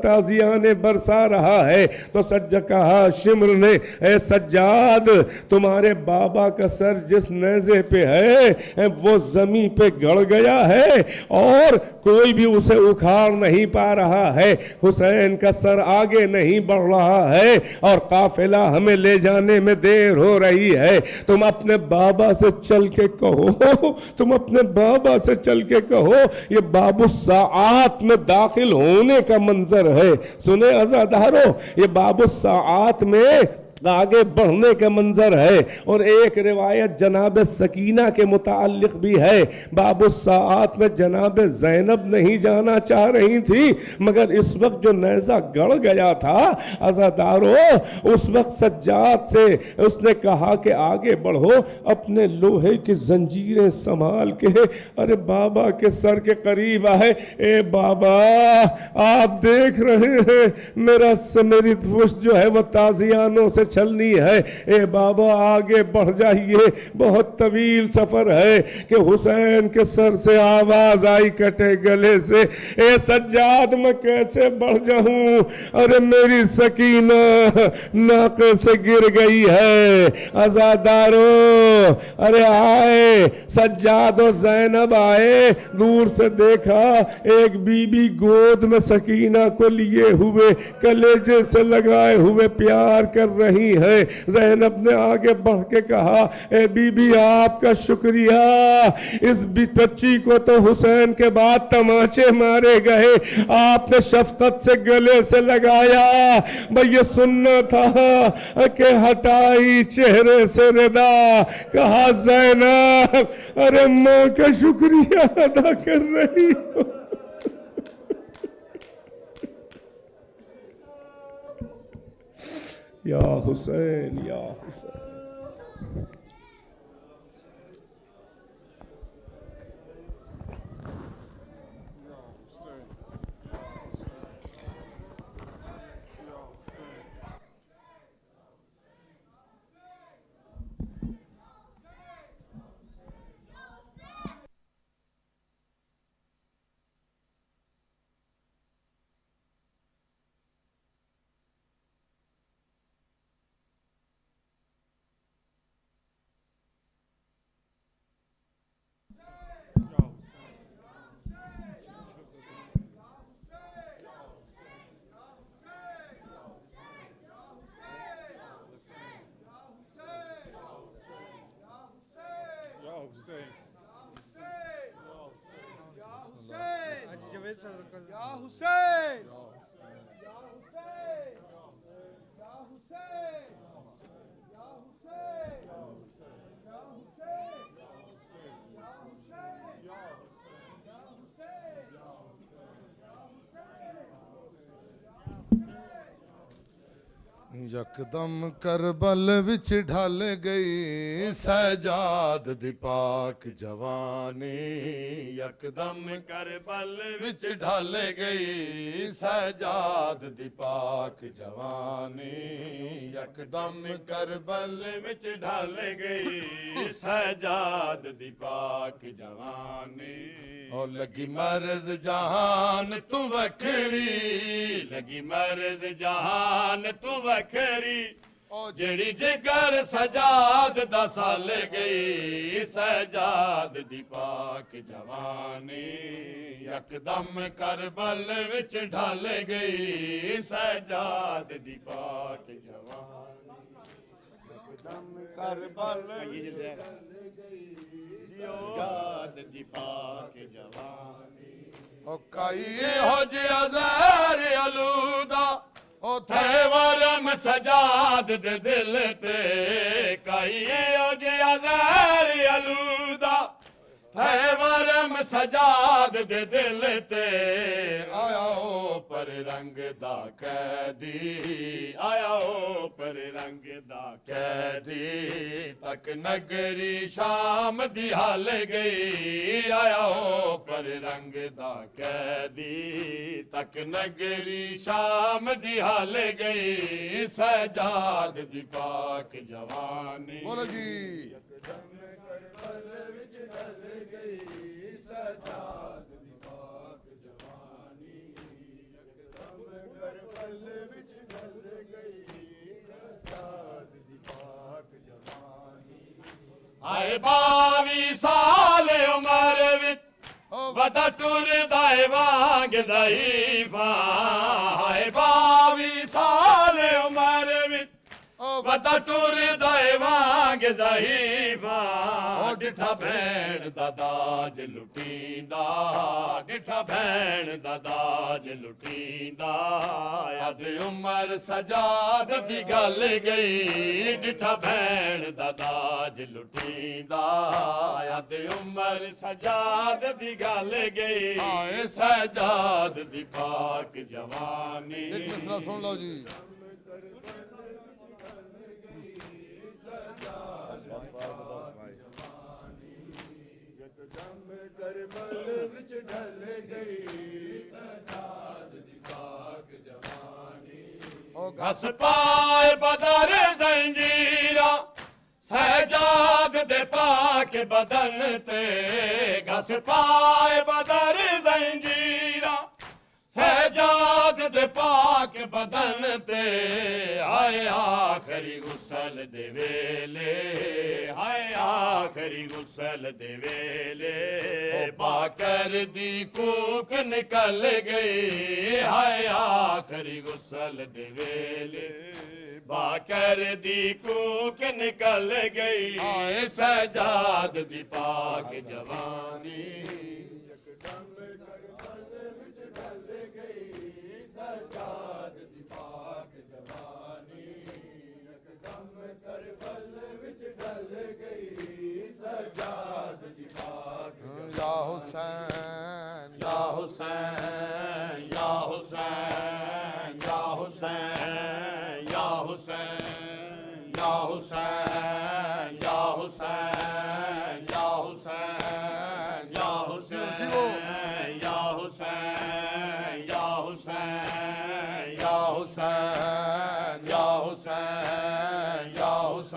تازیانے برسا رہا ہے؟ تو کہا شمر نے، اے سجاد، تمہارے بابا کا سر جس نیزے پہ ہے وہ زمین پہ گڑ گیا ہے اور کوئی بھی اسے اکھاڑ نہیں پا رہا ہے، حسین کا سر آگے نہیں بڑھ رہا ہے اور قافلہ ہمیں لے جانے میں دیر ہو رہی ہے۔ تم اپنے بابا سے چل کے کہو، تم اپنے بابا سے چل کے کہو، یہ باب الساعات میں داخل ہونے کا منظر ہے۔ سنیں عزادارو، یہ باب الساعات میں آگے بڑھنے کا منظر ہے۔ اور ایک روایت جناب سکینہ کے متعلق بھی ہے، باب الساعات میں جناب زینب نہیں جانا چاہ رہی تھی، مگر اس وقت جو نیزہ گڑ گیا تھا عزادارو، اس وقت سجاد سے اس نے کہا کہ آگے بڑھو، اپنے لوہے کی زنجیریں سنبھال کے ارے بابا کے سر کے قریب آئے، اے بابا آپ دیکھ رہے ہیں میری پشت جو ہے وہ تازیانوں سے چھلنی ہے، اے بابا آگے بڑھ جائیے، بہت طویل سفر ہے۔ کہ حسین کے سر سے آواز آئی کٹے گلے سے، اے سجاد میں کیسے بڑھ جاؤں، ارے میری سکینہ ناقے سے گر گئی ہے۔ عزادارو، ارے آئے سجاد و زینب آئے، دور سے دیکھا ایک بی بی گود میں سکینہ کو لیے ہوئے کلیجے سے لگائے ہوئے پیار کر رہی ہے۔ زینب نے آگے بڑھ کے کہا، اے بی بی آپ کا شکریہ، اس بچی کو تو حسین کے بعد تماچے مارے گئے، آپ نے شفقت سے گلے سے لگایا، بھئی یہ سننا تھا کہ ہٹائی چہرے سے ردا، کہا زینب ارے ماں کا شکریہ ادا کر رہی ہو۔ یا حسین، یا حسین، یکدم کربل وچ ڈھل گئی سجاد دی پاک جوانی یکدم کربل وچ ڈھل گئی سجاد دی پاک جوانی یکدم کربل وچ ڈھل گئی سجاد دی پاک جوانی او لگی مرض جہان تو وکھری لگی مرض جہان تو وکھری جڑی جگر سجاد دا سال گئی سجاد دی پاک جوانی یکدم کربل وچ ڈھل گئی سجاد دی پاک جوانی یکدم کربل سجاد دی پاک جوانی او کئی ہو جی ازار علودہ او تھے ورم سجاد دے دل تے کئی ہو جی ازار علودہ تھے ورم سجاد دے دل تے آیا ہو پر رنگ دا قیدی آیا ہو پر رنگ دا قیدی تک نگری شام دی حال گئی آیا ہو پر رنگ دا قیدی تک نگری شام دی حال گئی سجاد دی پاک جوانی بولو جی یکدم کربل وچ ڈھل گئی سجاد دی پاک جوانی یکدم کربل وچ ڈھل گئی سجاد دی پاک جوانی آئے 22 سال عمر وچ ودا ٹور دائے وانگ ضعیفاں آئے 22 سال عمر وچ ودا ٹور دائے وانگ ضعیفاں ڈٹھا بھین دا داج لٹیندا ڈٹھا بھین دا داج لٹیندا یاد عمر سجاد دی گل گئی ڈٹھا بھین دا داج لٹیندا یاد عمر سجاد دی گل گئی آئے سجاد دی پاک جوانی ایک مصرع سن لو جی یکدم کربل وچ ڈھل گئی سجاد دی پاک جوانی او گھس پائے بدر زنجیراں سجاد دے پاک بدن تے گھس پائے بدر زنجیراں سجاد دے پاک بدن تے آئے آخری غسل دے ویلے آئے آخری غسل دے ویلے باکر دی کوک نکل گئی آئے آخری غسل دے ویلے باکر دی کوک نکل گئی آئے سجاد دی پاک جوانی یکدم کربل وچ ڈھل گئی سجاد دی پاک جوانی یکدم کربل وچ ڈھل گئی سجاد دی پاک یا حسین یا حسین یا حسین یا حسین یا حسین یا حسین یا حسین یا حسین یا حسین یا حسین یا حسین یا حسین یا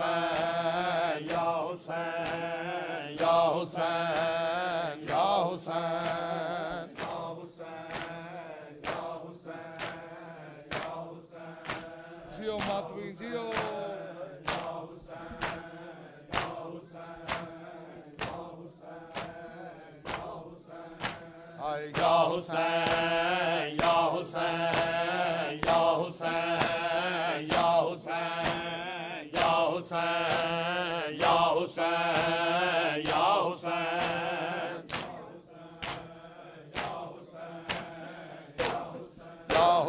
حسین یا حسین یا حسین یا حسین یا حسین جیو ماتوی جیو یا حسین یا حسین یا حسین یا حسین یا حسین یا حسین یا حسین یا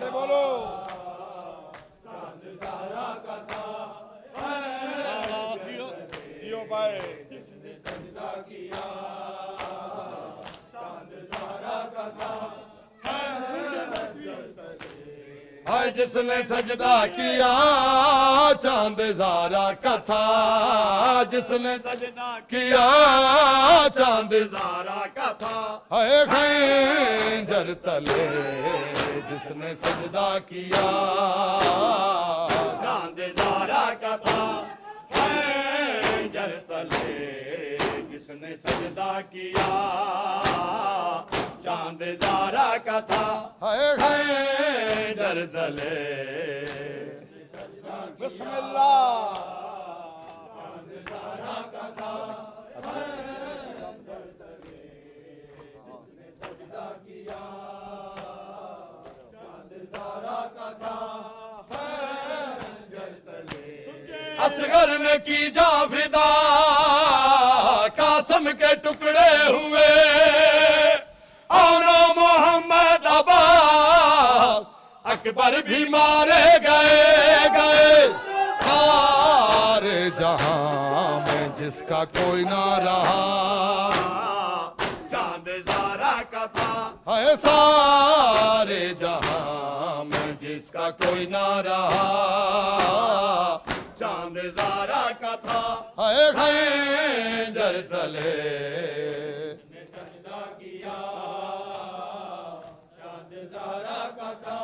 نعرے بولو. جیو بھائی. ہائے جس نے سجدہ کیا چاند زارا کا تھا، جس نے سجدہ کیا چاند زارا کا تھا. ہائے خنجر تلے جس نے سجدہ کیا چاند زارا کا تھا. خنجر تلے جس نے سجدہ کیا چاند زارا کا تھا. ہائے خنجر تلے بسم اللہ. اصغر نے کی جاں فدا قاسم کے ٹکڑے ہوئے اور محمد عباس اکبر بھی مارے گئے. سارے جہاں میں جس کا کوئی نہ رہا چاند زارا کا تھا. ہے سارے جہاں میں جس کا کوئی نہ رہا چاند زارا کا تھا. ہے خنجر تلے سجدہ کیا چاند زارا کا تھا.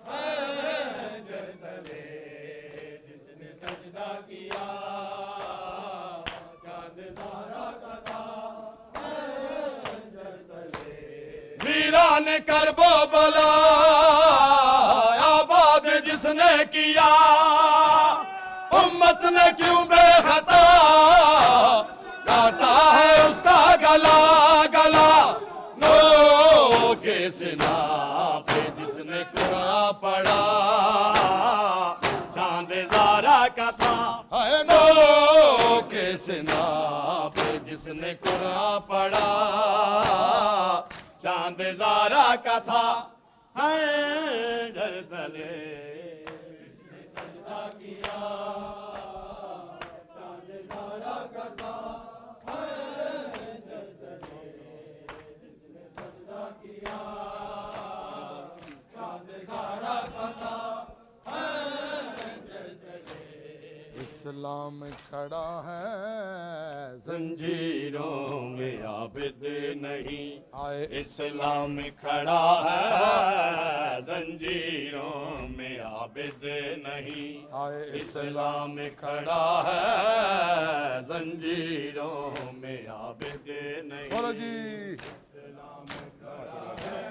خنجر تلے جس نے سجدہ کیا چاند زارا کا تھا. خنجر تلے ویران کربلا آباد جس نے کیا امت نے کیوں بے خطا کاٹا ہے اس کا گلا. نو کے سنا پہ جس نے قرآن پڑھا چاند زارا کا تھا. ہے نو کے سنا پہ جس نے قرآن پڑھا چاند زارا کا تھا. ہے در تلے سجدہ کیا چاند زارا کا تھا. اسلام کھڑا ہے زنجیروں میں عابد نہیں. آئے اسلام کھڑا ہے زنجیروں میں عابد نہیں. آئے اسلام کھڑا ہے زنجیروں میں عابد نہیں. بولو جی. اسلام کھڑا ہے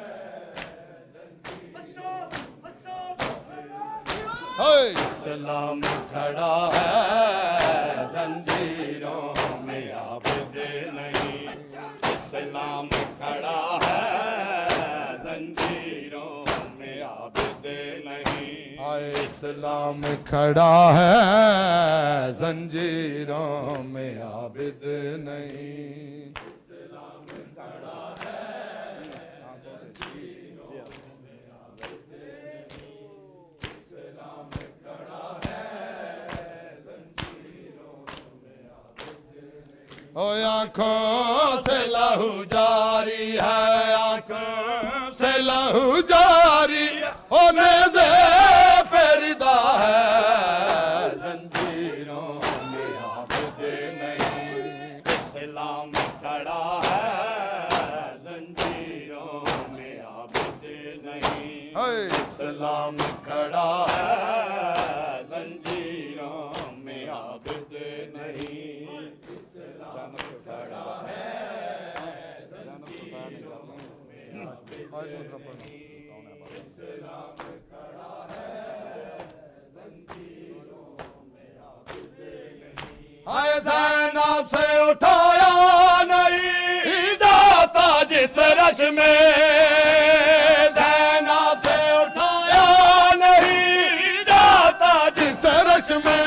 اسلام کھڑا ہے زنجیروں میں عابد نہیں. اسلام کھڑا ہے زنجیروں میں عابد نہیں. اسلام کھڑا ہے زنجیروں میں عابد نہیں. اسلام کھڑا ہے زنجیروں میں عابد نہیں. اسلام کھڑا ہے زنجیروں میں عابد نہیں. او آنکھوں سے لہو جاری ہے آنکھوں سے لہو جاری او نیزے پہ ردا ہے زنجیروں میں عابد نہیں. اسلام کھڑا ہے زنجیروں میں عابد نہیں. اسلام کھڑا ہے زنجیروں میں عابد نہیں. اسلام کھڑا ہے زنجیروں میں عابد نہیں. اسلام کھڑا ہے زنجیروں میں عابد نہیں. ہائے زینب سے اٹھایا نہیں جاتا جس رش میں. زینب سے اٹھایا نہیں جاتا جس رش میں.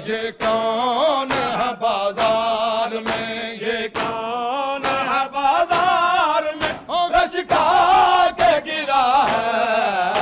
یہ کون ہے بازار میں یہ کون ہے بازار میں رش کھا کے گرا ہے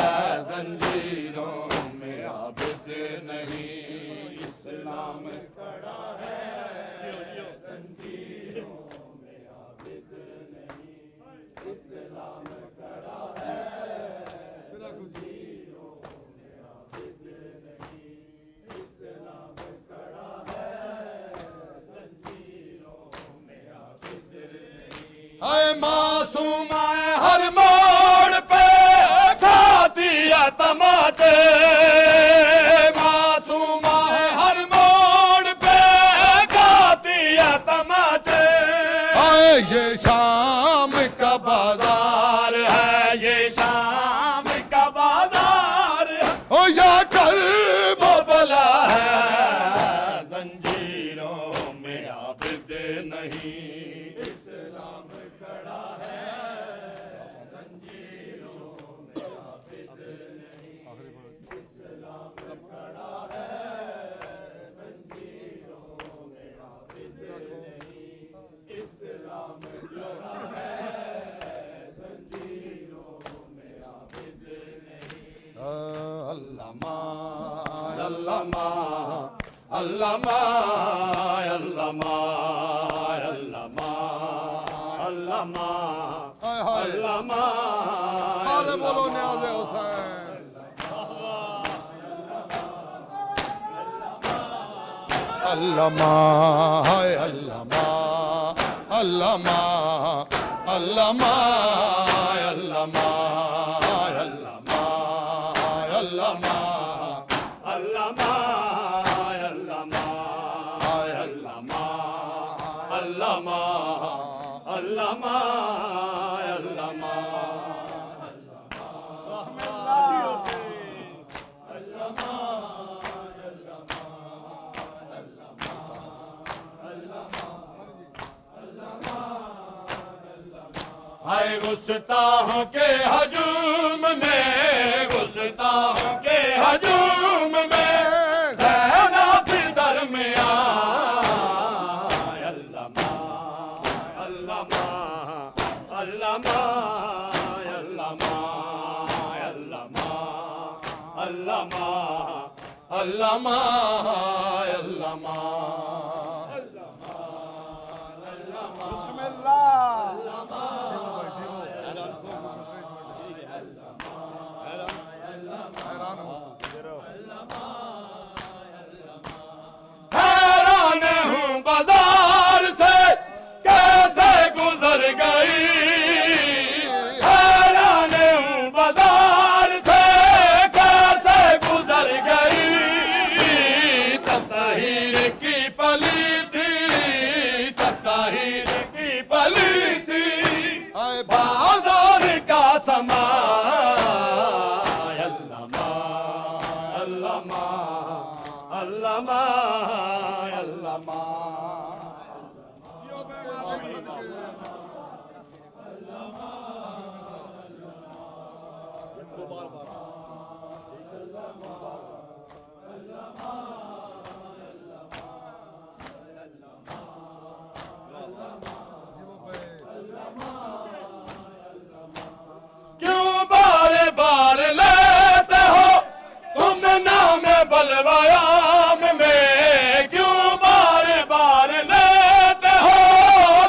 معصومائیں ہر موڑ پہ کھاتی ہے تماچے معصومائیں ہر موڑ پہ کھاتی ہے تماچے یہ شام کا بازار ہے یہ شام کا بازار ہے او یا کرب و بلا ہے زنجیروں میں عابد نہیں اسلام کھڑا ہے زنجیروں میں عابد نہیں اسلام کھڑا ہے زنجیروں میں عابد نہیں اسلام کھڑا ہے زنجیروں میں عابد نہیں علامہ علامہ علامہ علامہ علامہ علامہ علامہ سارے بولو نیاز حسین علامہ علامہ علامہ علامہ علامہ علامہ علامہ علامہ علامہ علامہ علامہ ہائے گستاخوں کے ہجوم میں گستاخوں کے ہجوم میں زینب درمیان علامہ علامہ علامہ علامہ علامہ علامہ علامہ بسم اللہ حیران ہوں بازار سے کیسے گزر گئی حیران ہوں بازار سے کیسے گزر گئی تطہیر کی پلی تھی تطہیر کی پلی تھی بازار کا سما علامہ علامہ علامہ علامہ کیوں بار بار لیتے ہو تم نام بلویام میں کیوں بار بار لیتے ہو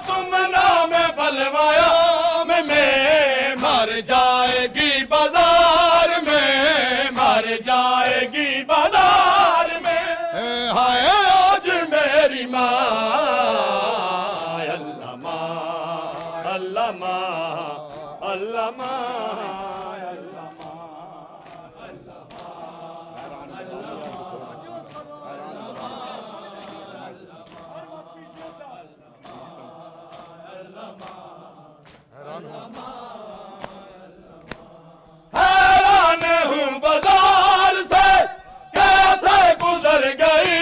تم نام بلویام میں مر جائے گی بازار میں مر جائے گی بازار میں ہائے آج میری ماں علامہ علامہ علامہ حیران ہوں بازار سے کیسے گزر گئی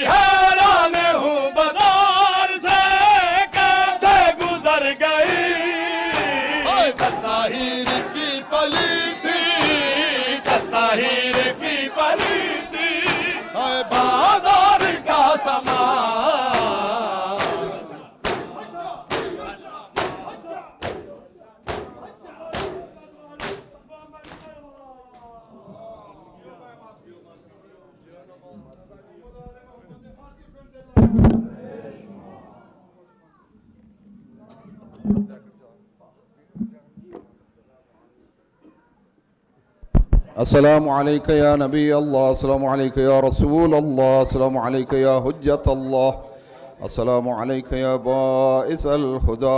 حیران ہوں بازار سے کیسے گزر گئی تطہیر کی پلی تھی تطہیر کی پلی تھی بازار کا سما السلام علیکہ یا نبی اللہ، السلام علیکہ یا رسول اللہ، السلام علیکہ یا حجت اللہ، السلام علیکہ یا باعث الہدا،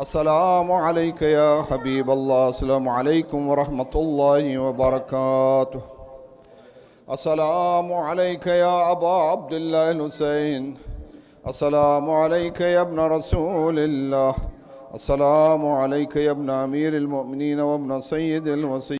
السلام عليك يا حبيب الله. السلام عليكم ورحمة الله وبركاته. السلام عليك يا أبا عبد الله الحسين. السلام عليك يا ابن رسول الله. السلام عليك يا ابن أمير المؤمنين وابن سيد الوصي.